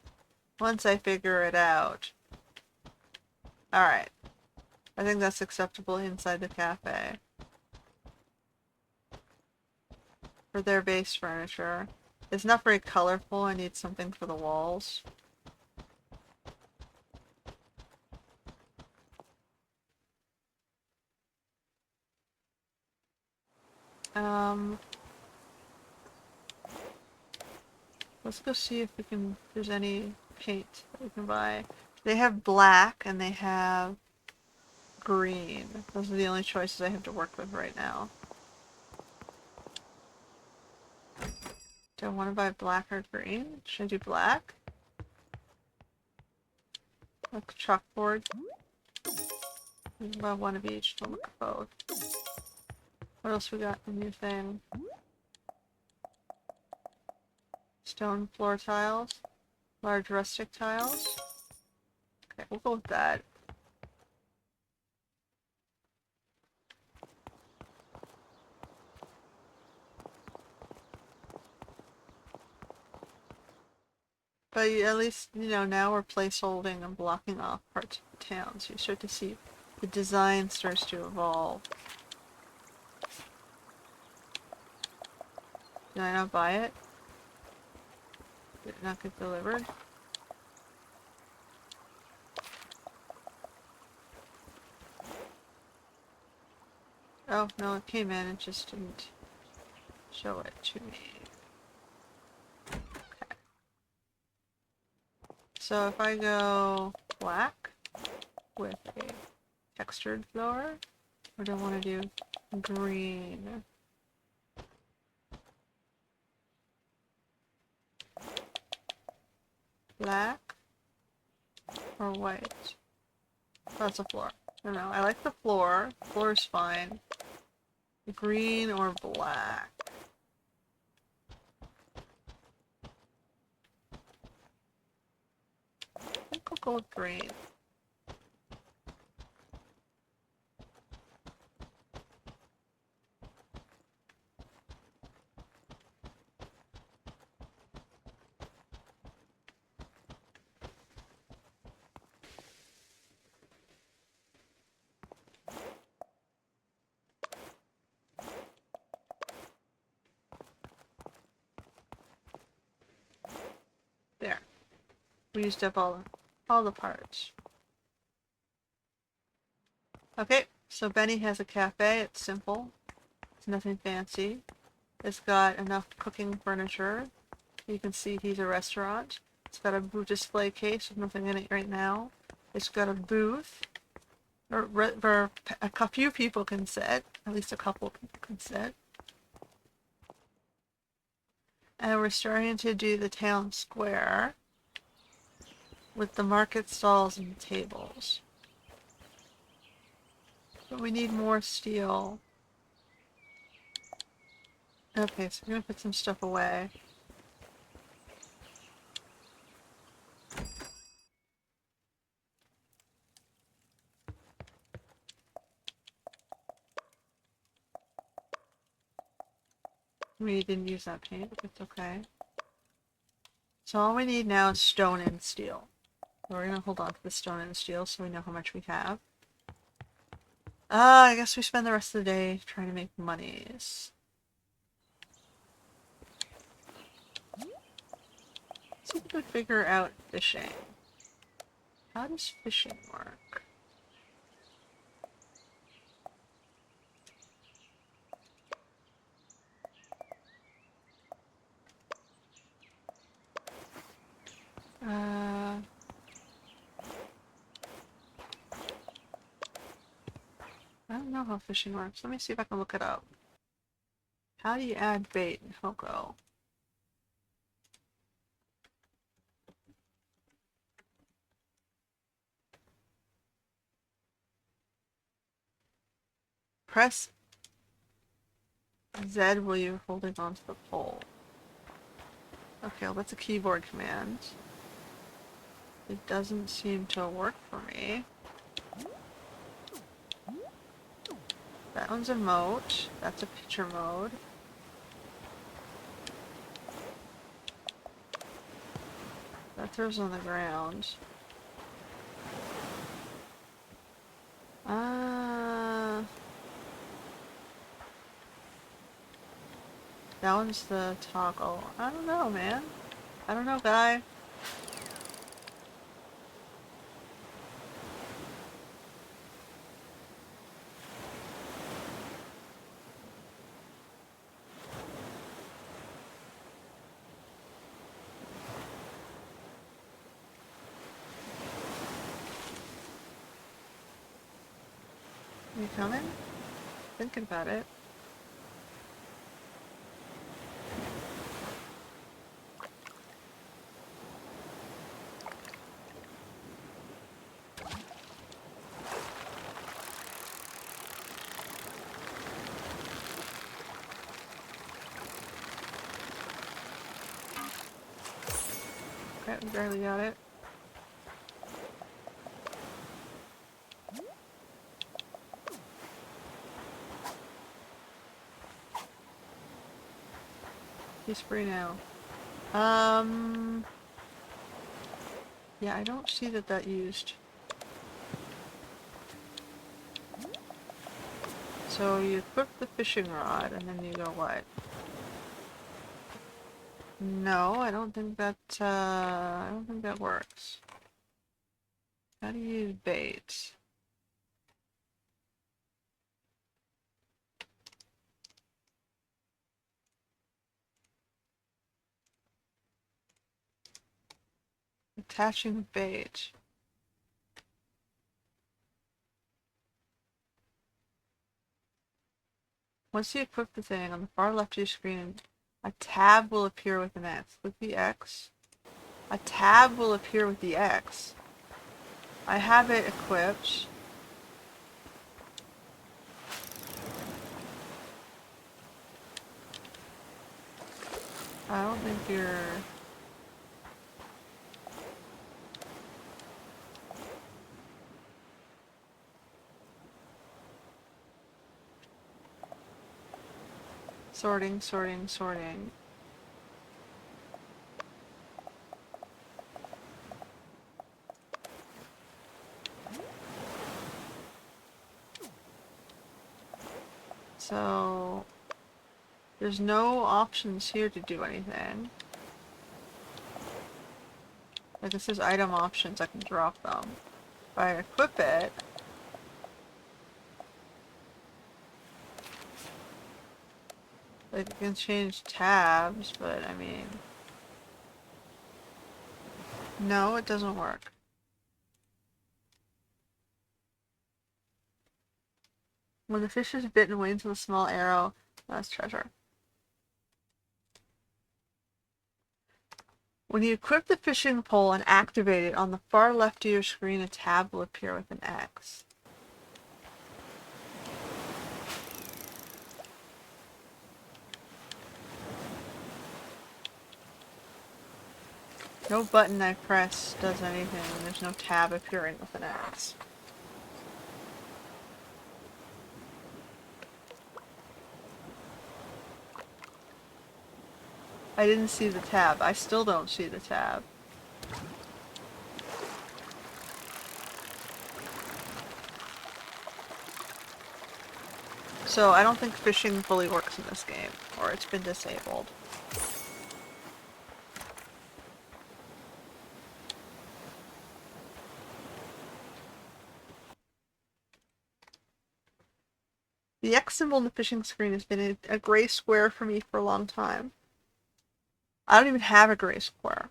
Once I figure it out. Alright. I think that's acceptable inside the cafe. For their base furniture. It's not very colorful, I need something for the walls. Let's go see if there's any paint that we can buy. They have black and they have green. Those are the only choices I have to work with right now. Do I want to buy black or green? Should I do black? Look, chalkboard. Well, one of each. I'll look at both. What else we got? A new thing. Stone floor tiles. Large rustic tiles. Okay, we'll go with that. But at least, you know, now we're placeholding and blocking off parts of the town, so you start to see the design starts to evolve. Did I not buy it? Did it not get delivered? Oh, no, it came in, it just didn't show it to me. Okay. So if I go black with a textured floor, or do I want to do green? Black or white? That's a floor. I don't know, I like the floor. Floor is fine. Green or black? I think I'll go with green. We used up all the parts. Okay, so Benny has a cafe. It's simple. It's nothing fancy. It's got enough cooking furniture. You can see he's a restaurant. It's got a display case with nothing in it right now. It's got a booth where a few people can sit. At least a couple people can sit. And we're starting to do the town square with the market stalls and tables. But we need more steel. Okay, so we're gonna put some stuff away. We didn't use that paint, but it's okay. So all we need now is stone and steel. So we're gonna hold on to the stone and steel so we know how much we have. I guess we spend the rest of the day trying to make monies. Let's see if we can figure out fishing. How does fishing work? I don't know how fishing works. Let me see if I can look it up. How do you add bait in Hokko? Press Z while you're holding onto the pole. Okay, well that's a keyboard command. It doesn't seem to work for me. That one's a moat. That's a picture mode. That throws on the ground. That one's the toggle. I don't know, man. I don't know, guy. You coming? Thinking about it. Okay, we barely got it. He's free now. Yeah, I don't see that used. So you equip the fishing rod and then you go what? No, I don't think that works. How do you use bait? Attaching bait. Once you equip the thing, on the far left of your screen, a tab will appear with an X. With the X. A tab will appear with the X. I have it equipped. I don't think you're... Sorting, sorting, sorting. So... there's no options here to do anything. Like this is item options, I can drop them. If I equip it, like you can change tabs, but I mean, no, it doesn't work. When the fish is bitten, wait until the small arrow. That's treasure. When you equip the fishing pole and activate it, on the far left of your screen a tab will appear with an X. No button I press does anything, and there's no tab appearing with an X. I didn't see the tab. I still don't see the tab. So I don't think fishing fully works in this game, or it's been disabled. The X symbol in the fishing screen has been a gray square for me for a long time. I don't even have a gray square.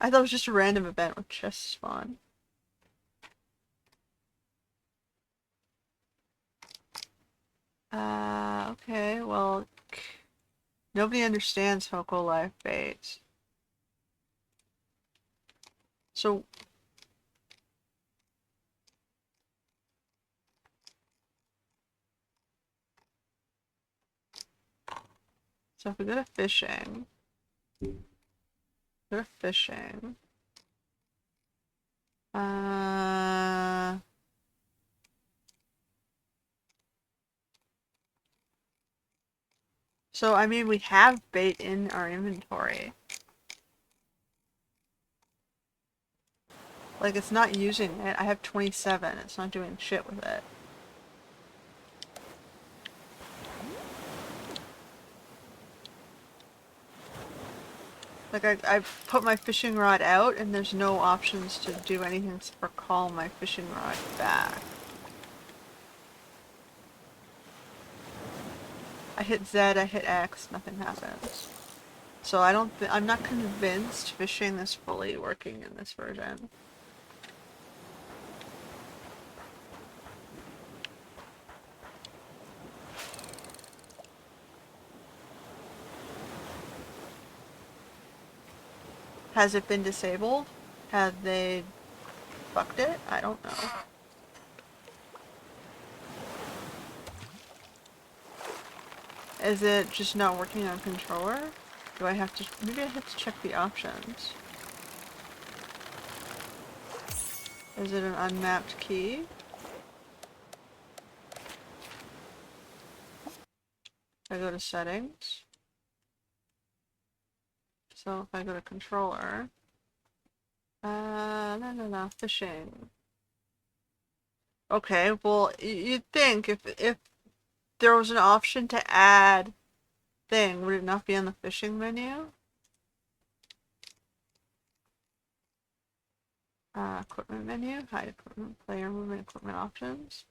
I thought it was just a random event with chest spawn. Okay, well, nobody understands Hokko life bait. So if we go to fishing, so I mean we have bait in our inventory. Like it's not using it. I have 27. It's not doing shit with it. Like I put my fishing rod out and there's no options to do anything except for call my fishing rod back. I hit Z, I hit X, nothing happens. So I'm not convinced fishing is fully working in this version. Has it been disabled? Have they fucked it? I don't know. Is it just not working on controller? Do I have to, maybe I have to check the options. Is it an unmapped key? I go to settings. So if I go to controller, no, fishing. Okay, well, you'd think if there was an option to add thing, would it not be on the fishing menu? Equipment menu, hide equipment, player movement, equipment options.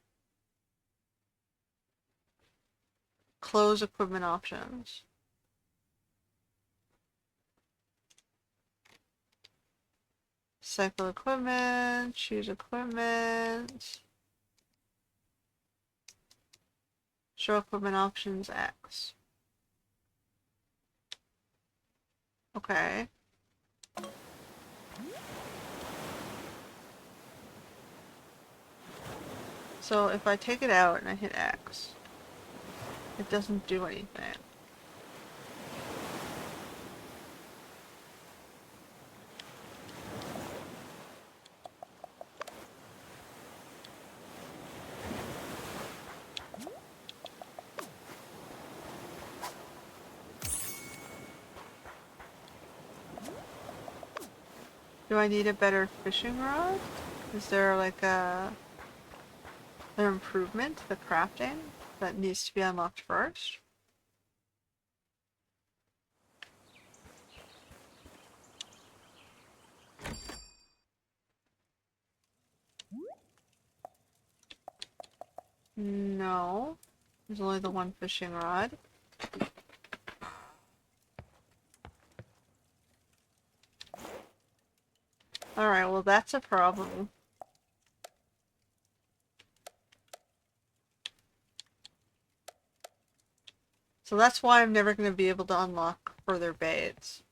Close equipment options. Cycle equipment, choose equipment. Show equipment options X. Okay. So if I take it out and I hit X, it doesn't do anything. Do I need a better fishing rod? Is there like an improvement to the crafting that needs to be unlocked first? No. There's only the one fishing rod. Alright, well that's a problem. So that's why I'm never going to be able to unlock further baits.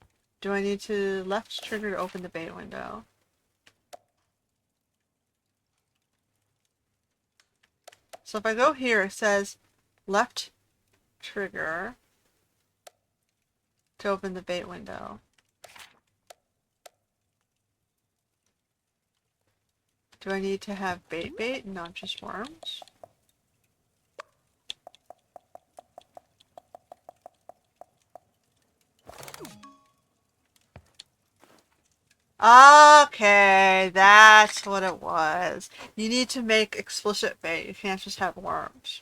Do I need to left trigger to open the bait window? So if I go here, it says left trigger to open the bait window. Do I need to have bait, not just worms? Okay, that's what it was. You need to make explicit bait. You can't just have worms.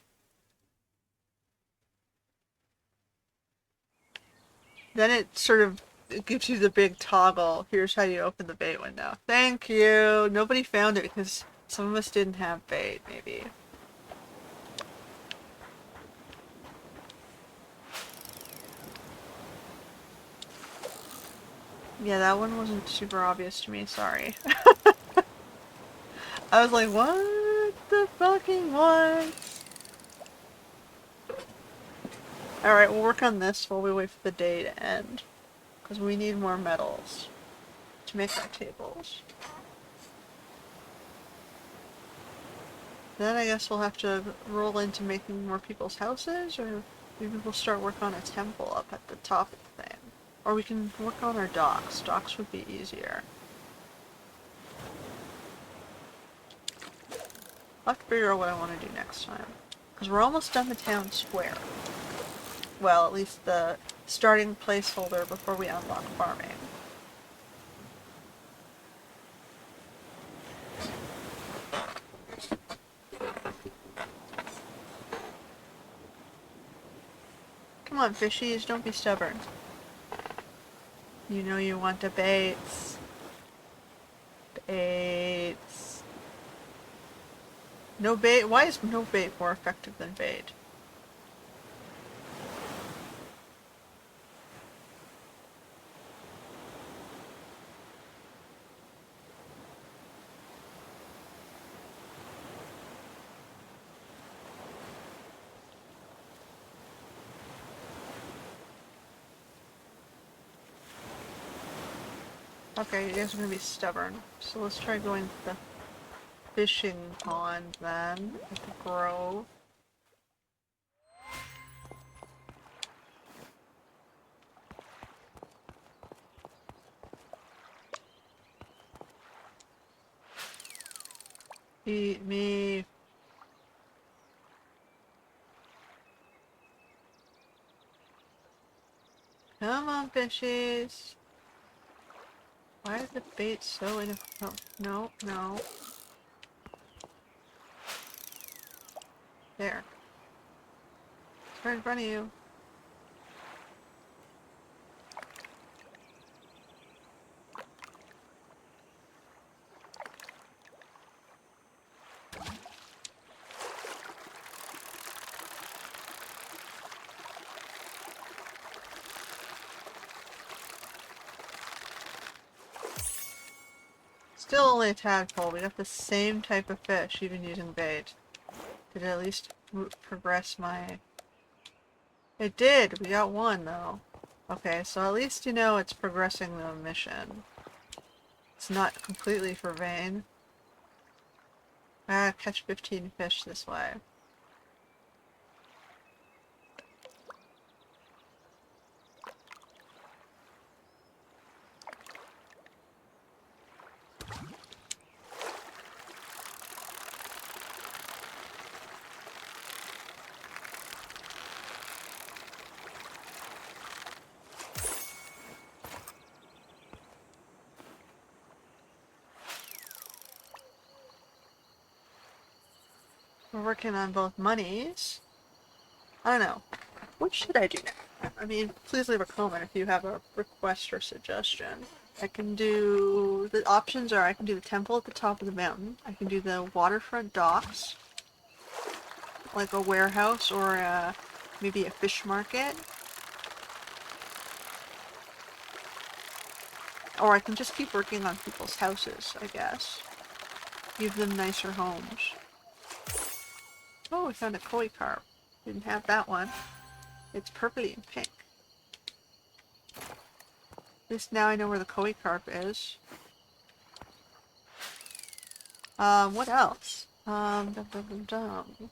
Then it sort of it gives you the big toggle. Here's how you open the bait window. Thank you. Nobody found it because some of us didn't have bait, maybe. Yeah, that one wasn't super obvious to me, sorry. I was like, what the fucking what? Alright, we'll work on this while we wait for the day to end. Because we need more metals to make our tables. Then I guess we'll have to roll into making more people's houses, or maybe we'll start work on a temple up at the top of the thing. Or we can work on our docks. Docks would be easier. I'll have to figure out what I want to do next time. Because we're almost done the town square. Well, at least the starting placeholder before we unlock farming. Come on, fishies, don't be stubborn. You know you want the baits. Baits. No bait? Why is no bait more effective than bait? Okay, you guys are gonna be stubborn. So let's try going to the fishing pond then, at the grove. Eat me. Come on, fishies. Why is the bait so no, no. There. It's right in front of you. Still only a tadpole. We got the same type of fish, even using bait. Did it at least progress my... It did! We got one, though. Okay, so at least you know it's progressing the mission. It's not completely for vain. I gotta catch 15 fish this way. We're working on both monies. I don't know. What should I do now? I mean, please leave a comment if you have a request or suggestion. I can do... The options are I can do the temple at the top of the mountain. I can do the waterfront docks. like a warehouse or maybe a fish market. Or I can just keep working on people's houses, I guess. Give them nicer homes. Oh, we found a koi carp. Didn't have that one. It's purpley and pink. At least now I know where the koi carp is. What else? Dum, dum, dum, dum.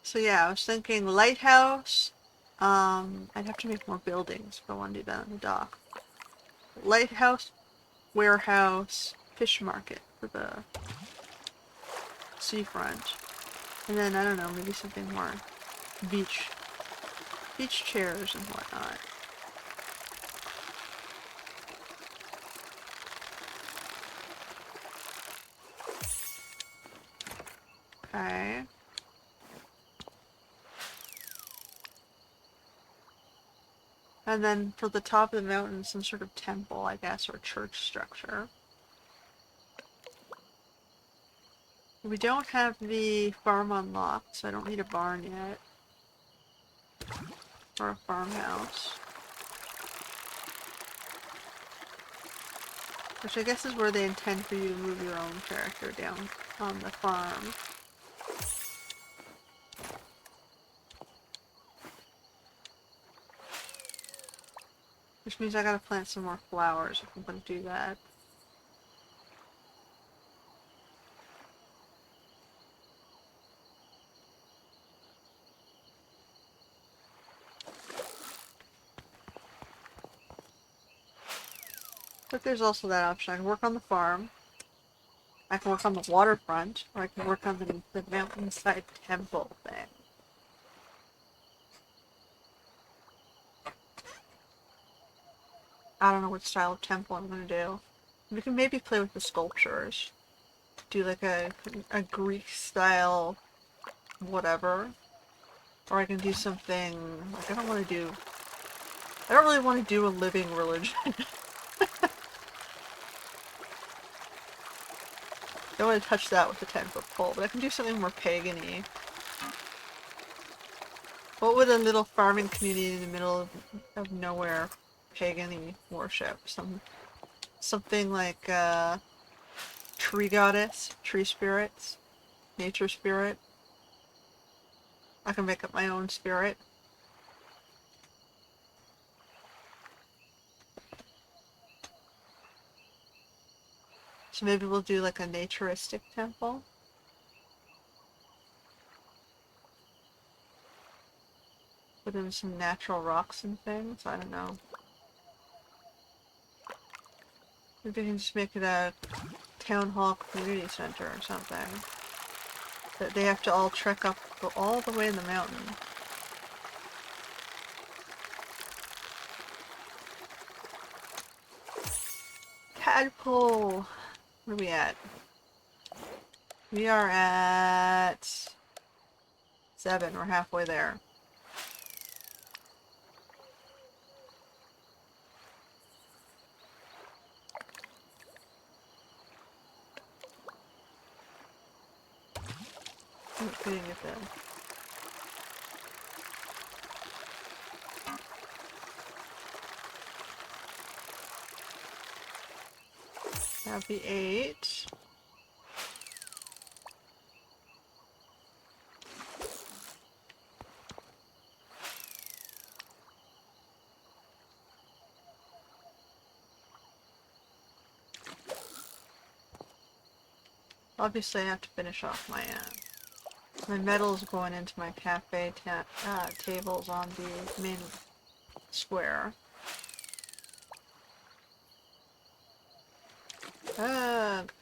So yeah, I was thinking lighthouse. I'd have to make more buildings if I want to do that on the dock. Lighthouse, warehouse, fish market for the seafront. And then, I don't know, maybe something more beach chairs and whatnot. Okay. And then for the top of the mountain, some sort of temple, I guess, or church structure. We don't have the farm unlocked, so I don't need a barn yet. Or a farmhouse. Which I guess is where they intend for you to move your own character down on the farm. Which means I gotta plant some more flowers if I'm gonna do that. But there's also that option. I can work on the farm. I can work on the waterfront, or I can work on the mountainside temple thing. I don't know what style of temple I'm gonna do. We can maybe play with the sculptures. Do like a Greek style whatever. Or I can do something like I don't really want to do a living religion. Don't want to touch that with the 10-foot pole, but I can do something more pagan-y. What would a little farming community in the middle of nowhere pagan-y worship? Something like tree goddess, tree spirits, nature spirit. I can make up my own spirit. So maybe we'll do like a naturistic temple. Put in some natural rocks and things. I don't know. Maybe we can just make it a town hall community center or something. That they have to all trek up all the way in the mountain. Tadpole! Where are we at? We are at 7. We're halfway there. I'm getting it then. That'd be 8. Obviously I have to finish off my metals going into my cafe tables on the main square. Ugh.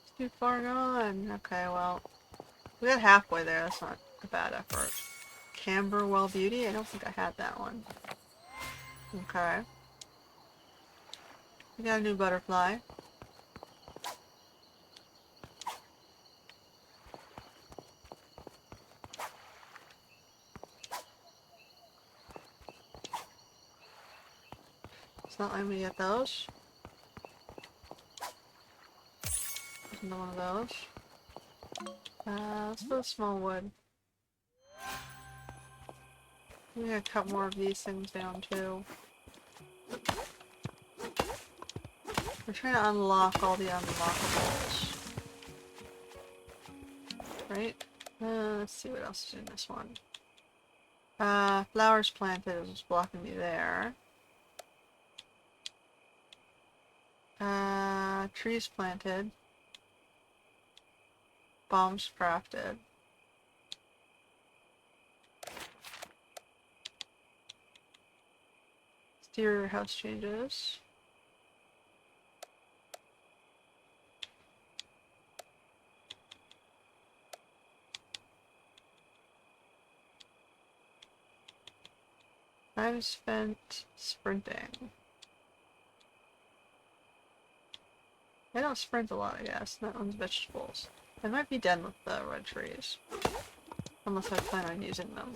It's too far gone. Okay, well, we got halfway there. That's not a bad effort. Camberwell Beauty? I don't think I had that one. Okay. We got a new butterfly. It's not letting me get those. There's another one of those. Let's put small wood. I'm gonna cut more of these things down too. We're trying to unlock all the unlockables. Right? Let's see what else is in this one. Flowers planted is blocking me there. Trees planted. Bombs crafted. Exterior house changes. Time spent sprinting. I don't sprint a lot, I guess. That one's vegetables. I might be done with the red trees. Unless I plan on using them.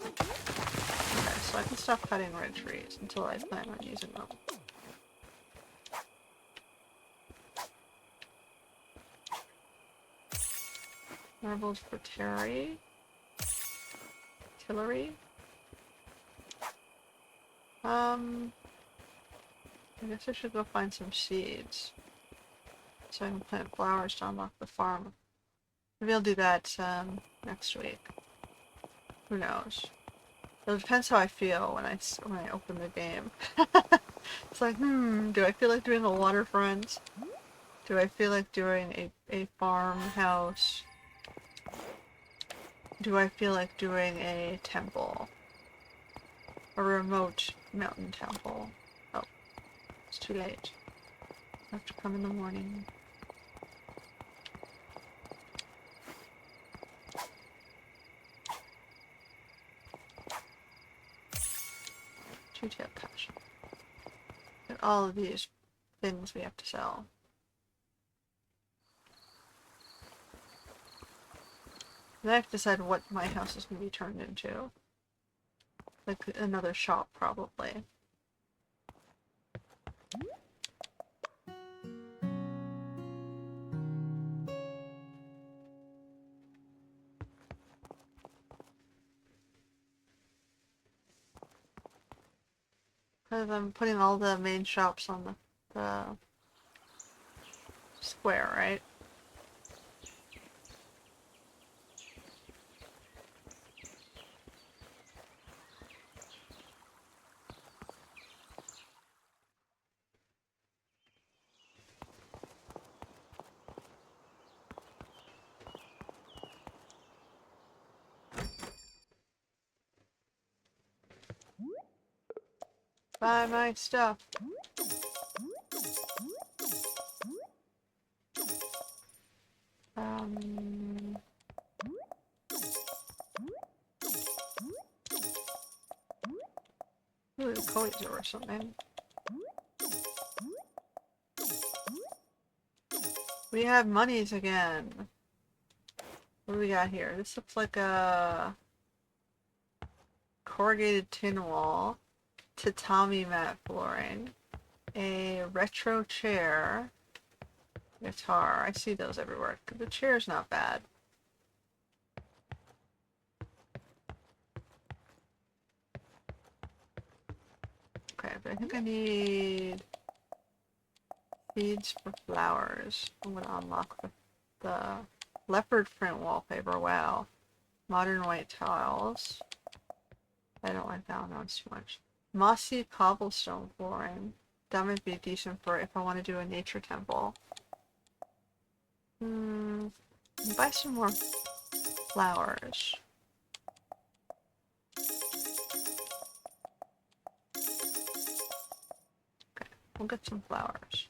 Okay, so I can stop cutting red trees until I plan on using them. Marbles for Terry. Tillery. I guess I should go find some seeds. So I can plant flowers to unlock the farm. Maybe I'll do that next week. Who knows? It depends how I feel when I open the game. It's like, do I feel like doing a waterfront? Do I feel like doing a farmhouse? Do I feel like doing a temple? A remote mountain temple? Oh, it's too late. I have to come in the morning. Two-tailed passion. And all of these things we have to sell. Then I have to decide what my house is going to be turned into. Like another shop, probably. Because I'm putting all the main shops on the square, right? Buy my stuff. Ooh, coins or something. We have monies again. What do we got here? This looks like a corrugated tin wall, tatami mat flooring, a retro chair, guitar. I see those everywhere. The chair's not bad. Okay, but I think I need seeds for flowers. I'm gonna unlock the leopard print wallpaper. Wow. Modern white tiles. I don't like that one. That one's too much. Mossy cobblestone flooring. That might be decent for if I want to do a nature temple. Buy some more flowers. Okay, we'll get some flowers.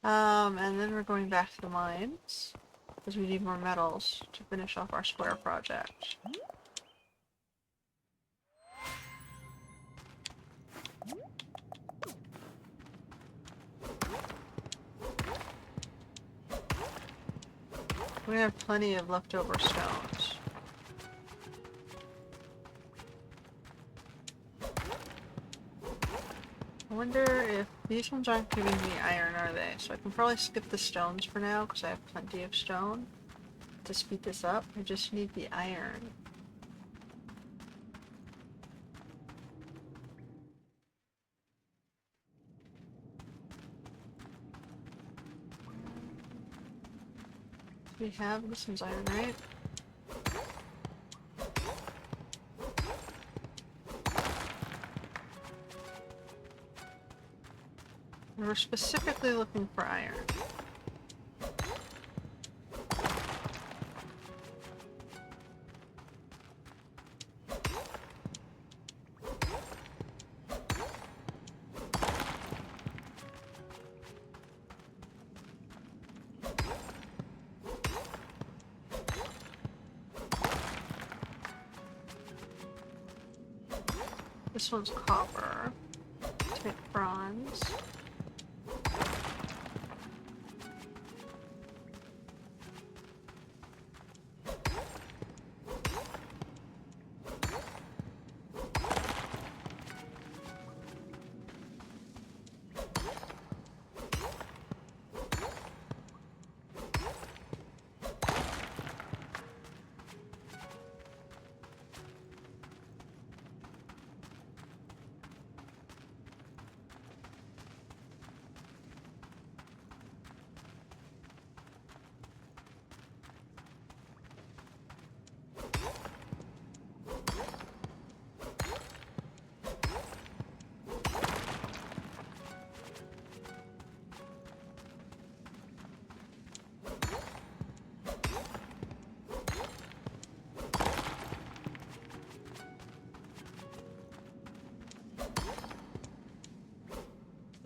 And then we're going back to the mines, because we need more metals to finish off our square project. We have plenty of leftover stones. I wonder if these ones aren't giving me iron, are they? So I can probably skip the stones for now because I have plenty of stone to speed this up. I just need the iron. We have this one's iron, right? We're specifically looking for iron. This one's copper. Take bronze.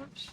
Oops.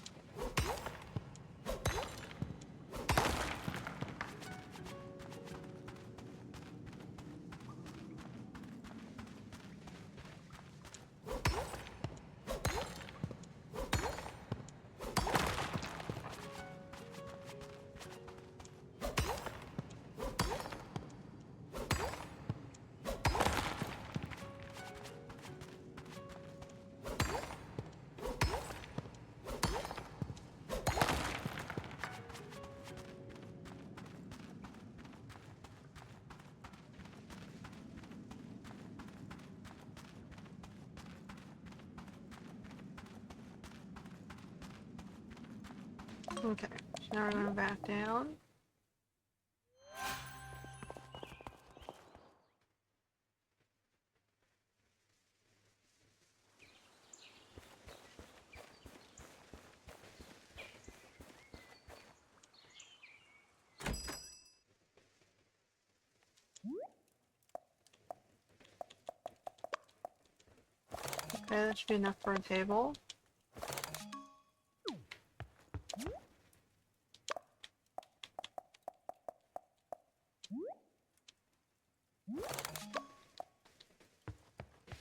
Okay, so now we're going back down. Okay, that should be enough for a table.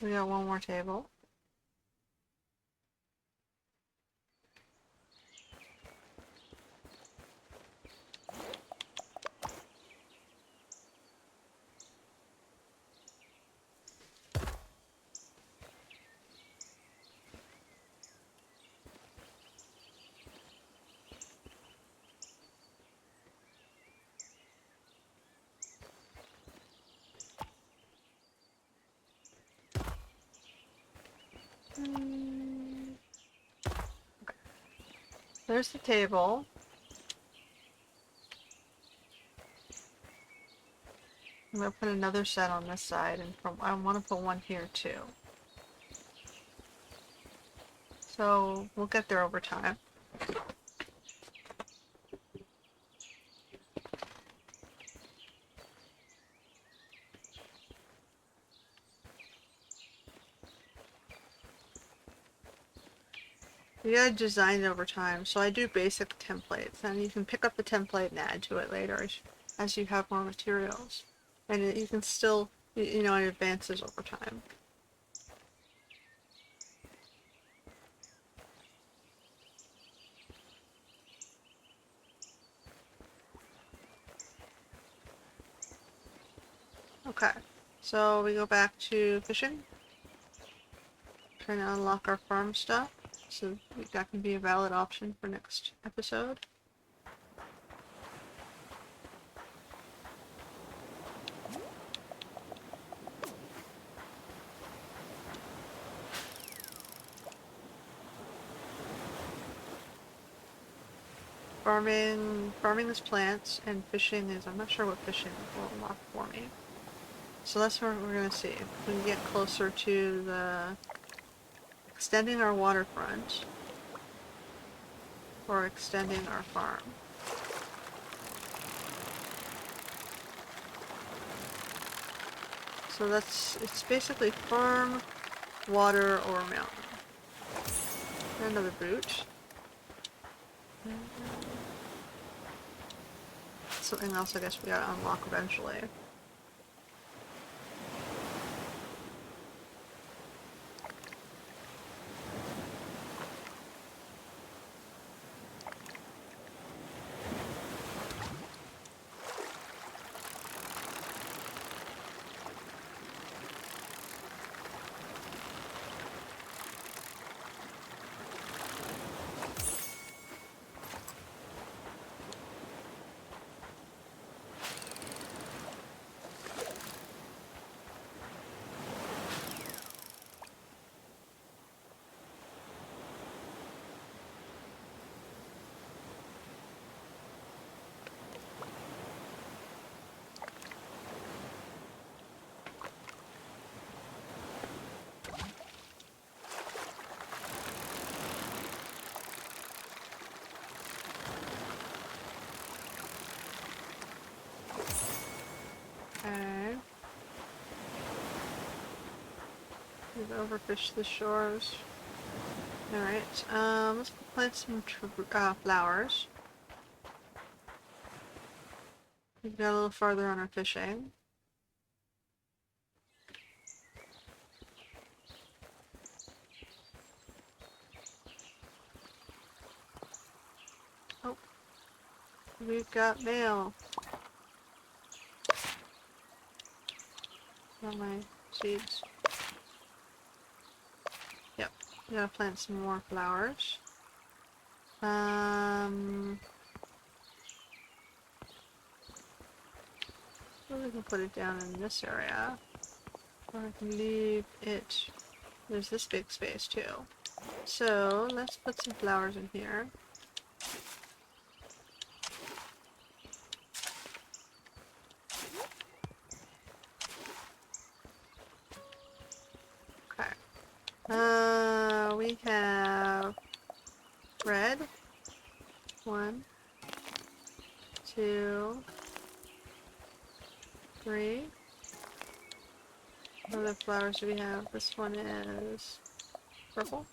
We got one more table. There's the table. I'm gonna put another set on this side, and I want to put one here too. So we'll get there over time. You gotta design it over time. So I do basic templates, and you can pick up the template and add to it later as you have more materials. And you can still, you know, it advances over time. Okay, so we go back to fishing. Trying to unlock our farm stuff. So that can be a valid option for next episode. Farming is plants, and fishing is, I'm not sure what fishing will unlock for me. So that's what we're gonna see. If we can get closer to the extending our waterfront or extending our farm. So it's basically farm, water, or mountain. And another boot. Something else I guess we gotta unlock eventually. Okay. We've overfished the shores. Alright, let's plant some flowers. We've got a little farther on our fishing. Oh, we've got mail. Not my seeds. Yep, we gotta plant some more flowers. Well, we can put it down in this area. Or I can leave it. There's this big space too. So let's put some flowers in here. Okay. We have red. 1, 2, 3. What other flowers do we have? This one is purple.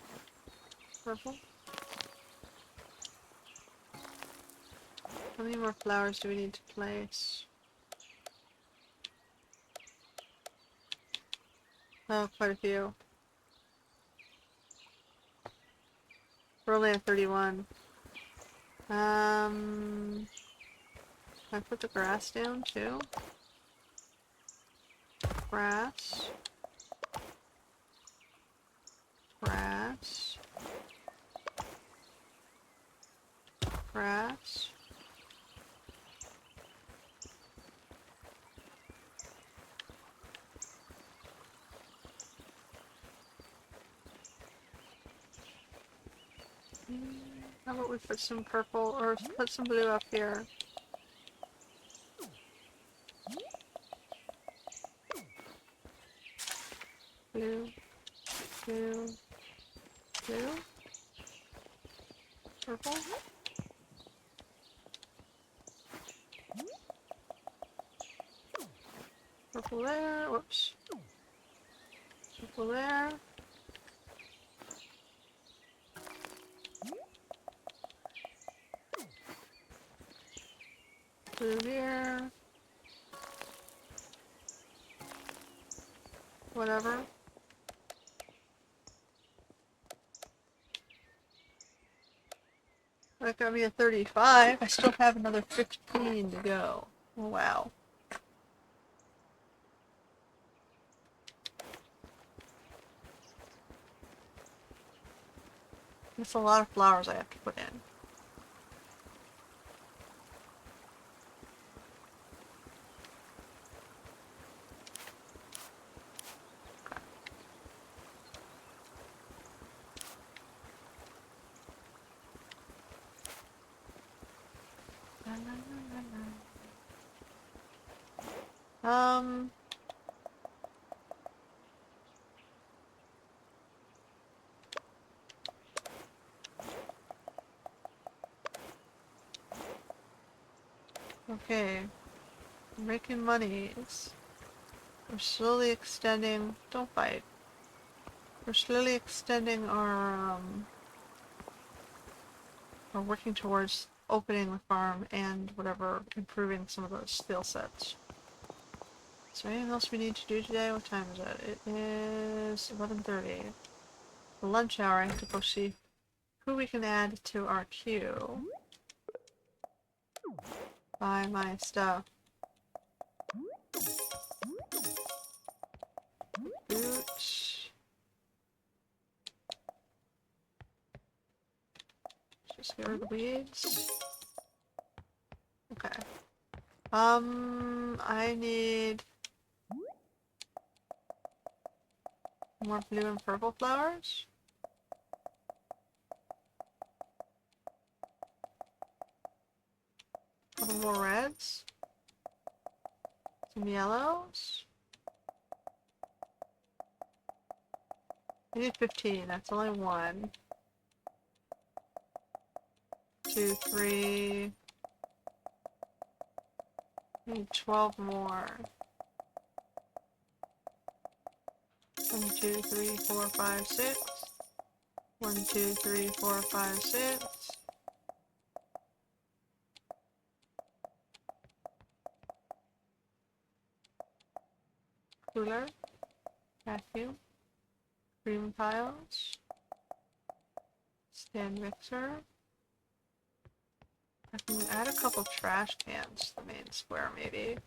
Purple. How many more flowers do we need to place? Oh, quite a few. We're only at 31. I put the grass down too. Grass. Grass. Grass. How about we put some purple, or put some blue up here? Blue, blue, blue, purple. Purple there, whoops. Purple there. Blue here. Whatever. That got me a 35. I still have another 15 to go. Wow. That's a lot of flowers I have to put in. Um, okay. We're making monies. We're slowly extending, don't fight. We're slowly extending we're working towards opening the farm and whatever, improving some of those skill sets. Is there anything else we need to do today? What time is it? It is 11:30. The lunch hour, I have to go see who we can add to our queue. Buy my stuff. Boots. Just get rid of the weeds. Okay. I need more blue and purple flowers. A couple more reds. Some yellows. I need 15, that's only one. 2, 3. I need 12 more. 1, 2, 3, 4, 5, 6. 1, 2, 3, 4, 5, 6. Cooler. Vacuum. Cream piles. Stand mixer. I can add a couple trash cans to the main square, maybe.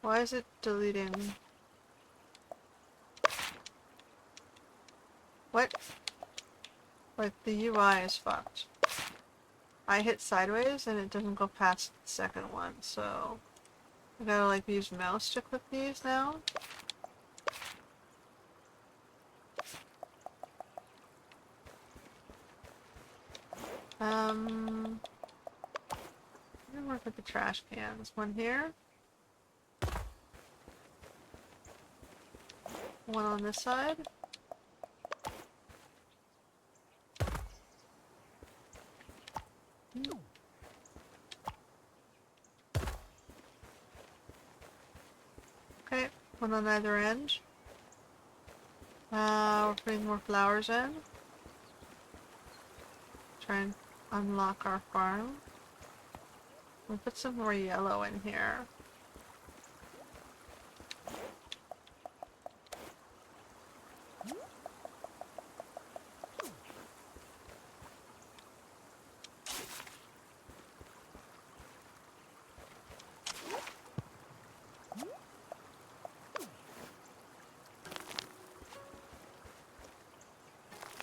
Why is it deleting? What? Like, the UI is fucked. I hit sideways and it doesn't go past the second one, so I gotta like use mouse to click these now. Let me work with the trash cans. One here. One on this side. Okay, one on either end. We're putting more flowers in. Try and unlock our farm. We'll put some more yellow in here.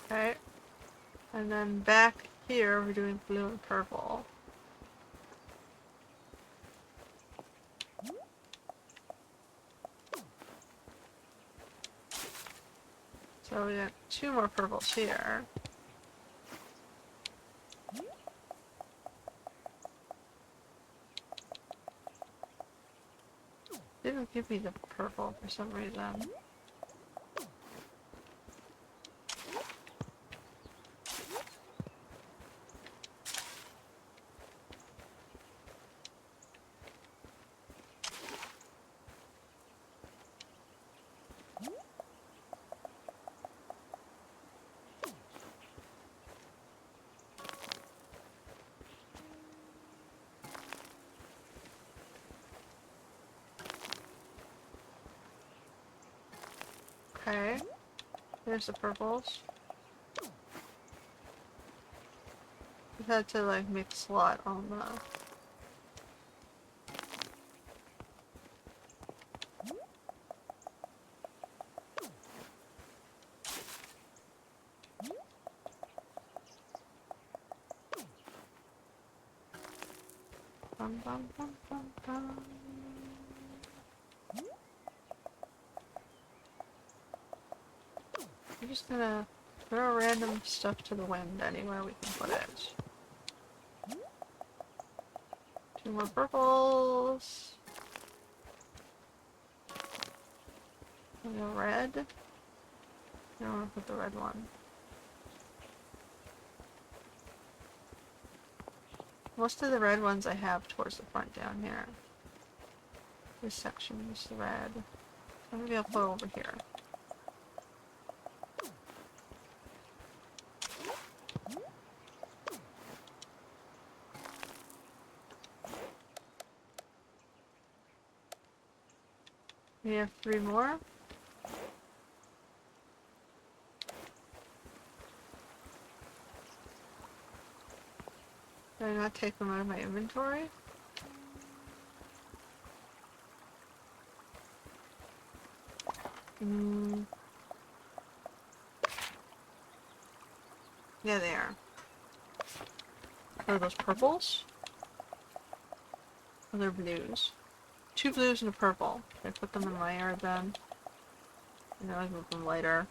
Okay. And then back here, we're doing blue and purple. So we got 2 more purples here. Didn't give me the purple for some reason. Okay. There's the purples. We've had to like make a slot on the... Bum, bum, bum, bum, bum. I'm just gonna throw random stuff to the wind anywhere we can put it. 2 more purples. And a red. I don't want to put the red one. Most of the red ones I have towards the front down here. This section is the red. Maybe I'll put it over here. We have 3 more. Did I not take them out of my inventory? Yeah, they are. Are those purples? Or they're blues? 2 blues and a purple. Should I put them in my yard then? And then I move them later.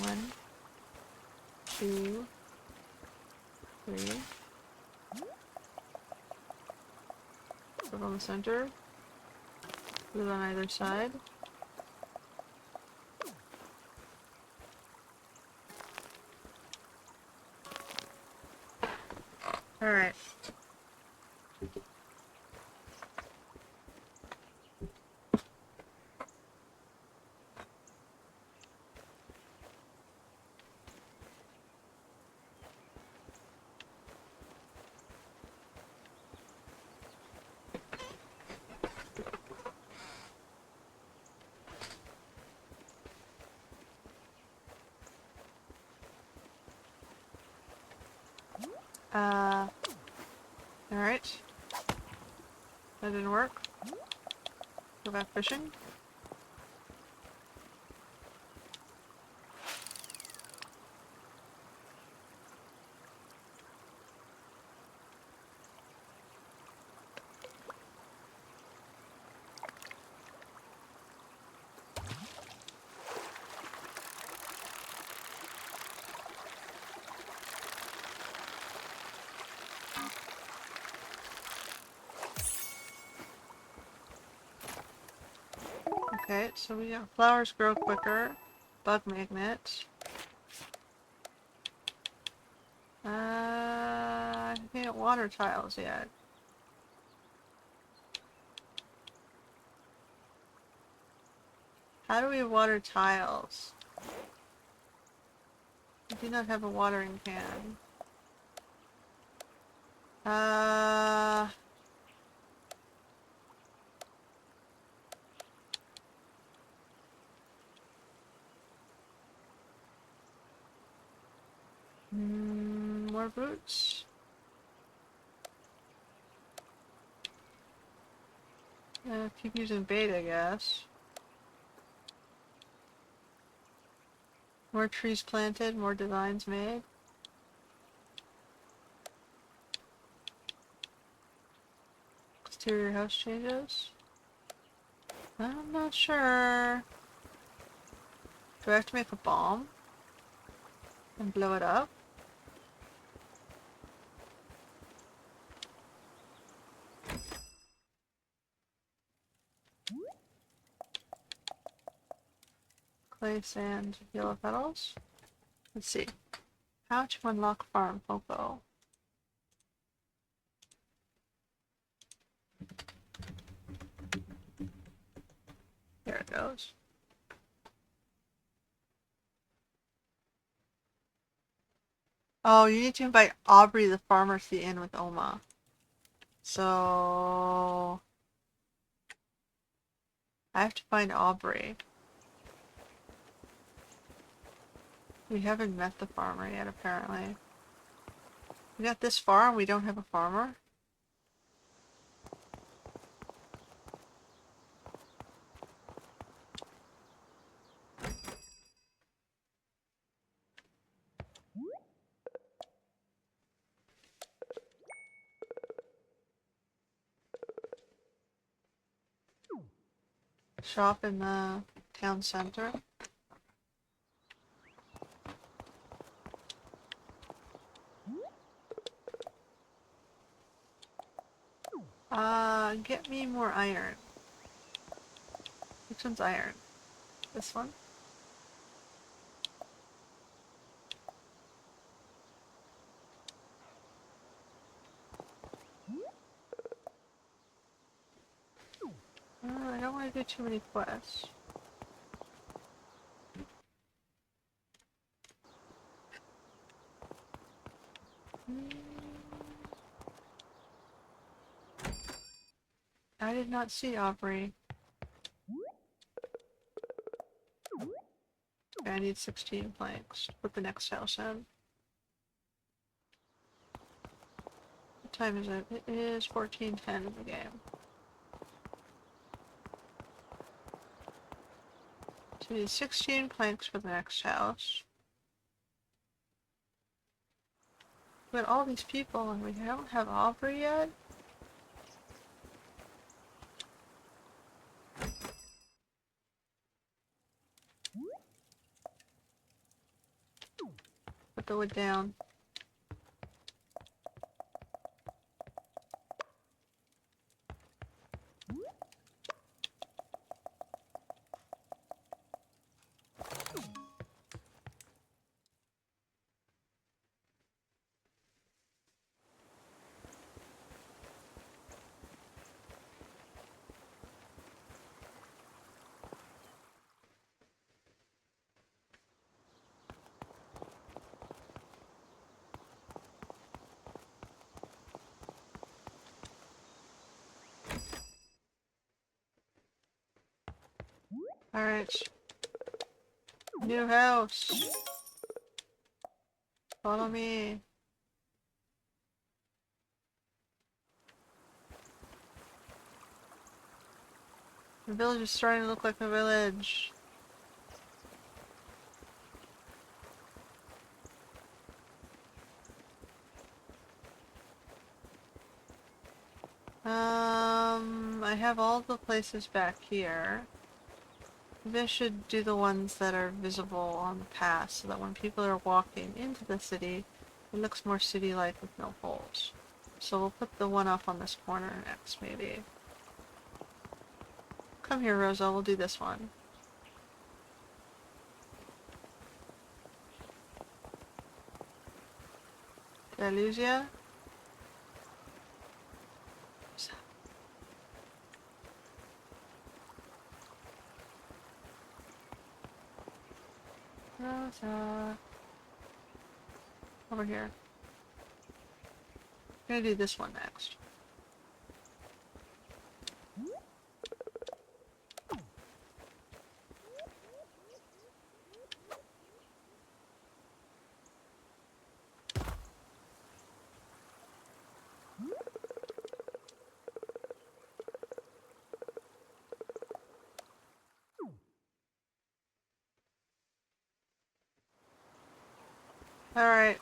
One, 2, 3. Purple in the center. Blue on either side. Alright. Alright. That didn't work. Go back fishing. Okay, so we got flowers grow quicker. Bug magnet. I can't water tiles yet. How do we water tiles? I do not have a watering can. More boots. Keep using bait, I guess. More trees planted, more designs made. Exterior house changes. I'm not sure. Do I have to make a bomb? And blow it up? Clay, sand, yellow petals. Let's see. How to unlock farm Hokko. There it goes. Oh, you need to invite Aubrey the farmer to the inn with Oma. So I have to find Aubrey. We haven't met the farmer yet, apparently. We got this far and we don't have a farmer? Shop in the town center. Get me more iron. Which one's iron? This one? I don't want to do too many quests. I did not see Aubrey. I need 16 planks to put the next house in. What time is it? It is 14:10 in the game. So we need 16 planks for the next house. We got all these people and we don't have Aubrey yet? Put the wood down. Alright. New house. Follow me. The village is starting to look like a village. I have all the places back here. Maybe I should do the ones that are visible on the path so that when people are walking into the city, it looks more city-like with no holes. So we'll put the one up on this corner next, maybe. Come here, Rosa, we'll do this one. Did I lose ya? Rosa. Over here. I'm gonna do this one next. Alright.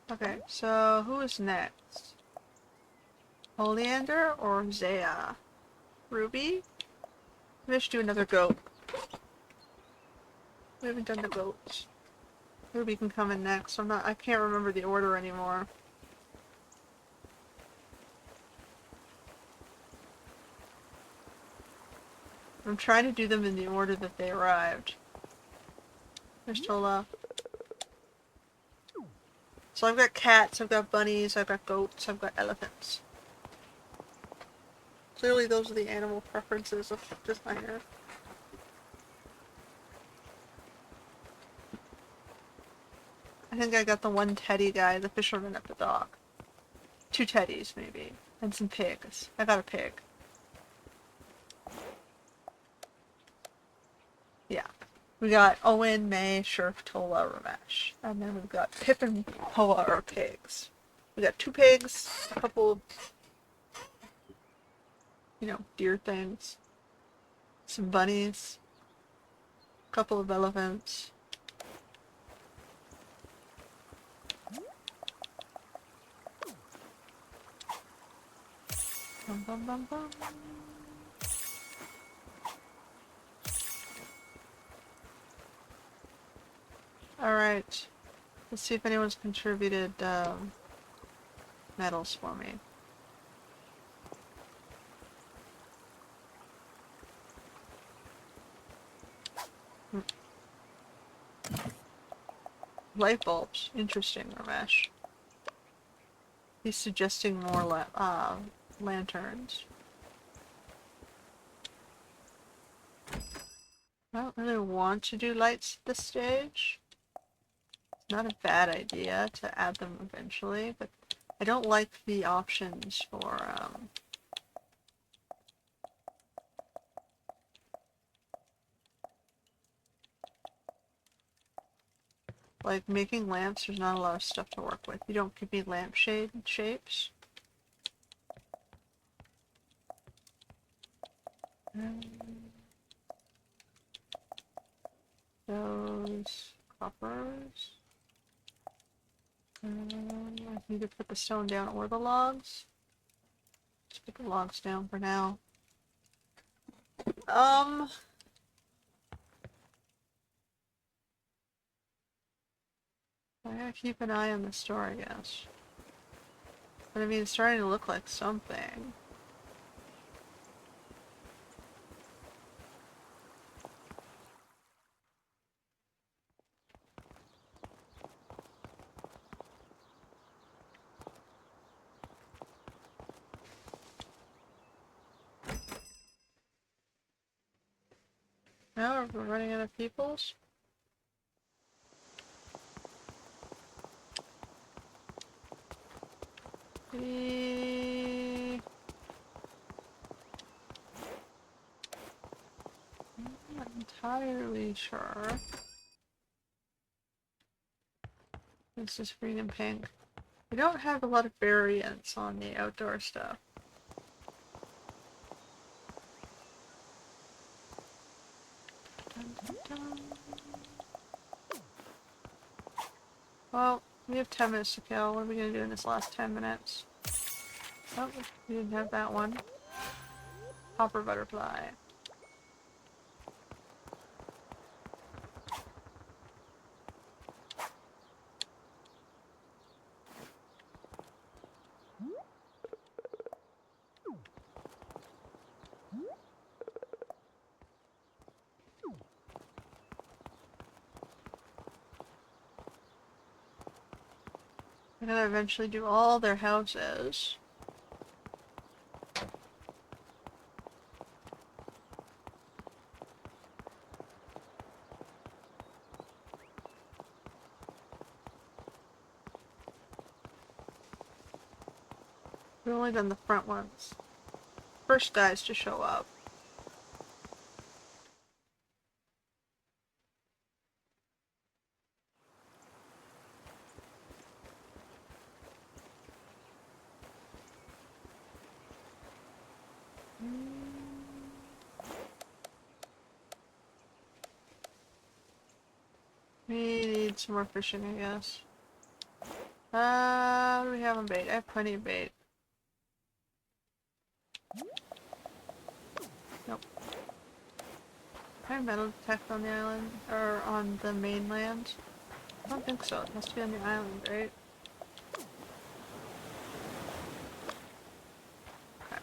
Okay, so who is next? Oleander or Zaya? Ruby? Maybe I should do another goat. We haven't done the goats. Ruby can come in next. I can't remember the order anymore. I'm trying to do them in the order that they arrived. There's Tola. So I've got cats, I've got bunnies, I've got goats, I've got elephants. Clearly those are the animal preferences of the designer. I think I got the one teddy guy, the fisherman at the dock. 2 teddies, maybe. And some pigs. I got a pig. Yeah. We got Owen, May, Shirk, Tola, Ramesh. And then we've got Pip and Hoa, our pigs. We got 2 pigs, a couple, deer things. Some bunnies. A couple of elephants. Bum, bum, bum, bum. Alright. Let's see if anyone's contributed medals for me. Light bulbs. Interesting, Ramesh. He's suggesting more lanterns. I don't really want to do lights at this stage. It's not a bad idea to add them eventually, but I don't like the options for, like making lamps. There's not a lot of stuff to work with. You don't give me lampshade shapes. Those coppers. I need to put the stone down or the logs. Let's put the logs down for now. I gotta keep an eye on the store, I guess. But I mean, it's starting to look like something. Now we're running out of peoples. I'm not entirely sure. This is green and pink. We don't have a lot of variants on the outdoor stuff. Dun, dun, dun. Well, we have 10 minutes to kill. What are we gonna do in this last 10 minutes? Oh, we didn't have that one. Hopper butterfly. We're gonna eventually do all their houses. We've only done the front ones. First guys to show up. We need some more fishing, I guess. What do we have on bait? I have plenty of bait. Nope. Can I metal detect on the island? Or on the mainland? I don't think so. It has to be on the island, right? Okay.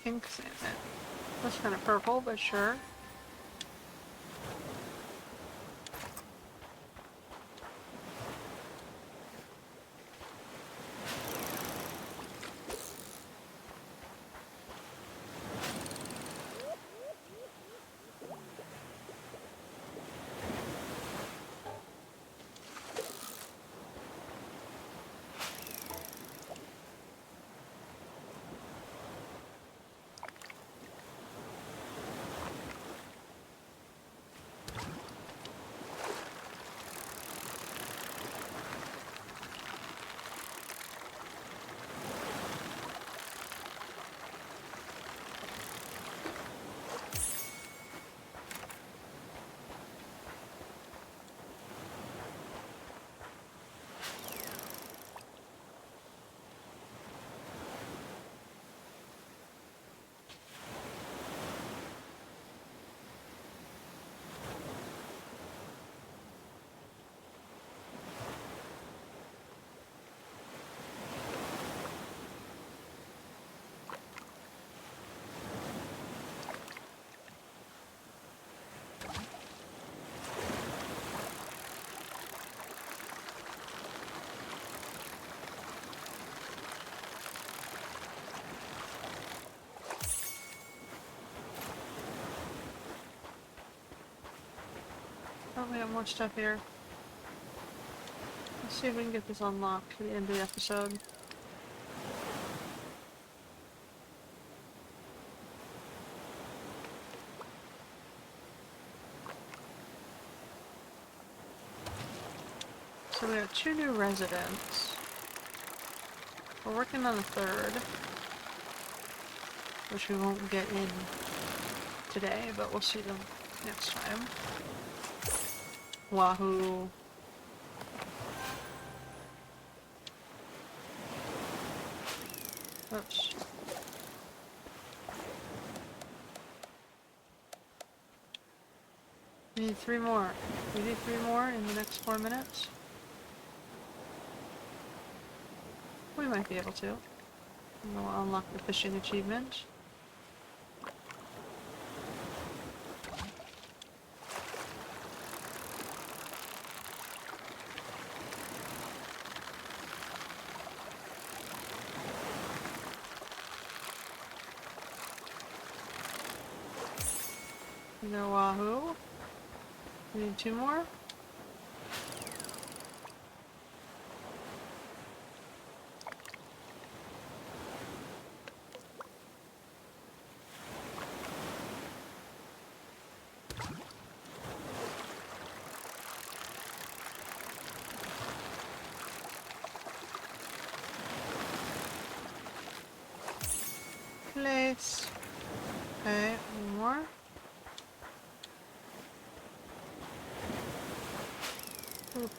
pink salmon. That's kind of purple, but sure. Oh, we have more stuff here. Let's see if we can get this unlocked for the end of the episode. So we have 2 new residents. We're working on a 3rd, which we won't get in today, but we'll see them next time. Wahoo. Oops. We need 3 more. We need 3 more in the next 4 minutes. We might be able to. And we'll unlock the fishing achievement. No wahoo. We need 2 more. Place. Okay, 1 more. Oop.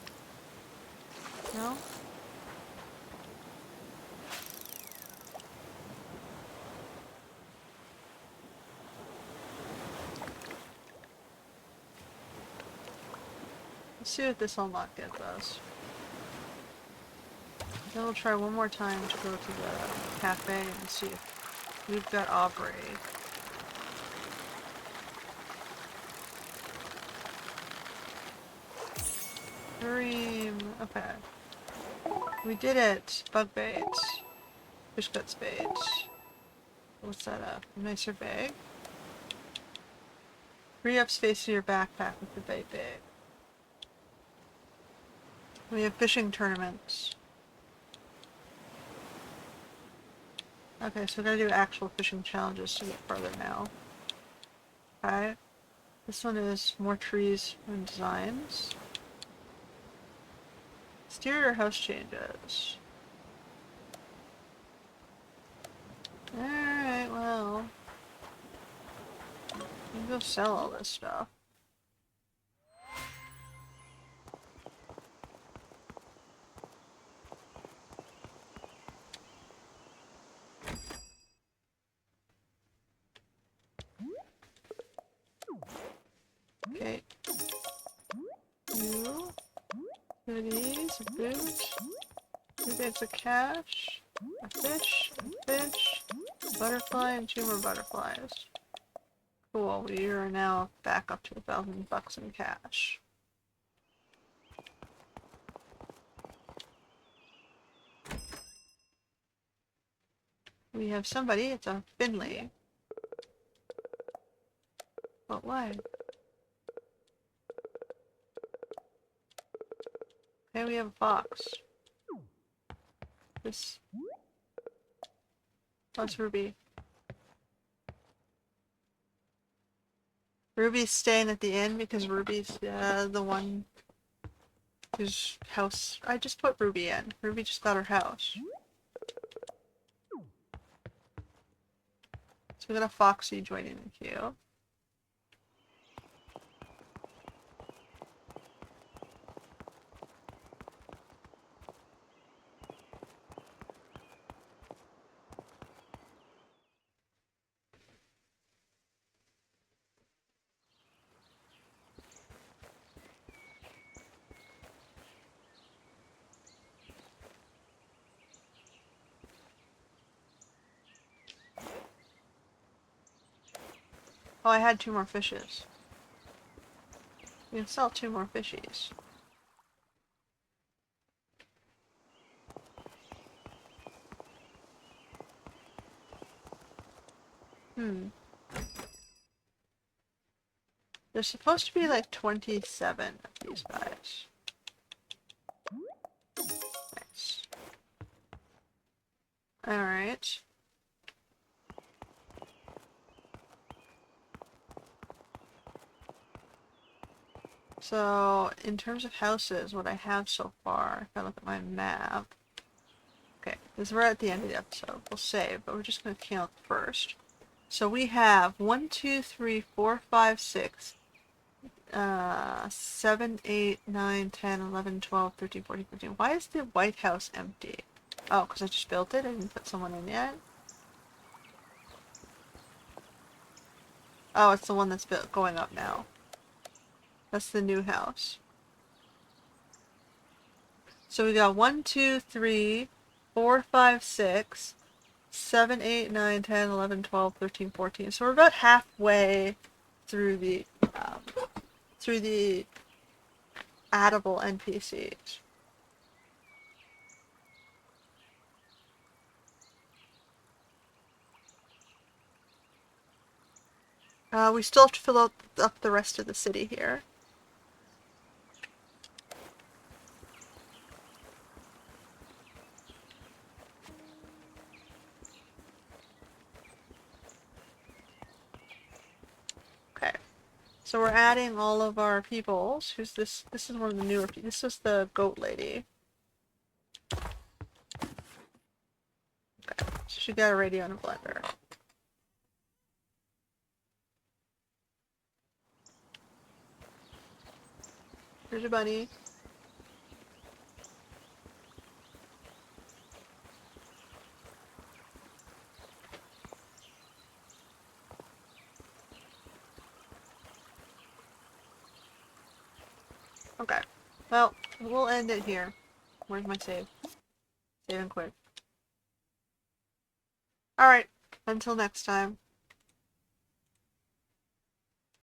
No? Let's see what this unlock gets us. Then we'll try one more time to go to the cafe and see if we've got Aubrey. Dream. Okay. We did it! Bug bait. Fish guts bait. What's that up? A nicer bag? Free up space in your backpack with the bait bag. We have fishing tournaments. Okay, so we gotta do actual fishing challenges to get further now. Okay. This one is more trees and designs. Exterior house changes. Alright, well. We can go sell all this stuff. Okay. 2 goodies, a boot, 2 bags of cash, a fish, Butterfly and 2 more butterflies. Cool, we are now back up to $1,000 in cash. We have somebody, it's a Finley. But why? Okay, we have a fox. This... What's Ruby? Ruby's staying at the inn because Ruby's the one whose house... I just put Ruby in. Ruby just got her house. So we got a Foxy joining the queue. Oh, I had 2 more fishes. We can sell 2 more fishies. There's supposed to be like 27 of these guys. Nice. Alright. So, in terms of houses, what I have so far, if I look at my map... Okay, because we're at the end of the episode. We'll save, but we're just going to count first. So we have 1, 2, 3, 4, 5, 6, 7, 8, 9, 10, 11, 12, 13, 14, 15. Why is the White House empty? Oh, because I just built it? I didn't put someone in yet? Oh, it's the one that's going up now. That's the new house. So we got 1, 2, 3, 4, 5, 6, 7, 8, 9, 10, 11, 12, 13, 14. So we're about halfway through the addable NPCs. We still have to fill up the rest of the city here. Okay. So we're adding all of our peoples. Who's this? This is one of the newer people. This is the goat lady. Okay. So she got a radio and a blender. Here's your bunny. Okay. Well, we'll end it here. Where's my save? Save and quit. Alright. Until next time.